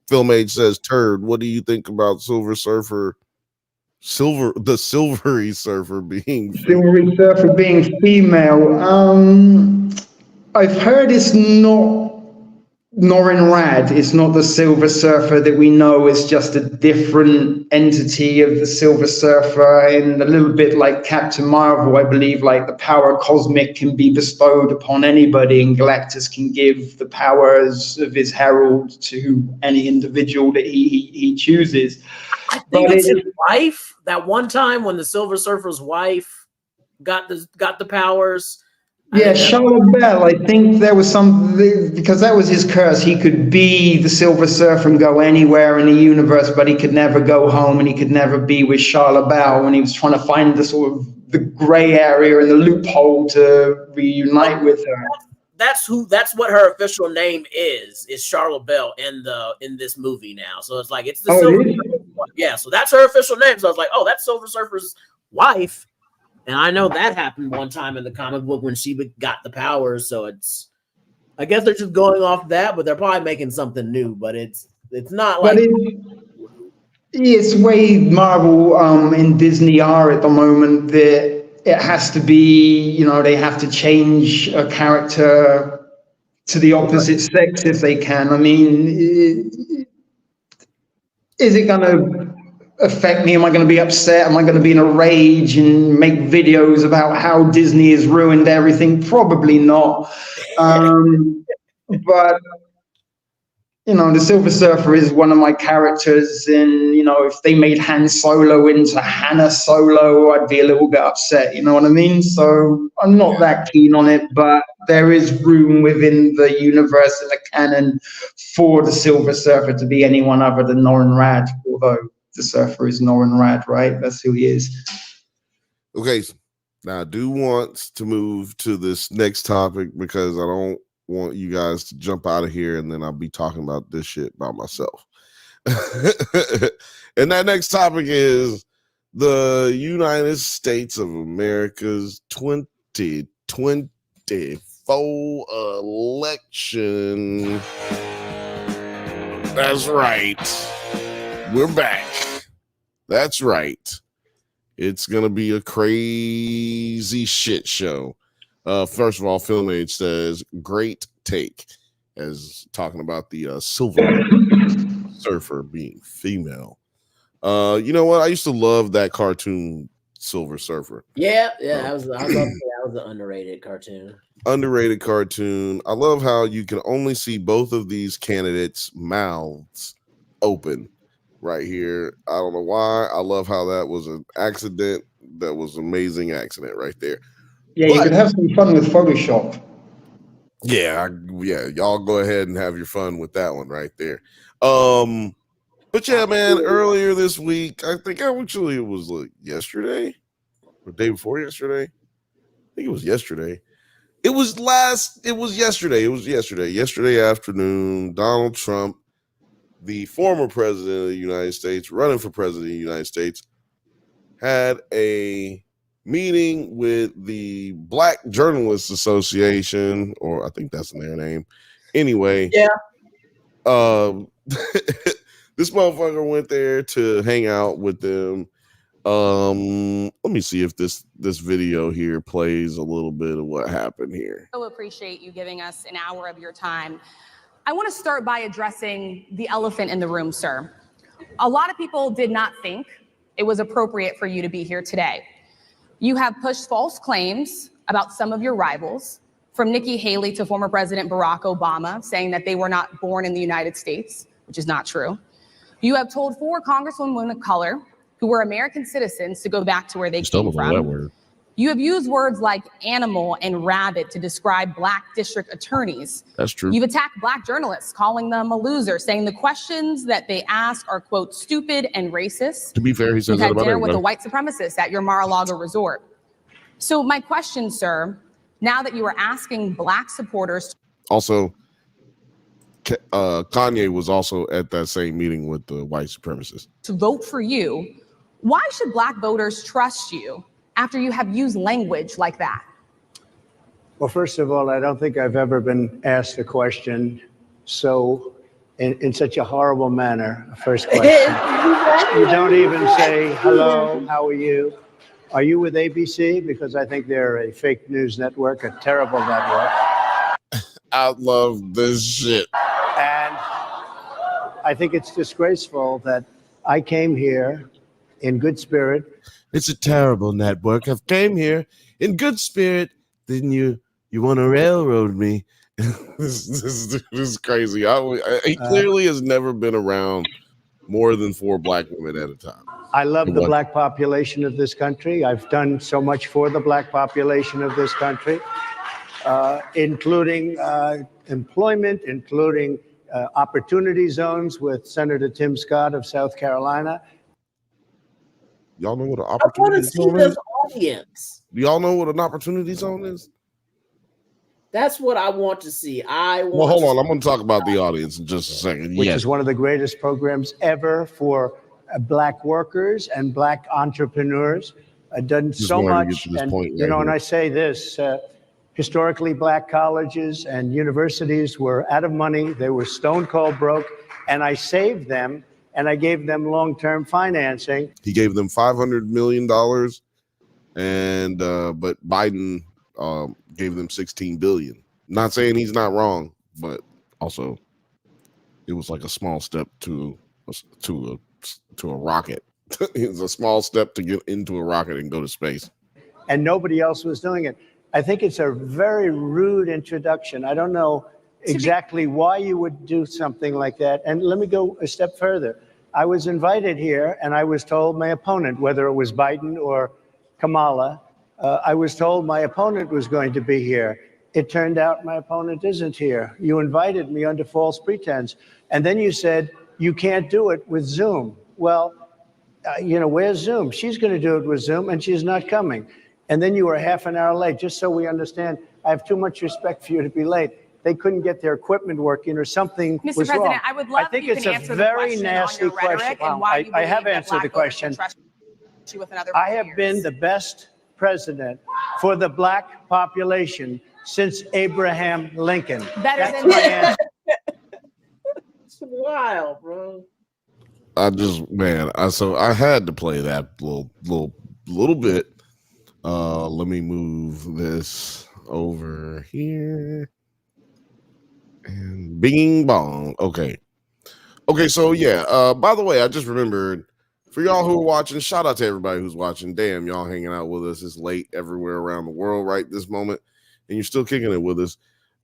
Filmage says, Turd, what do you think about the Silvery Surfer being Silvery Surfer being female? I've heard it's not Norrin Rad. It's not the Silver Surfer that we know. It's just a different entity of the Silver Surfer, and a little bit like Captain Marvel, I believe, like the power cosmic can be bestowed upon anybody, and Galactus can give the powers of his herald to any individual that he chooses. I think it's his wife. That one time when the Silver Surfer's wife got the powers. Yeah, Charlotte Bell. I think there was because that was his curse. He could be the Silver Surfer and go anywhere in the universe, but he could never go home, and he could never be with Charlotte Bell when he was trying to find the sort of the gray area and the loophole to reunite with her. That's what her official name is Charlotte Bell in this movie now. So it's like it's the Silver Surfer. Yeah, so that's her official name. So I was like, oh, that's Silver Surfer's wife. And I know that happened one time in the comic book when she got the powers. So I guess they're just going off that, but they're probably making something new. But it's not like. It's way Marvel and Disney are at the moment that it has to be, they have to change a character to the opposite sex if they can. I mean, is it going to affect me? Am I going to be upset? Am I going to be in a rage and make videos about how Disney has ruined everything? Probably not. But the Silver Surfer is one of my characters, and if they made Han Solo into Hannah Solo, I'd be a little bit upset. You know what I mean? So I'm not that keen on it, but there is room within the universe and the canon for the Silver Surfer to be anyone other than Norrin Radd, although the Surfer is Norrin Radd, right? That's who he is. Okay, now I do want to move to this next topic because I don't want you guys to jump out of here and then I'll be talking about this shit by myself. And that next topic is the United States of America's 2024 election. That's right. We're back. That's right. It's going to be a crazy shit show. First of all, Film Age says, great take, as talking about the Silver Surfer being female. You know what? I used to love that cartoon Silver Surfer. Yeah, that was an underrated cartoon. Underrated cartoon. I love how you can only see both of these candidates' mouths open right here. I don't know why. I love how that was an accident. That was an amazing accident right there. Yeah, you could have some fun with Photoshop. Yeah, y'all go ahead and have your fun with that one right there. But yeah, man, earlier this week, I think actually it was like yesterday or day before yesterday. I think it was yesterday. It was yesterday. Yesterday afternoon, Donald Trump, the former president of the United States, running for president of the United States, had a meeting with the Black Journalists Association, or I think that's their name. Anyway, yeah. This motherfucker went there to hang out with them. Let me see if this video here plays a little bit of what happened here. So appreciate you giving us an hour of your time. I want to start by addressing the elephant in the room, sir. A lot of people did not think it was appropriate for you to be here today. You have pushed false claims about some of your rivals, from Nikki Haley to former President Barack Obama, saying that they were not born in the United States, which is not true. You have told 4 congresswomen of color who were American citizens to go back to where they came from. You have used words like animal and rabbit to describe Black district attorneys. That's true. You've attacked Black journalists, calling them a loser, saying the questions that they ask are, quote, stupid and racist. To be fair, he says You've that had about dinner everybody. with a white supremacist at your Mar-a-Lago resort. So my question, sir, now that you are asking Black supporters. Also, Kanye was also at that same meeting with the white supremacists. To vote for you, why should Black voters trust you after you have used language like that? Well, first of all, I don't think I've ever been asked a question so in such a horrible manner. First question. You don't even say, hello, how are you? Are you with ABC? Because I think they're a fake news network, a terrible network. I love this shit. And I think it's disgraceful that I came here in good spirit. It's a terrible network. I've came here in good spirit. Then you want to railroad me. This is crazy. He clearly has never been around more than 4 Black women at a time. I love the Black population of this country. I've done so much for the Black population of this country, including employment, including opportunity zones with Senator Tim Scott of South Carolina. Y'all know what an opportunity zone is? Audience. Do y'all know what an opportunity zone is? That's what I want to see. Well, hold on. I'm going to talk about the audience in just a second. Which is one of the greatest programs ever for Black workers and Black entrepreneurs. done Just so wanted to get much. to this And, point you right know, and here. I say this, historically black colleges and universities were out of money. They were stone cold broke. And I saved them and I gave them long-term financing. He gave them $500 million, and but Biden gave them $16 billion. Not saying he's not wrong, but also it was like a small step to a rocket. It's a small step to get into a rocket and go to space. And nobody else was doing it. I think it's a very rude introduction. I don't know exactly why you would do something like that. And let me go a step further. I was invited here and I was told my opponent, whether it was Biden or Kamala, I was told my opponent was going to be here. It turned out my opponent isn't here. You invited me under false pretense. And then you said, you can't do it with Zoom. Well, you know, where's Zoom? She's going to do it with Zoom and she's not coming. And then you were half an hour late, just so we understand. I have too much respect for you to be late. They couldn't get their equipment working or something Mr. was President, wrong. I would love I think if you it's can a answer very the question nasty on your rhetoric question. and why you I have believe that answered the black voters question. can trust you with another I 4 have years. been the best president for the black population since Abraham Lincoln. Better That's than my answer. It's wild, bro. So I had to play that little bit. Let me move this over here. And bing bong. Okay. So yeah. By the way, I just remembered, for y'all who are watching, shout out to everybody who's watching. Damn, y'all hanging out with us. It's late everywhere around the world right this moment, and you're still kicking it with us.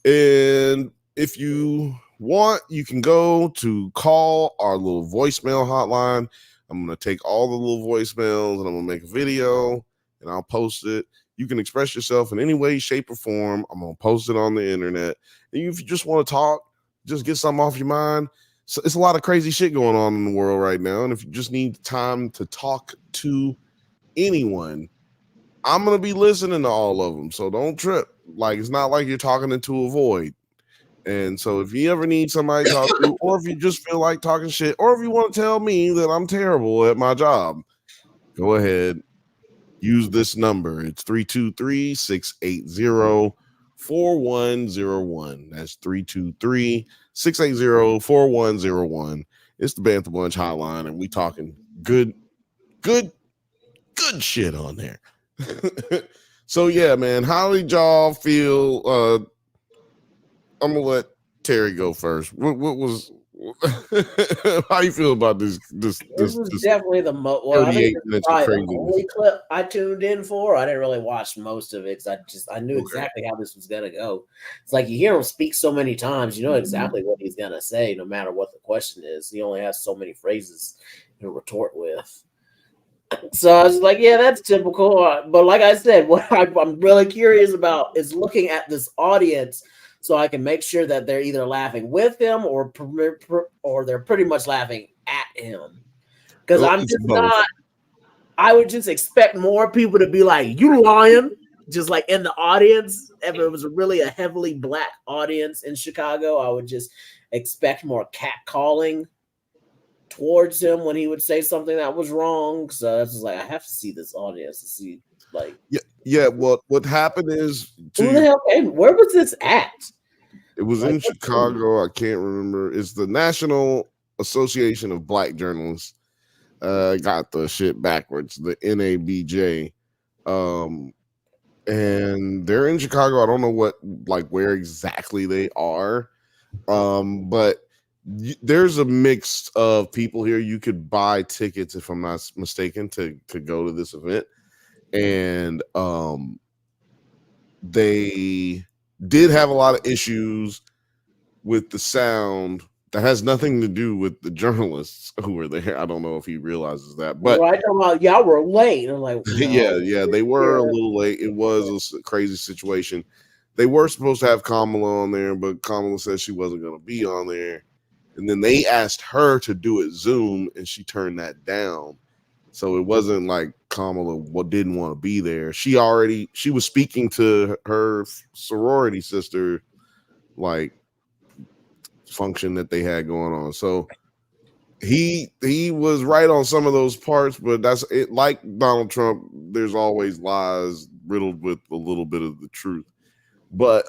And if you want, you can go to call our little voicemail hotline. I'm going to take all the little voicemails and I'm going to make a video and I'll post it. You can express yourself in any way, shape, or form. I'm going to post it on the internet. And if you just want to talk, just get something off your mind. So it's a lot of crazy shit going on in the world right now. And if you just need time to talk to anyone, I'm going to be listening to all of them. So don't trip. Like, it's not like you're talking into a void. And so if you ever need somebody to talk to, or if you just feel like talking shit, or if you want to tell me that I'm terrible at my job, go ahead. Use this number. It's 323-680-4101. That's 323-680-4101. It's the Bantha Bunch hotline, and we talking good shit on there. So yeah, man, how did y'all feel? I'm gonna let Terry go first. What was how you feel about this This was definitely the most. Well, I think this is probably the only clip I tuned in for. I didn't really watch most of it because I knew exactly how this was gonna go. It's like you hear him speak so many times, you know exactly what he's gonna say, no matter what the question is. He only has so many phrases to retort with. So I was like, yeah, that's typical. But like I said, what I'm really curious about is looking at this audience, so I can make sure that they're either laughing with him or they're pretty much laughing at him. Because I'm just not. I would just expect more people to be like, "You lying," just like in the audience. If it was really a heavily black audience in Chicago, I would just expect more catcalling towards him when he would say something that was wrong. So that's just like, I have to see this audience to see, like, yeah. What happened is, who the hell came? Where was this at? It was in Chicago. I can't remember. It's the National Association of Black Journalists. Got the shit backwards. The NABJ. And they're in Chicago. I don't know where exactly they are. But there's a mix of people here. You could buy tickets, if I'm not mistaken, to go to this event. And they did have a lot of issues with the sound that has nothing to do with the journalists who were there. I don't know if he realizes that, but right about y'all were late. I'm like, no, yeah, they were a little late. It was a crazy situation. They were supposed to have Kamala on there, but Kamala said she wasn't going to be on there. And then they asked her to do it Zoom, and she turned that down. So it wasn't like Kamala didn't want to be there. She was speaking to her sorority sister, like, function that they had going on. So he was right on some of those parts, but that's it. Like Donald Trump, there's always lies riddled with a little bit of the truth. But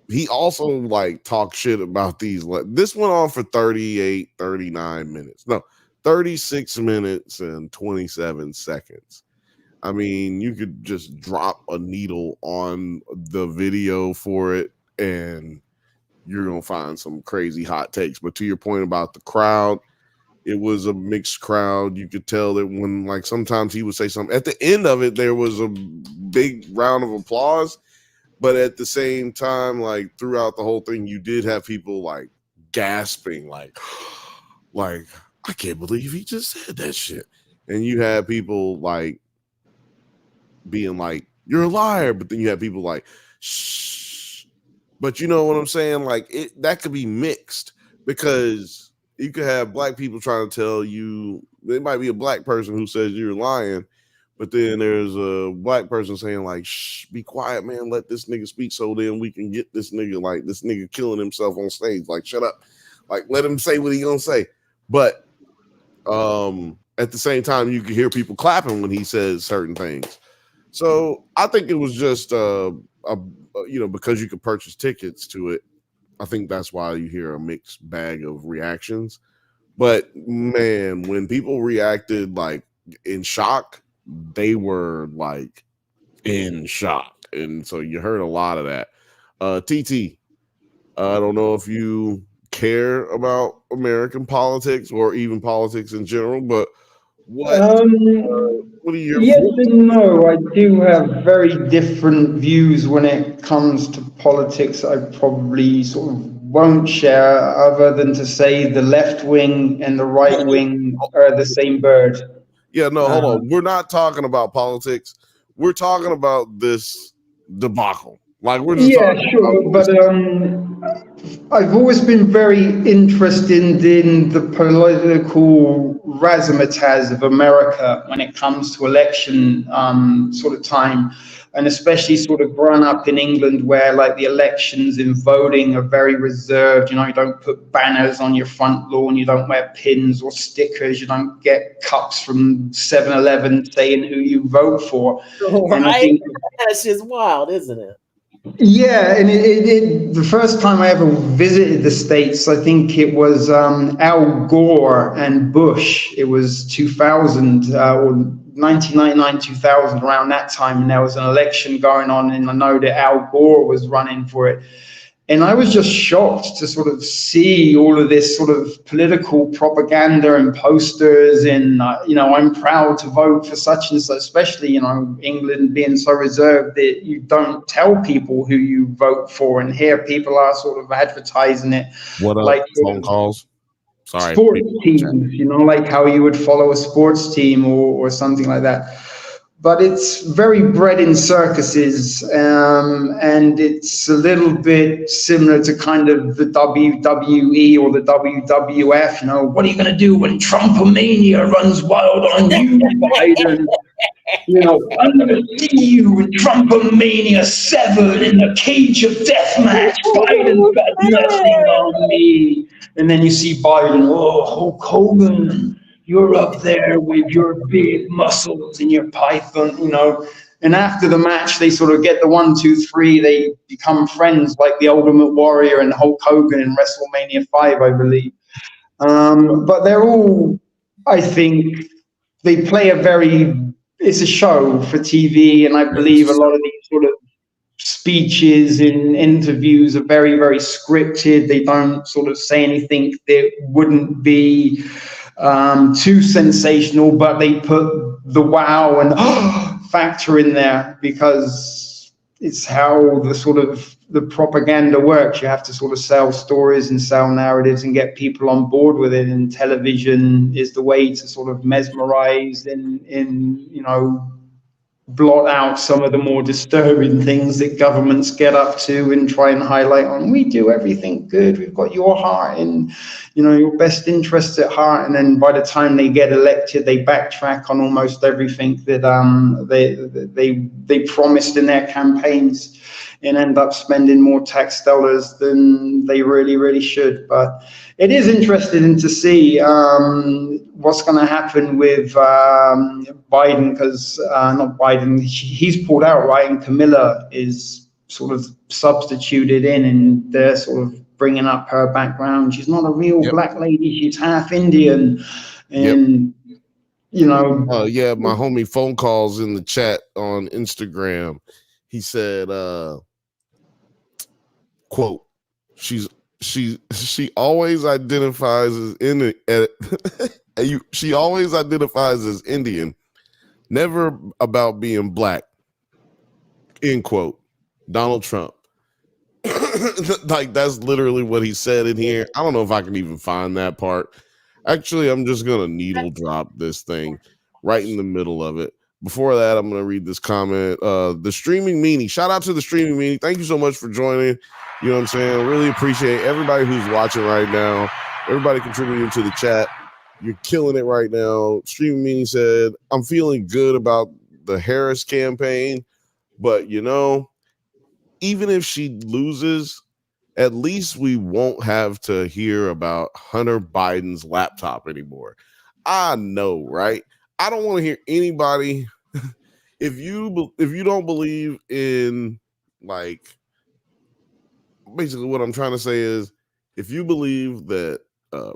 he also like talked shit about these. This went on for 39 minutes. No, 36 minutes and 27 seconds. I mean, you could just drop a needle on the video for it and you're going to find some crazy hot takes. But to your point about the crowd, it was a mixed crowd. You could tell that when, like, sometimes he would say something. At the end of it, there was a big round of applause. But at the same time, like, throughout the whole thing, you did have people, like, gasping, like, I can't believe he just said that shit. And you had people, like, being like, you're a liar. But then you have people like, shh. But you know what I'm saying? Like, that could be mixed because you could have black people trying to tell you, there might be a black person who says you're lying, but then there's a black person saying like, shh, be quiet, man, let this nigga speak so then we can get this nigga, like, this nigga killing himself on stage, like, shut up, like, let him say what he gonna say. But at the same time, you can hear people clapping when he says certain things. So I think it was just because you could purchase tickets to it. I think that's why you hear a mixed bag of reactions. But man, when people reacted like in shock, they were like in shock. And so you heard a lot of that. TT, I don't know if you care about American politics or even politics in general, but what are your yes and no. I do have very different views when it comes to politics. I probably sort of won't share, other than to say the left wing and the right wing are the same bird. Yeah, no, hold on. We're not talking about politics. We're talking about this debacle. Like, we're just sure, but I've always been very interested in the political razzmatazz of America when it comes to election sort of time, and especially sort of growing up in England where like the elections and voting are very reserved. You know, you don't put banners on your front lawn, you don't wear pins or stickers, you don't get cups from 7-Eleven saying who you vote for. Right? And I think that's just wild, isn't it? Yeah, and the first time I ever visited the States, I think it was Al Gore and Bush. It was 2000 or 1999, 2000, around that time, and there was an election going on, and I know that Al Gore was running for it. And I was just shocked to sort of see all of this sort of political propaganda and posters and, I'm proud to vote for such and such, especially, England being so reserved that you don't tell people who you vote for. And here people are sort of advertising it. What like phone calls? Sorry. Sports teams, like how you would follow a sports team or something like that. But it's very bred in circuses, and it's a little bit similar to kind of the WWE or the WWF. What are you going to do when Trumpomania runs wild on you, Biden? I'm going to see you in Trumpomania 7 in the cage of death match. Biden's got nothing on me. And then you see Biden, Hulk Hogan, you're up there with your big muscles and your python, And after the match, they sort of get the 1, 2, 3. They become friends like the Ultimate Warrior and Hulk Hogan in WrestleMania 5, I believe. But they're all, I think, they play it's a show for TV. And I believe a lot of these sort of speeches and interviews are very, very scripted. They don't sort of say anything that wouldn't be too sensational, but they put the wow and factor in there because it's how the propaganda works. You have to sort of sell stories and sell narratives and get people on board with it, and television is the way to sort of mesmerize and blot out some of the more disturbing things that governments get up to and try and highlight on. We do everything good. We've got your heart and, your best interests at heart. And then by the time they get elected, they backtrack on almost everything that they promised in their campaigns. and end up spending more tax dollars than they really should. But it is interesting to see what's going to happen with Biden, because not Biden, he's pulled out, right? And Kamala is sort of substituted in, and they're sort of bringing up her background. She's not a real black lady. She's half Indian. And, you know. Yeah, my homie Phone Calls in the chat on Instagram. He said, quote, she always identifies as she always identifies as Indian, never about being black, end quote. Donald Trump. Like, that's literally what he said in here. I don't know if I can even find that part. Actually, I'm just gonna needle drop this thing right in the middle of it. Before that, I'm gonna read this comment. The streaming meanie. Shout out to the streaming meanie. Thank you so much for joining. You know what I'm saying? Really appreciate everybody who's watching right now. Everybody contributing to the chat. You're killing it right now. Streaming meanie said, I'm feeling good about the Harris campaign, but you know, even if she loses, at least we won't have to hear about Hunter Biden's laptop anymore. I know, right? I don't want to hear anybody. If you don't believe in, like, basically what I'm trying to say is, if you believe that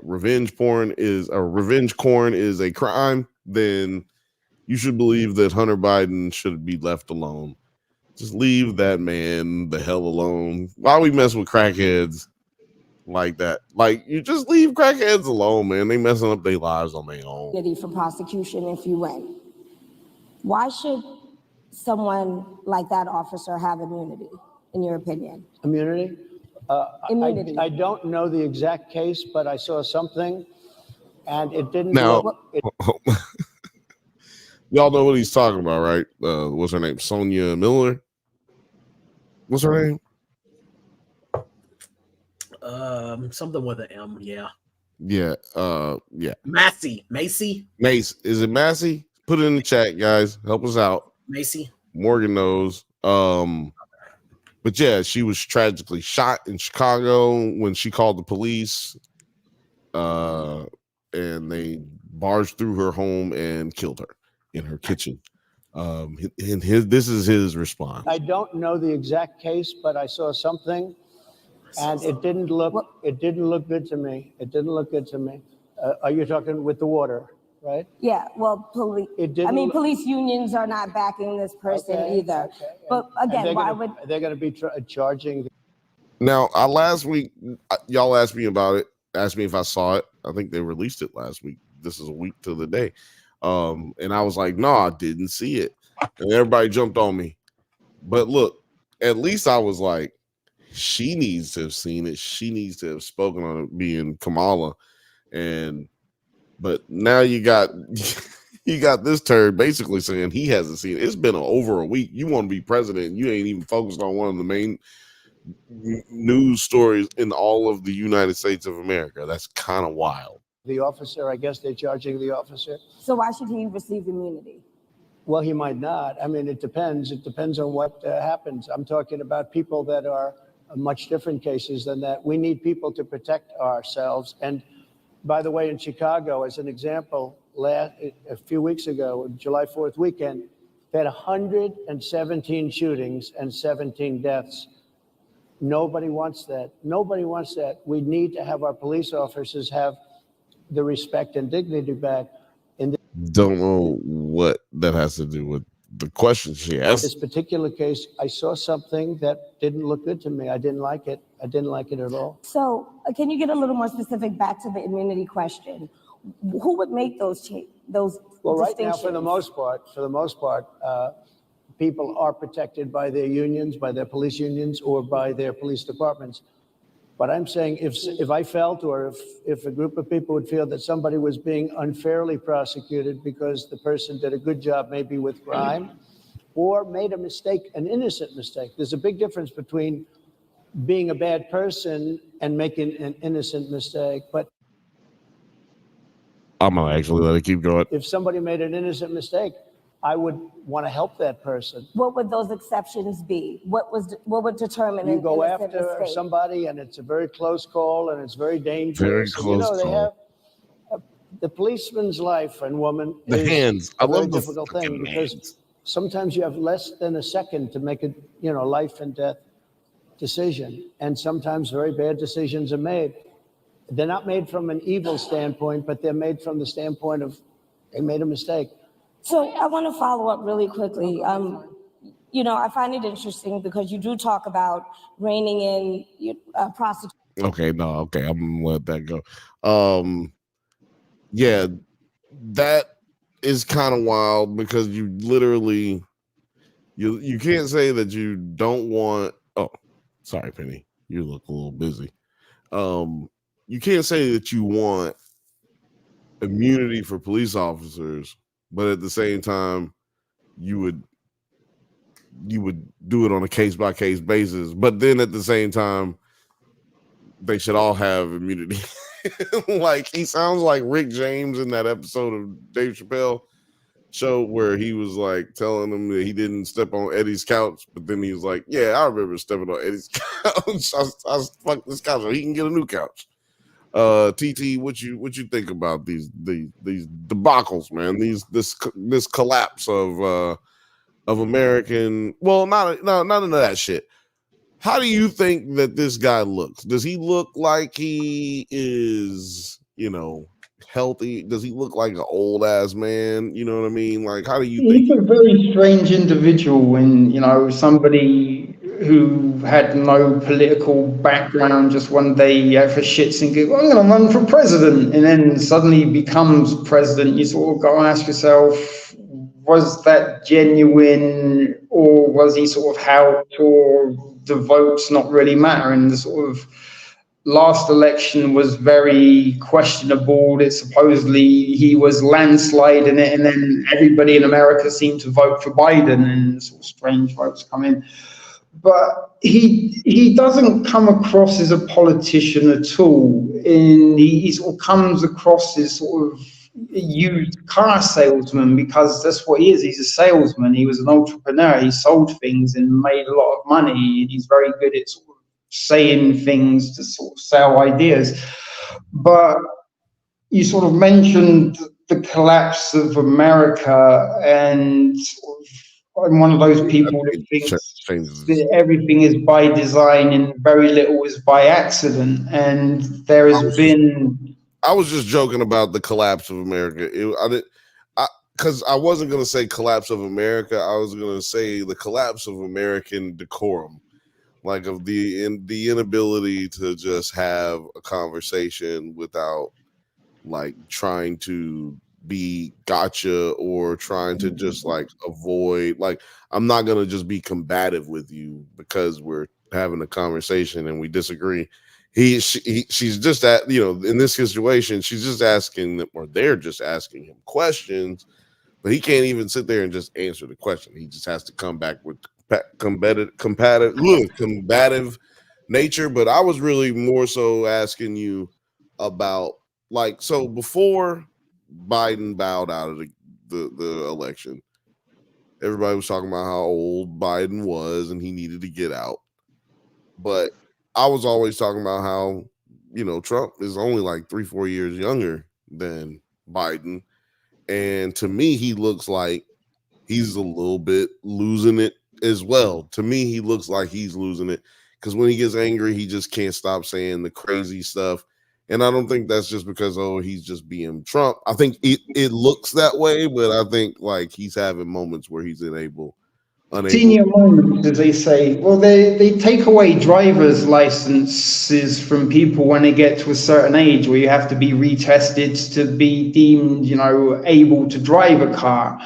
revenge corn is a crime, then you should believe that Hunter Biden should be left alone. Just leave that man the hell alone. Why we mess with crackheads like that? Like, you just leave crackheads alone, man. They messing up their lives on their own. For prosecution if you win. Why should someone like that officer have immunity, in your opinion? Immunity? Immunity. I don't know the exact case, but I saw something, and it didn't now, y'all know what he's talking about, right? What's her name? Sonia Miller? What's her name? Something with an M, yeah. Yeah. Macy. Mace. Is it Massey? Put it in the chat, guys. Help us out. Macy. Morgan knows. But yeah, she was tragically shot in Chicago when she called the police. And they barged through her home and killed her in her kitchen. This is his response. I don't know the exact case, but I saw something, and it didn't look good to me. It didn't look good to me. Are you talking with the water, right? Yeah, well, police unions are not backing this person either. Okay. But again, why would they're going to be charging? Now, last week, y'all asked me about it. Asked me if I saw it. I think they released it last week. This is a week to the day. And I was like, no, I didn't see it. And everybody jumped on me. But look, at least I was like, she needs to have seen it. She needs to have spoken on it, being Kamala. But now you got this turd basically saying he hasn't seen it. It's been over a week. You want to be president, and you ain't even focused on one of the main news stories in all of the United States of America. That's kind of wild. The officer, I guess they're charging the officer. So why should he receive immunity? Well, he might not. I mean, it depends. It depends on what happens. I'm talking about people that are much different cases than that. We need people to protect ourselves. And by the way, in Chicago, as an example, a few weeks ago, July 4th weekend, they had 117 shootings and 17 deaths. Nobody wants that. Nobody wants that. We need to have our police officers have the respect and dignity back. Don't know what that has to do with the question she asked. In this particular case, I saw something that didn't look good to me. I didn't like it. I didn't like it at all. So can you get a little more specific back to the immunity question? Who would make those well, right now, for the most part, people are protected by their unions, by their police unions, or by their police departments. But I'm saying if I felt, or if a group of people would feel that somebody was being unfairly prosecuted because the person did a good job maybe with crime or made a mistake, an innocent mistake. There's a big difference between being a bad person and making an innocent mistake. But I'm gonna actually let it keep going. If somebody made an innocent mistake, I would want to help that person. What would those exceptions be? What would determine You an go innocent after mistake? somebody and it's a very close call and it's very dangerous. Very And, close they call. have the policeman's life and woman The is hands. I a very love the difficult thing fucking because hands. sometimes you have less than a second to make a life and death decision, and sometimes very bad decisions are made. They're not made from an evil standpoint, but they're made from the standpoint of they made a mistake. So I want to follow up really quickly. I find it interesting because you do talk about reining in prostitution. Okay, I'm gonna let that go. Yeah, that is kind of wild because you literally you can't say that you don't want. Oh, sorry, Penny, you look a little busy. You can't say that you want immunity for police officers, but at the same time, you would do it on a case-by-case basis. But then at the same time, they should all have immunity. Like, he sounds like Rick James in that episode of Dave Chappelle show where he was like telling them that he didn't step on Eddie's couch, but then he was like, yeah, I remember stepping on Eddie's couch. I fucked this couch so he can get a new couch. TT, what you think about these debacles, man? This collapse of American, well, not none of that shit. How do you think that this guy looks? Does he look like he is, healthy? Does he look like an old ass man? You know what I mean? Like, how do you think? He's a very strange individual when, somebody who had no political background just one day for shits and giggles, I'm going to run for president, and then suddenly becomes president. You sort of got to ask yourself, was that genuine, or was he sort of helped, or the votes not really matter? And the sort of last election was very questionable. That supposedly he was landsliding it, and then everybody in America seemed to vote for Biden, and sort of strange votes come in. But he doesn't come across as a politician at all. And he sort of comes across as sort of a used car salesman, because that's what he is. He's a salesman. He was an entrepreneur. He sold things and made a lot of money. And he's very good at sort of saying things to sort of sell ideas. But you sort of mentioned the collapse of America, and I'm one of those people that thinks that everything is by design and very little is by accident. And there has been... I was just joking about the collapse of America. Because I wasn't going to say collapse of America. I was going to say the collapse of American decorum, like of the inability to just have a conversation without like trying to be gotcha or trying to just like avoid, like, I'm not going to just be combative with you because we're having a conversation and we disagree. She's just at, in this situation, she's just asking them, or they're just asking him questions, but he can't even sit there and just answer the question. He just has to come back with combative nature. But I was really more so asking you about, like, so before Biden bowed out of the election, everybody was talking about how old Biden was and he needed to get out. But I was always talking about how, Trump is only like 3-4 years younger than Biden. And to me, he looks like he's a little bit losing it as well. To me, he looks like he's losing it because when he gets angry, he just can't stop saying the crazy stuff. And I don't think that's just because, he's just being Trump. I think it looks that way, but I think like he's having moments where he's unable. Senior moments, as they say. Well, they take away driver's licenses from people when they get to a certain age where you have to be retested to be deemed, able to drive a car.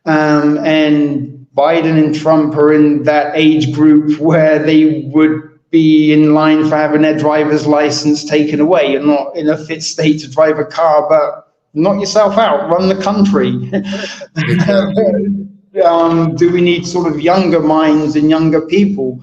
And Biden and Trump are in that age group where they would be in line for having their driver's license taken away. You're not in a fit state to drive a car, but knock yourself out, run the country. Do we need sort of younger minds and younger people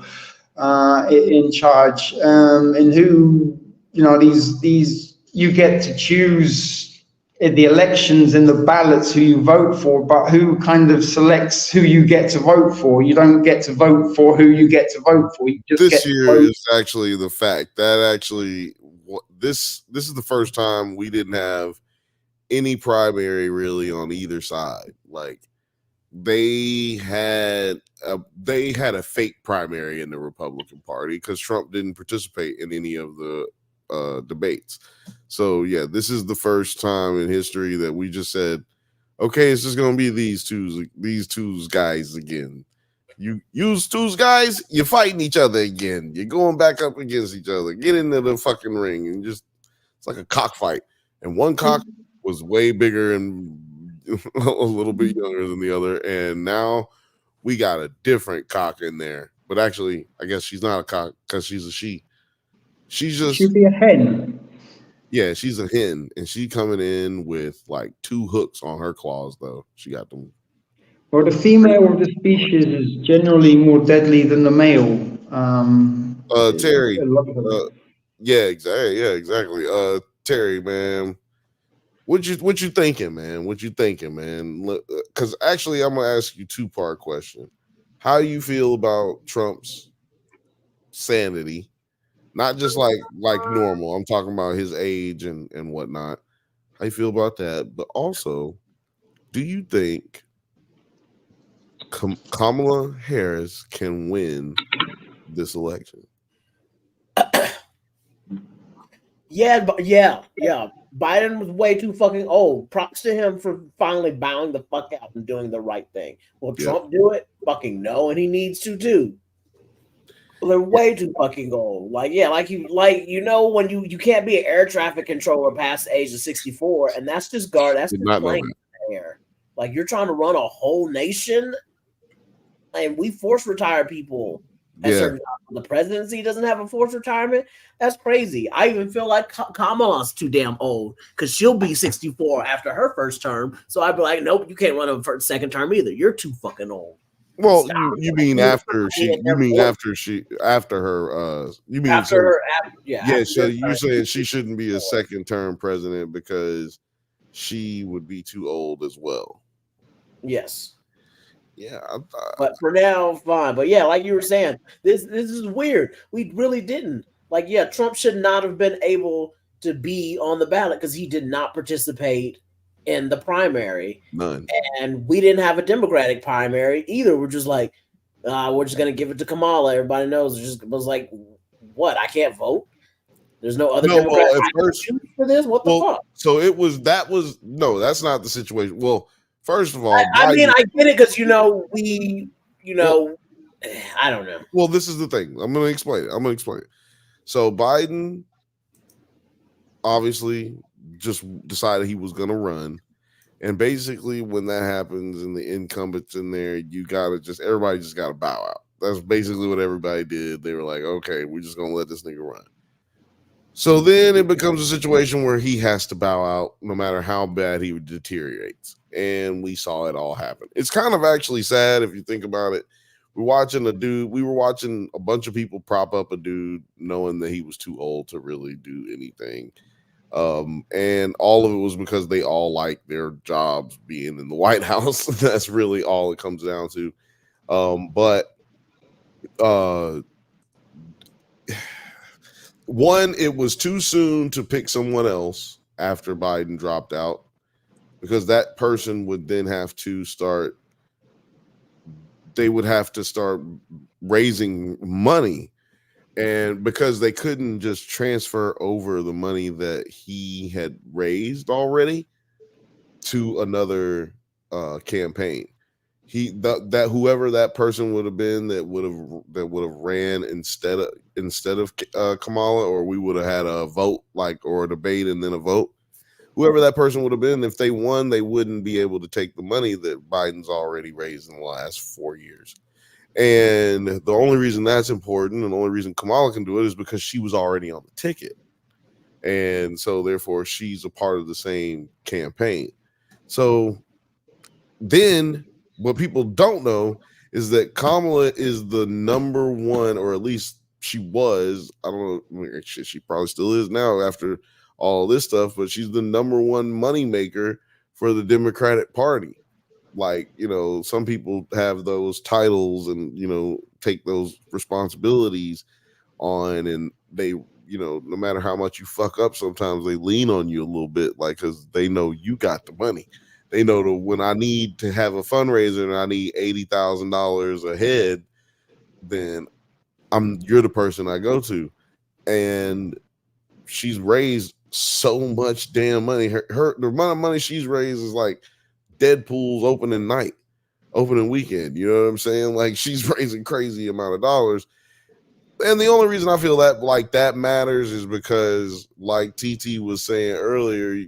in charge? And who, these you get to choose the elections and the ballots who you vote for, but who kind of selects who you get to vote for. You don't get to vote for who you get to vote for. You just This get year to vote. is actually the fact that actually this is the first time we didn't have any primary really on either side. Like they had a fake primary in the Republican Party because Trump didn't participate in any of the debates. So yeah, this is the first time in history that we just said, okay, it's just gonna be these two guys again. You use two guys, you're fighting each other again. You're going back up against each other. Get into the fucking ring and just it's like a cockfight. And one cock was way bigger and a little bit younger than the other, and now we got a different cock in there. But actually, I guess she's not a cock because she's a she. She's just Should be a hen. yeah, she's a hen, and she coming in with like 2 hooks on her claws. Though she got them. Well, the female of the species is generally more deadly than the male. Terry. A lot of them. Yeah, exactly. Yeah, exactly. Terry, man. What you thinking, man? What you thinking, man? Because actually, I'm gonna ask you 2-part question. How you feel about Trump's sanity? Not just like normal. I'm talking about his age and whatnot. How you feel about that? But also, do you think Kamala Harris can win this election? Yeah. Biden was way too fucking old. Props to him for finally bowing the fuck out and doing the right thing. Will Trump do it? Fucking no, and he needs to too. Well, they're way too fucking old. Like when you can't be an air traffic controller past the age of 64, and that's just that's just playing air. Like you're trying to run a whole nation, and we force retire people. The presidency doesn't have a forced retirement. That's crazy. I even feel like Kamala's too damn old because she'll be 64 after her first term. So I'd be like, nope, you can't run a second term either. You're too fucking old. Well, you mean after her? So you're saying she shouldn't be a second term president because she would be too old as well. Yes. Yeah, but for now, fine. But yeah, like you were saying, this is weird. We really didn't. Like, yeah, Trump should not have been able to be on the ballot because he did not participate in the primary. None. And we didn't have a Democratic primary either. We're just like, we're just gonna give it to Kamala. Everybody knows. It just was like, what? I can't vote. There's no other Democratic for this. What the fuck? So that's not the situation. Well. First of all, I mean, I get it because I don't know. Well, this is the thing. I'm going to explain it. So Biden obviously just decided he was going to run, and basically when that happens and the incumbents in there, everybody just got to bow out. That's basically what everybody did. They were like, okay, we're just going to let this nigga run. So then it becomes a situation where he has to bow out no matter how bad he deteriorates. And we saw it all happen. It's kind of actually sad if you think about it. We were watching a bunch of people prop up a dude knowing that he was too old to really do anything. And all of it was because they all like their jobs being in the White House. That's really all it comes down to. One, it was too soon to pick someone else after Biden dropped out because that person would then have to start raising money. And because they couldn't just transfer over the money that he had raised already to another campaign. Whoever that person would have been that would have ran instead of Kamala, or we would have had a vote or a debate and then a vote. Whoever that person would have been, if they won, they wouldn't be able to take the money that Biden's already raised in the last 4 years. And the only reason that's important, and the only reason Kamala can do it, is because she was already on the ticket, and so therefore she's a part of the same campaign. So then. What people don't know is that Kamala is the number one, or at least she was. I don't know. She probably still is now after all this stuff, but she's the number one moneymaker for the Democratic Party. Like, you know, some people have those titles and, you know, take those responsibilities on, and they, you know, no matter how much you fuck up, sometimes they lean on you a little bit, like, because they know you got the money. They know that when I need to have a fundraiser and I need $80,000 a head, then you're the person I go to. And she's raised so much damn money. The amount of money she's raised is like Deadpool's opening weekend. You know what I'm saying? Like, she's raising crazy amount of dollars. And the only reason I feel that like that matters is because, like TT was saying earlier,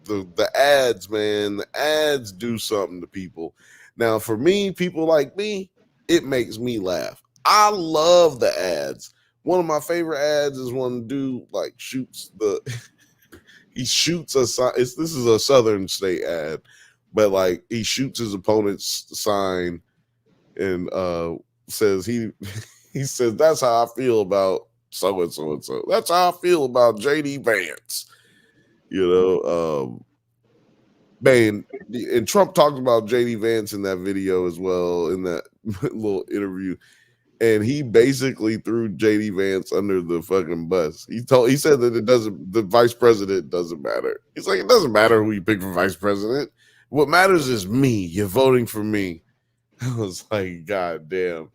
the ads, man, the ads do something to people. Now, for me, people like me, it makes me laugh. I love the ads. One of my favorite ads is one dude like shoots he shoots a sign. This is a Southern State ad, but like he shoots his opponent's sign and says he says, that's how I feel about so and so and so. That's how I feel about JD Vance. You know, man, and Trump talked about JD Vance in that video as well, in that little interview. And he basically threw JD Vance under the fucking bus. He said that the vice president doesn't matter. He's like, it doesn't matter who you pick for vice president. What matters is me. You're voting for me. I was like, God damn.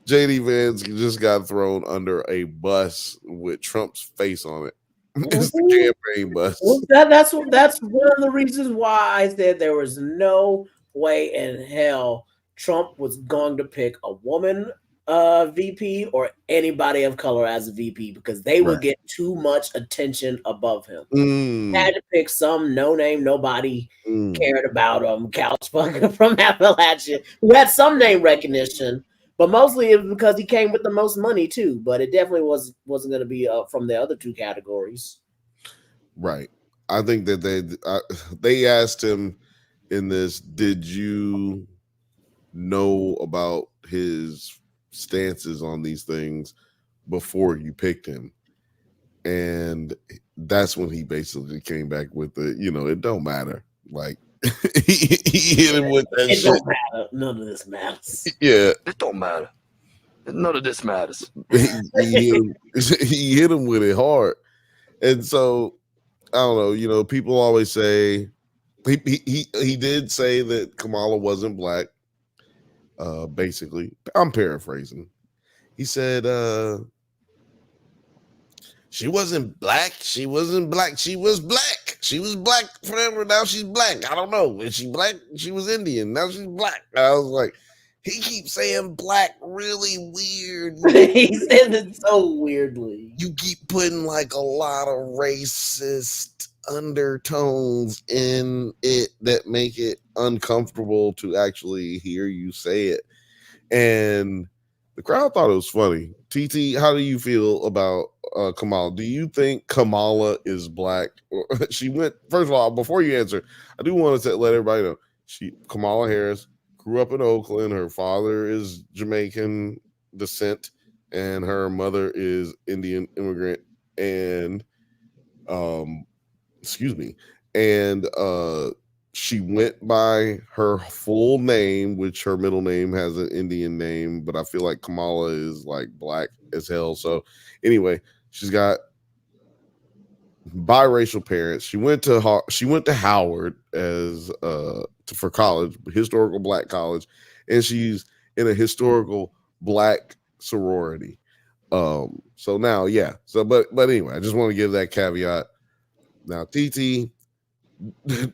JD Vance just got thrown under a bus with Trump's face on it. It's the campaign bus. Well, that's one of the reasons why I said there was no way in hell Trump was going to pick a woman VP or anybody of color as a VP, because they would get too much attention above him. Had to pick some no-name, nobody cared about him, couch fucker from Appalachia, who had some name recognition, but mostly it was because he came with the most money too. But it definitely wasn't going to be from the other two categories. Right. I think that they asked him in this, did you know about his stances on these things before you picked him? And that's when he basically came back with it don't matter. Like, he hit him with that shit. Don't matter. None of this matters. Yeah. It don't matter. None of this matters. he hit him with it hard. And so, I don't know, people always say, he did say that Kamala wasn't black. Basically, I'm paraphrasing. He said, she wasn't black. She wasn't black. She was black. She was black forever. Now she's black. I don't know. Is she black? She was Indian. Now she's black. I was like, he keeps saying black really weird. He said it so weirdly. You keep putting like a lot of racist undertones in it that make it uncomfortable to actually hear you say it. And the crowd thought it was funny. TT, how do you feel about Kamala? Do you think Kamala is black? She went, first of all, before you answer, I do want to let everybody know, Kamala Harris grew up in Oakland. Her father is Jamaican descent and her mother is Indian immigrant. And she went by her full name, which her middle name has an Indian name, but I feel like Kamala is like black as hell. So anyway, she's got biracial parents. She went to Howard as for college, historical black college, and she's in a historical black sorority. So now, yeah. So but anyway, I just want to give that caveat. Now, TT,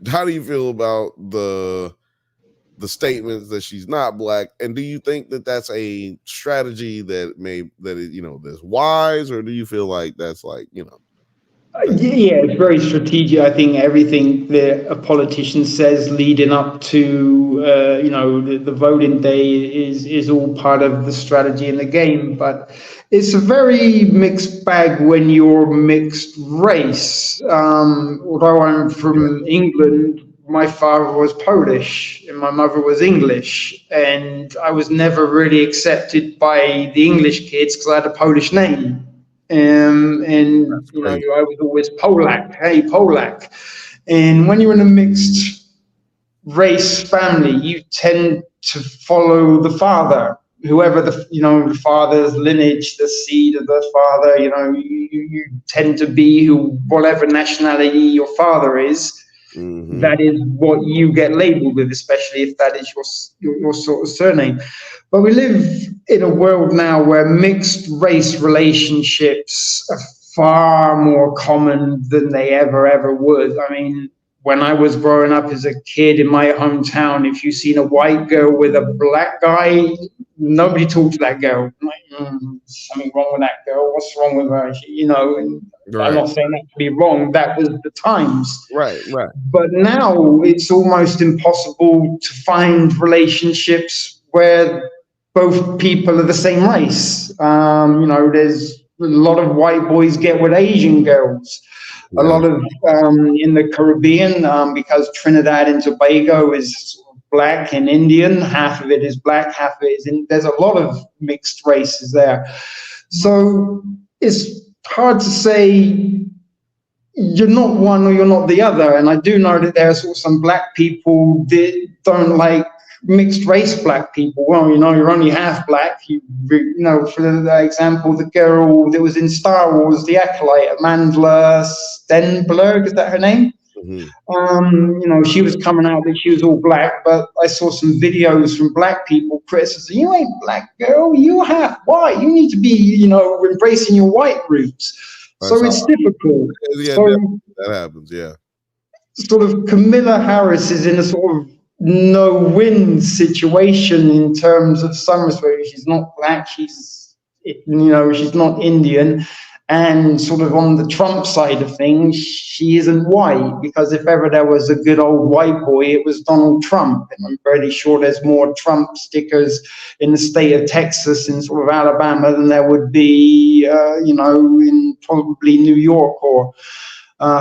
how do you feel about the statements that she's not black, and do you think that that's a strategy that's wise, or do you feel like that's like Yeah, it's very strategic. I think everything that a politician says leading up to the voting day is all part of the strategy in the game. But it's a very mixed bag when you're mixed race. Although I'm from England, my father was Polish and my mother was English, and I was never really accepted by the English kids because I had a Polish name. And you know, I was always Polak, hey Polak. And when you're in a mixed race family, you tend to follow the father, whoever the father's lineage, the seed of the father. You know, you tend to be whatever nationality your father is. Mm-hmm. That is what you get labeled with, especially if that is your sort of surname. But we live in a world now where mixed race relationships are far more common than they ever was. I mean, when I was growing up as a kid in my hometown, if you seen a white girl with a black guy, nobody talked to that girl. Like, something wrong with that girl. What's wrong with her? And Right. I'm not saying that to be wrong. That was the times. Right. But now it's almost impossible to find relationships where both people are the same race. There's a lot of white boys get with Asian girls. Yeah. A lot of in the Caribbean, because Trinidad and Tobago is black and Indian, half of it is black, half of it is Indian. There's a lot of mixed races there. So it's hard to say you're not one or you're not the other. And I do know that there are some black people that don't like mixed race black people. Well, you're only half black. For the example, the girl that was in Star Wars, the Acolyte, Amandla Stenberg, is that her name? Mm-hmm. She was coming out that she was all black, but I saw some videos from black people criticizing, you ain't black, girl, you half white. You need to be, embracing your white roots. So it's difficult. Yeah, so that happens, yeah. Sort of Kamala Harris is in a sort of no-win situation in terms of some respects. She's not black, she's not Indian, and sort of on the Trump side of things, she isn't white, because if ever there was a good old white boy, it was Donald Trump. And I'm pretty sure there's more Trump stickers in the state of Texas and sort of Alabama than there would be, in probably New York or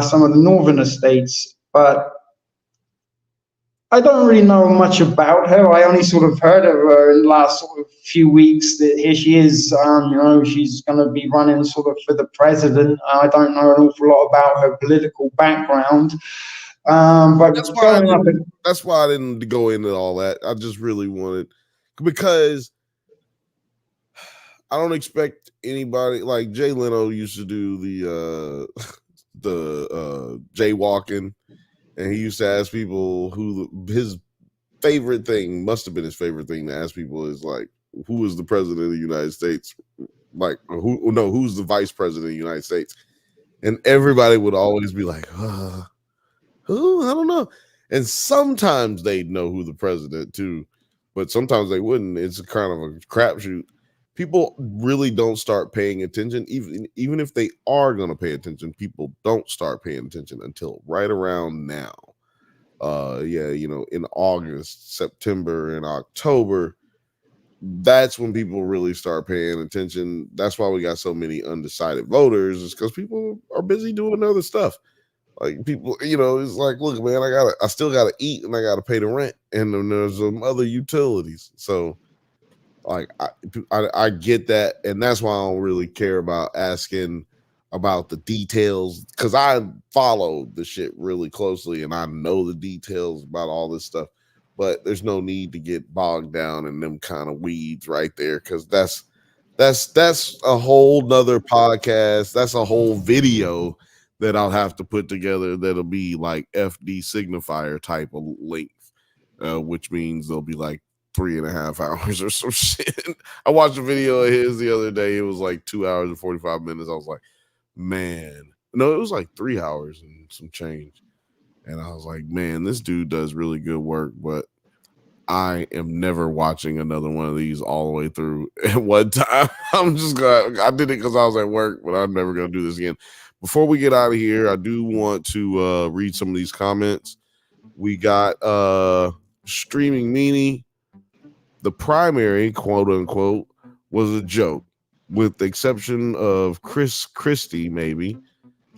some of the northern states. But I don't really know much about her. I only sort of heard of her in the last sort of few weeks that here she is, she's going to be running sort of for the president. I don't know an awful lot about her political background. But that's why I didn't go into all that. I just really wanted, because I don't expect anybody, like Jay Leno used to do the jaywalking. And he used to ask people who his favorite thing, must have been his favorite thing to ask people, is like, who is the president of the United States? Like, who's the vice president of the United States? And everybody would always be like, who? I don't know. And sometimes they'd know who the president too, but sometimes they wouldn't. It's a kind of a crapshoot. People really don't start paying attention, even if they are going to pay attention. People don't start paying attention until right around now. In August, September, and October, that's when people really start paying attention. That's why we got so many undecided voters, is because people are busy doing other stuff. Like, people, it's like, look, man, I still gotta eat, and I gotta pay the rent, and then there's some other utilities. So, like, I get that, and that's why I don't really care about asking about the details, because I follow the shit really closely and I know the details about all this stuff. But there's no need to get bogged down in them kind of weeds right there, because that's a whole nother podcast. That's a whole video that I'll have to put together that'll be like FD signifier type of length, which means they'll be like 3.5 hours or some shit. I watched a video of his the other day. It was like 2 hours and 45 minutes. I was like, man, no, it was like 3 hours and some change. And I was like, man, this dude does really good work, but I am never watching another one of these all the way through at one time. I did it because I was at work, but I'm never going to do this again. Before we get out of here, I do want to read some of these comments. We got Streaming Meanie. The primary, quote unquote, was a joke, with the exception of Chris Christie, maybe.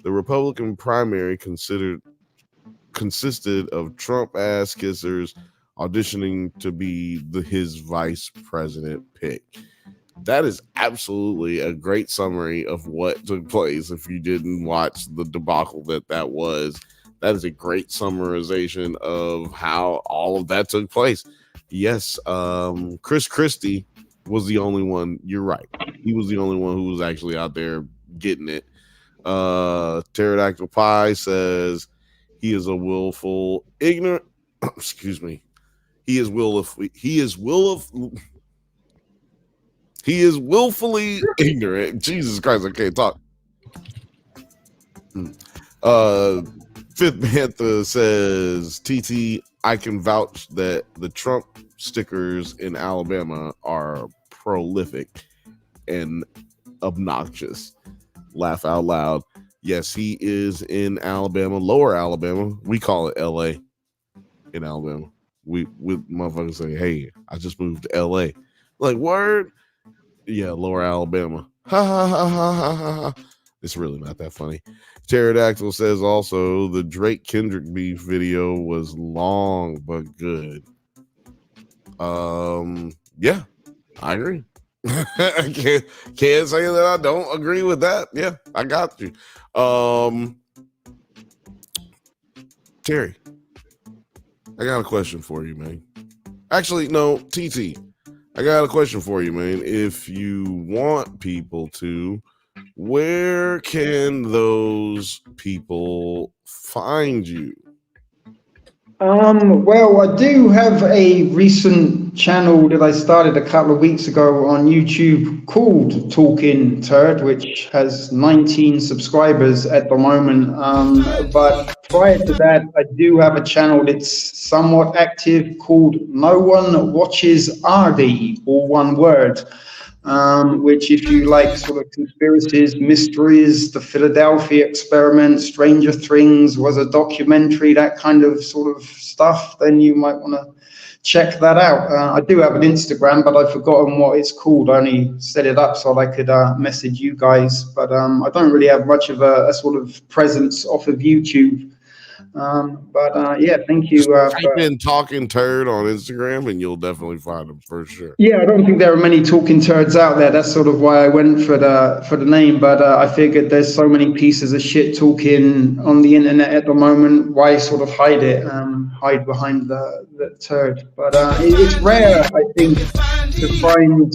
The Republican primary consisted of Trump ass kissers auditioning to be his vice president pick. that is absolutely a great summary of what took place. If you didn't watch the debacle that was, that is a great summarization of how all of that took place. Yes, Chris Christie was the only one. You're right. He was the only one who was actually out there getting it. Pterodactyl Pie says he is a willful ignorant. Excuse me. He is willfully ignorant. Jesus Christ, I can't talk. Fifth Bantha says, TT, I can vouch that the Trump stickers in Alabama are prolific and obnoxious. Laugh out loud. Yes, he is in Alabama, lower Alabama. We call it LA in Alabama. We motherfuckers say, hey, I just moved to LA. Like, word? Yeah, lower Alabama. Ha ha ha ha ha ha. It's really not that funny. Pterodactyl says also the Drake Kendrick beef video was long but good. Yeah, I agree. I can't say that I don't agree with that. Yeah, I got you. Terry, I got a question for you, man. Actually, no, TT, I got a question for you, man. If you want people to, where can those people find you? Well, I do have a recent channel that I started a couple of weeks ago on YouTube called Talking Turd, which has 19 subscribers at the moment. But prior to that, I do have a channel that's somewhat active called No One Watches RD, all one word. Which, if you like sort of conspiracies, mysteries, the Philadelphia experiment, Stranger Things was a documentary, that kind of sort of stuff, then you might want to check that out. I do have an Instagram, but I've forgotten what it's called. I only set it up so I could message you guys, but I don't really have much of a sort of presence off of YouTube. Yeah, thank you. Type in Talking Turd on Instagram and you'll definitely find them for sure. Yeah, I don't think there are many talking turds out there. That's sort of why I went for the name. But I figured there's so many pieces of shit talking on the internet at the moment. Why sort of hide it? Hide behind the turd. But it's rare, I think, to find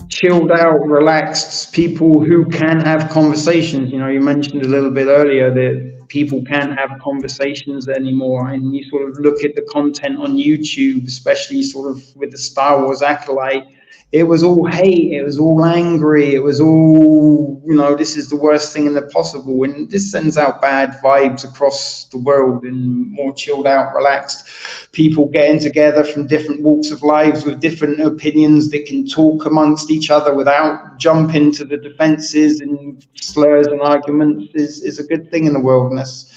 chilled out, relaxed people who can have conversations. You know, you mentioned a little bit earlier that people can't have conversations anymore, and you sort of look at the content on YouTube, especially sort of with the Star Wars acolyte. It was all hate, it was all angry, it was all, you know, this is the worst thing in the possible, and this sends out bad vibes across the world. And more chilled out, relaxed people getting together from different walks of lives with different opinions that can talk amongst each other without jumping to the defenses and slurs and arguments is a good thing in the world. And that's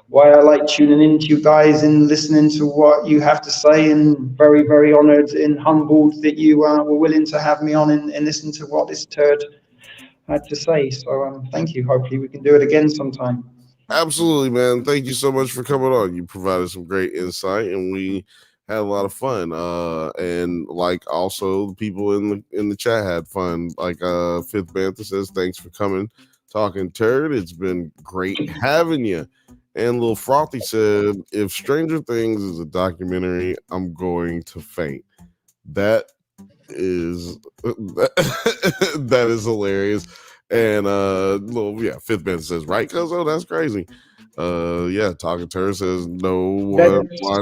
why I like tuning into you guys and listening to what you have to say, and very, very honored and humbled that you were willing to have me on and listen to what this turd had to say. So thank you. Hopefully we can do it again sometime. Absolutely, man. Thank you so much for coming on. You provided some great insight and we had a lot of fun. And like also the people in the chat had fun. Like Fifth Bantha says, thanks for coming, Talking Turd. It's been great having you. And Lil Frothy said, if Stranger Things is a documentary, I'm going to faint. That is that is hilarious. And Fifth Bantha says, right, Cuzzo? That's crazy. Talking Turd says no.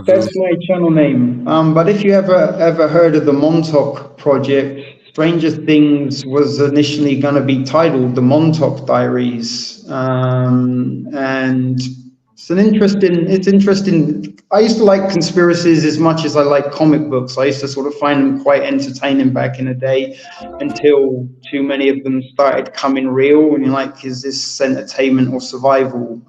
That's my channel name. But if you ever heard of the Montauk Project, Stranger Things was initially going to be titled the Montauk Diaries, and it's interesting. I used to like conspiracies as much as I like comic books. I used to sort of find them quite entertaining back in the day, until too many of them started coming real, and you're like, is this entertainment or survival?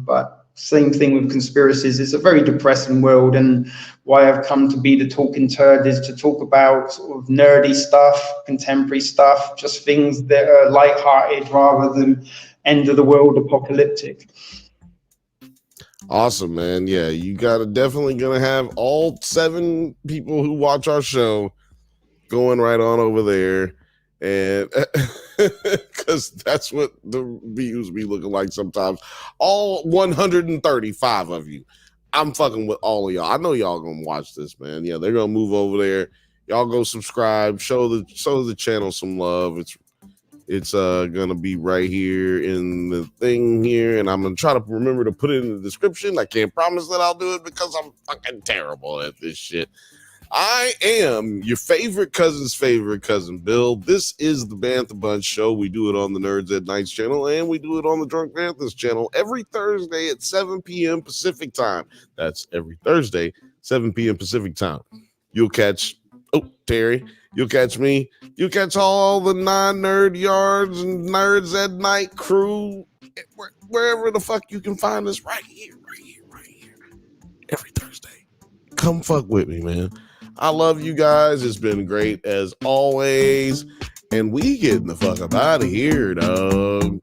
But same thing with conspiracies. It's a very depressing world, and why I've come to be the Talking Turd is to talk about sort of nerdy stuff, contemporary stuff, just things that are lighthearted rather than end of the world apocalyptic. Awesome, man. Yeah, you definitely gonna have all 7 people who watch our show going right on over there And because that's what the views be looking like sometimes. All 135 of you. I'm fucking with all of y'all. I know y'all gonna watch this, man. Yeah, they're gonna move over there. Y'all go subscribe, show the channel some love. It's gonna be right here in the thing here, and I'm gonna try to remember to put it in the description. I can't promise that I'll do it because I'm fucking terrible at this shit. I am your favorite cousin's favorite cousin, Bill. This is the Bantha Bunch Show. We do it on the Nerds at Nights channel, and we do it on the Drunk Banthas channel every Thursday at 7 p.m. Pacific time. That's every Thursday, 7 p.m. Pacific time. You'll catch, Terry, you'll catch me. You'll catch all the non-nerd yards and Nerds at Night crew, wherever the fuck you can find us, right here, every Thursday. Come fuck with me, man. I love you guys. It's been great as always. And we getting the fuck up out of here, dog.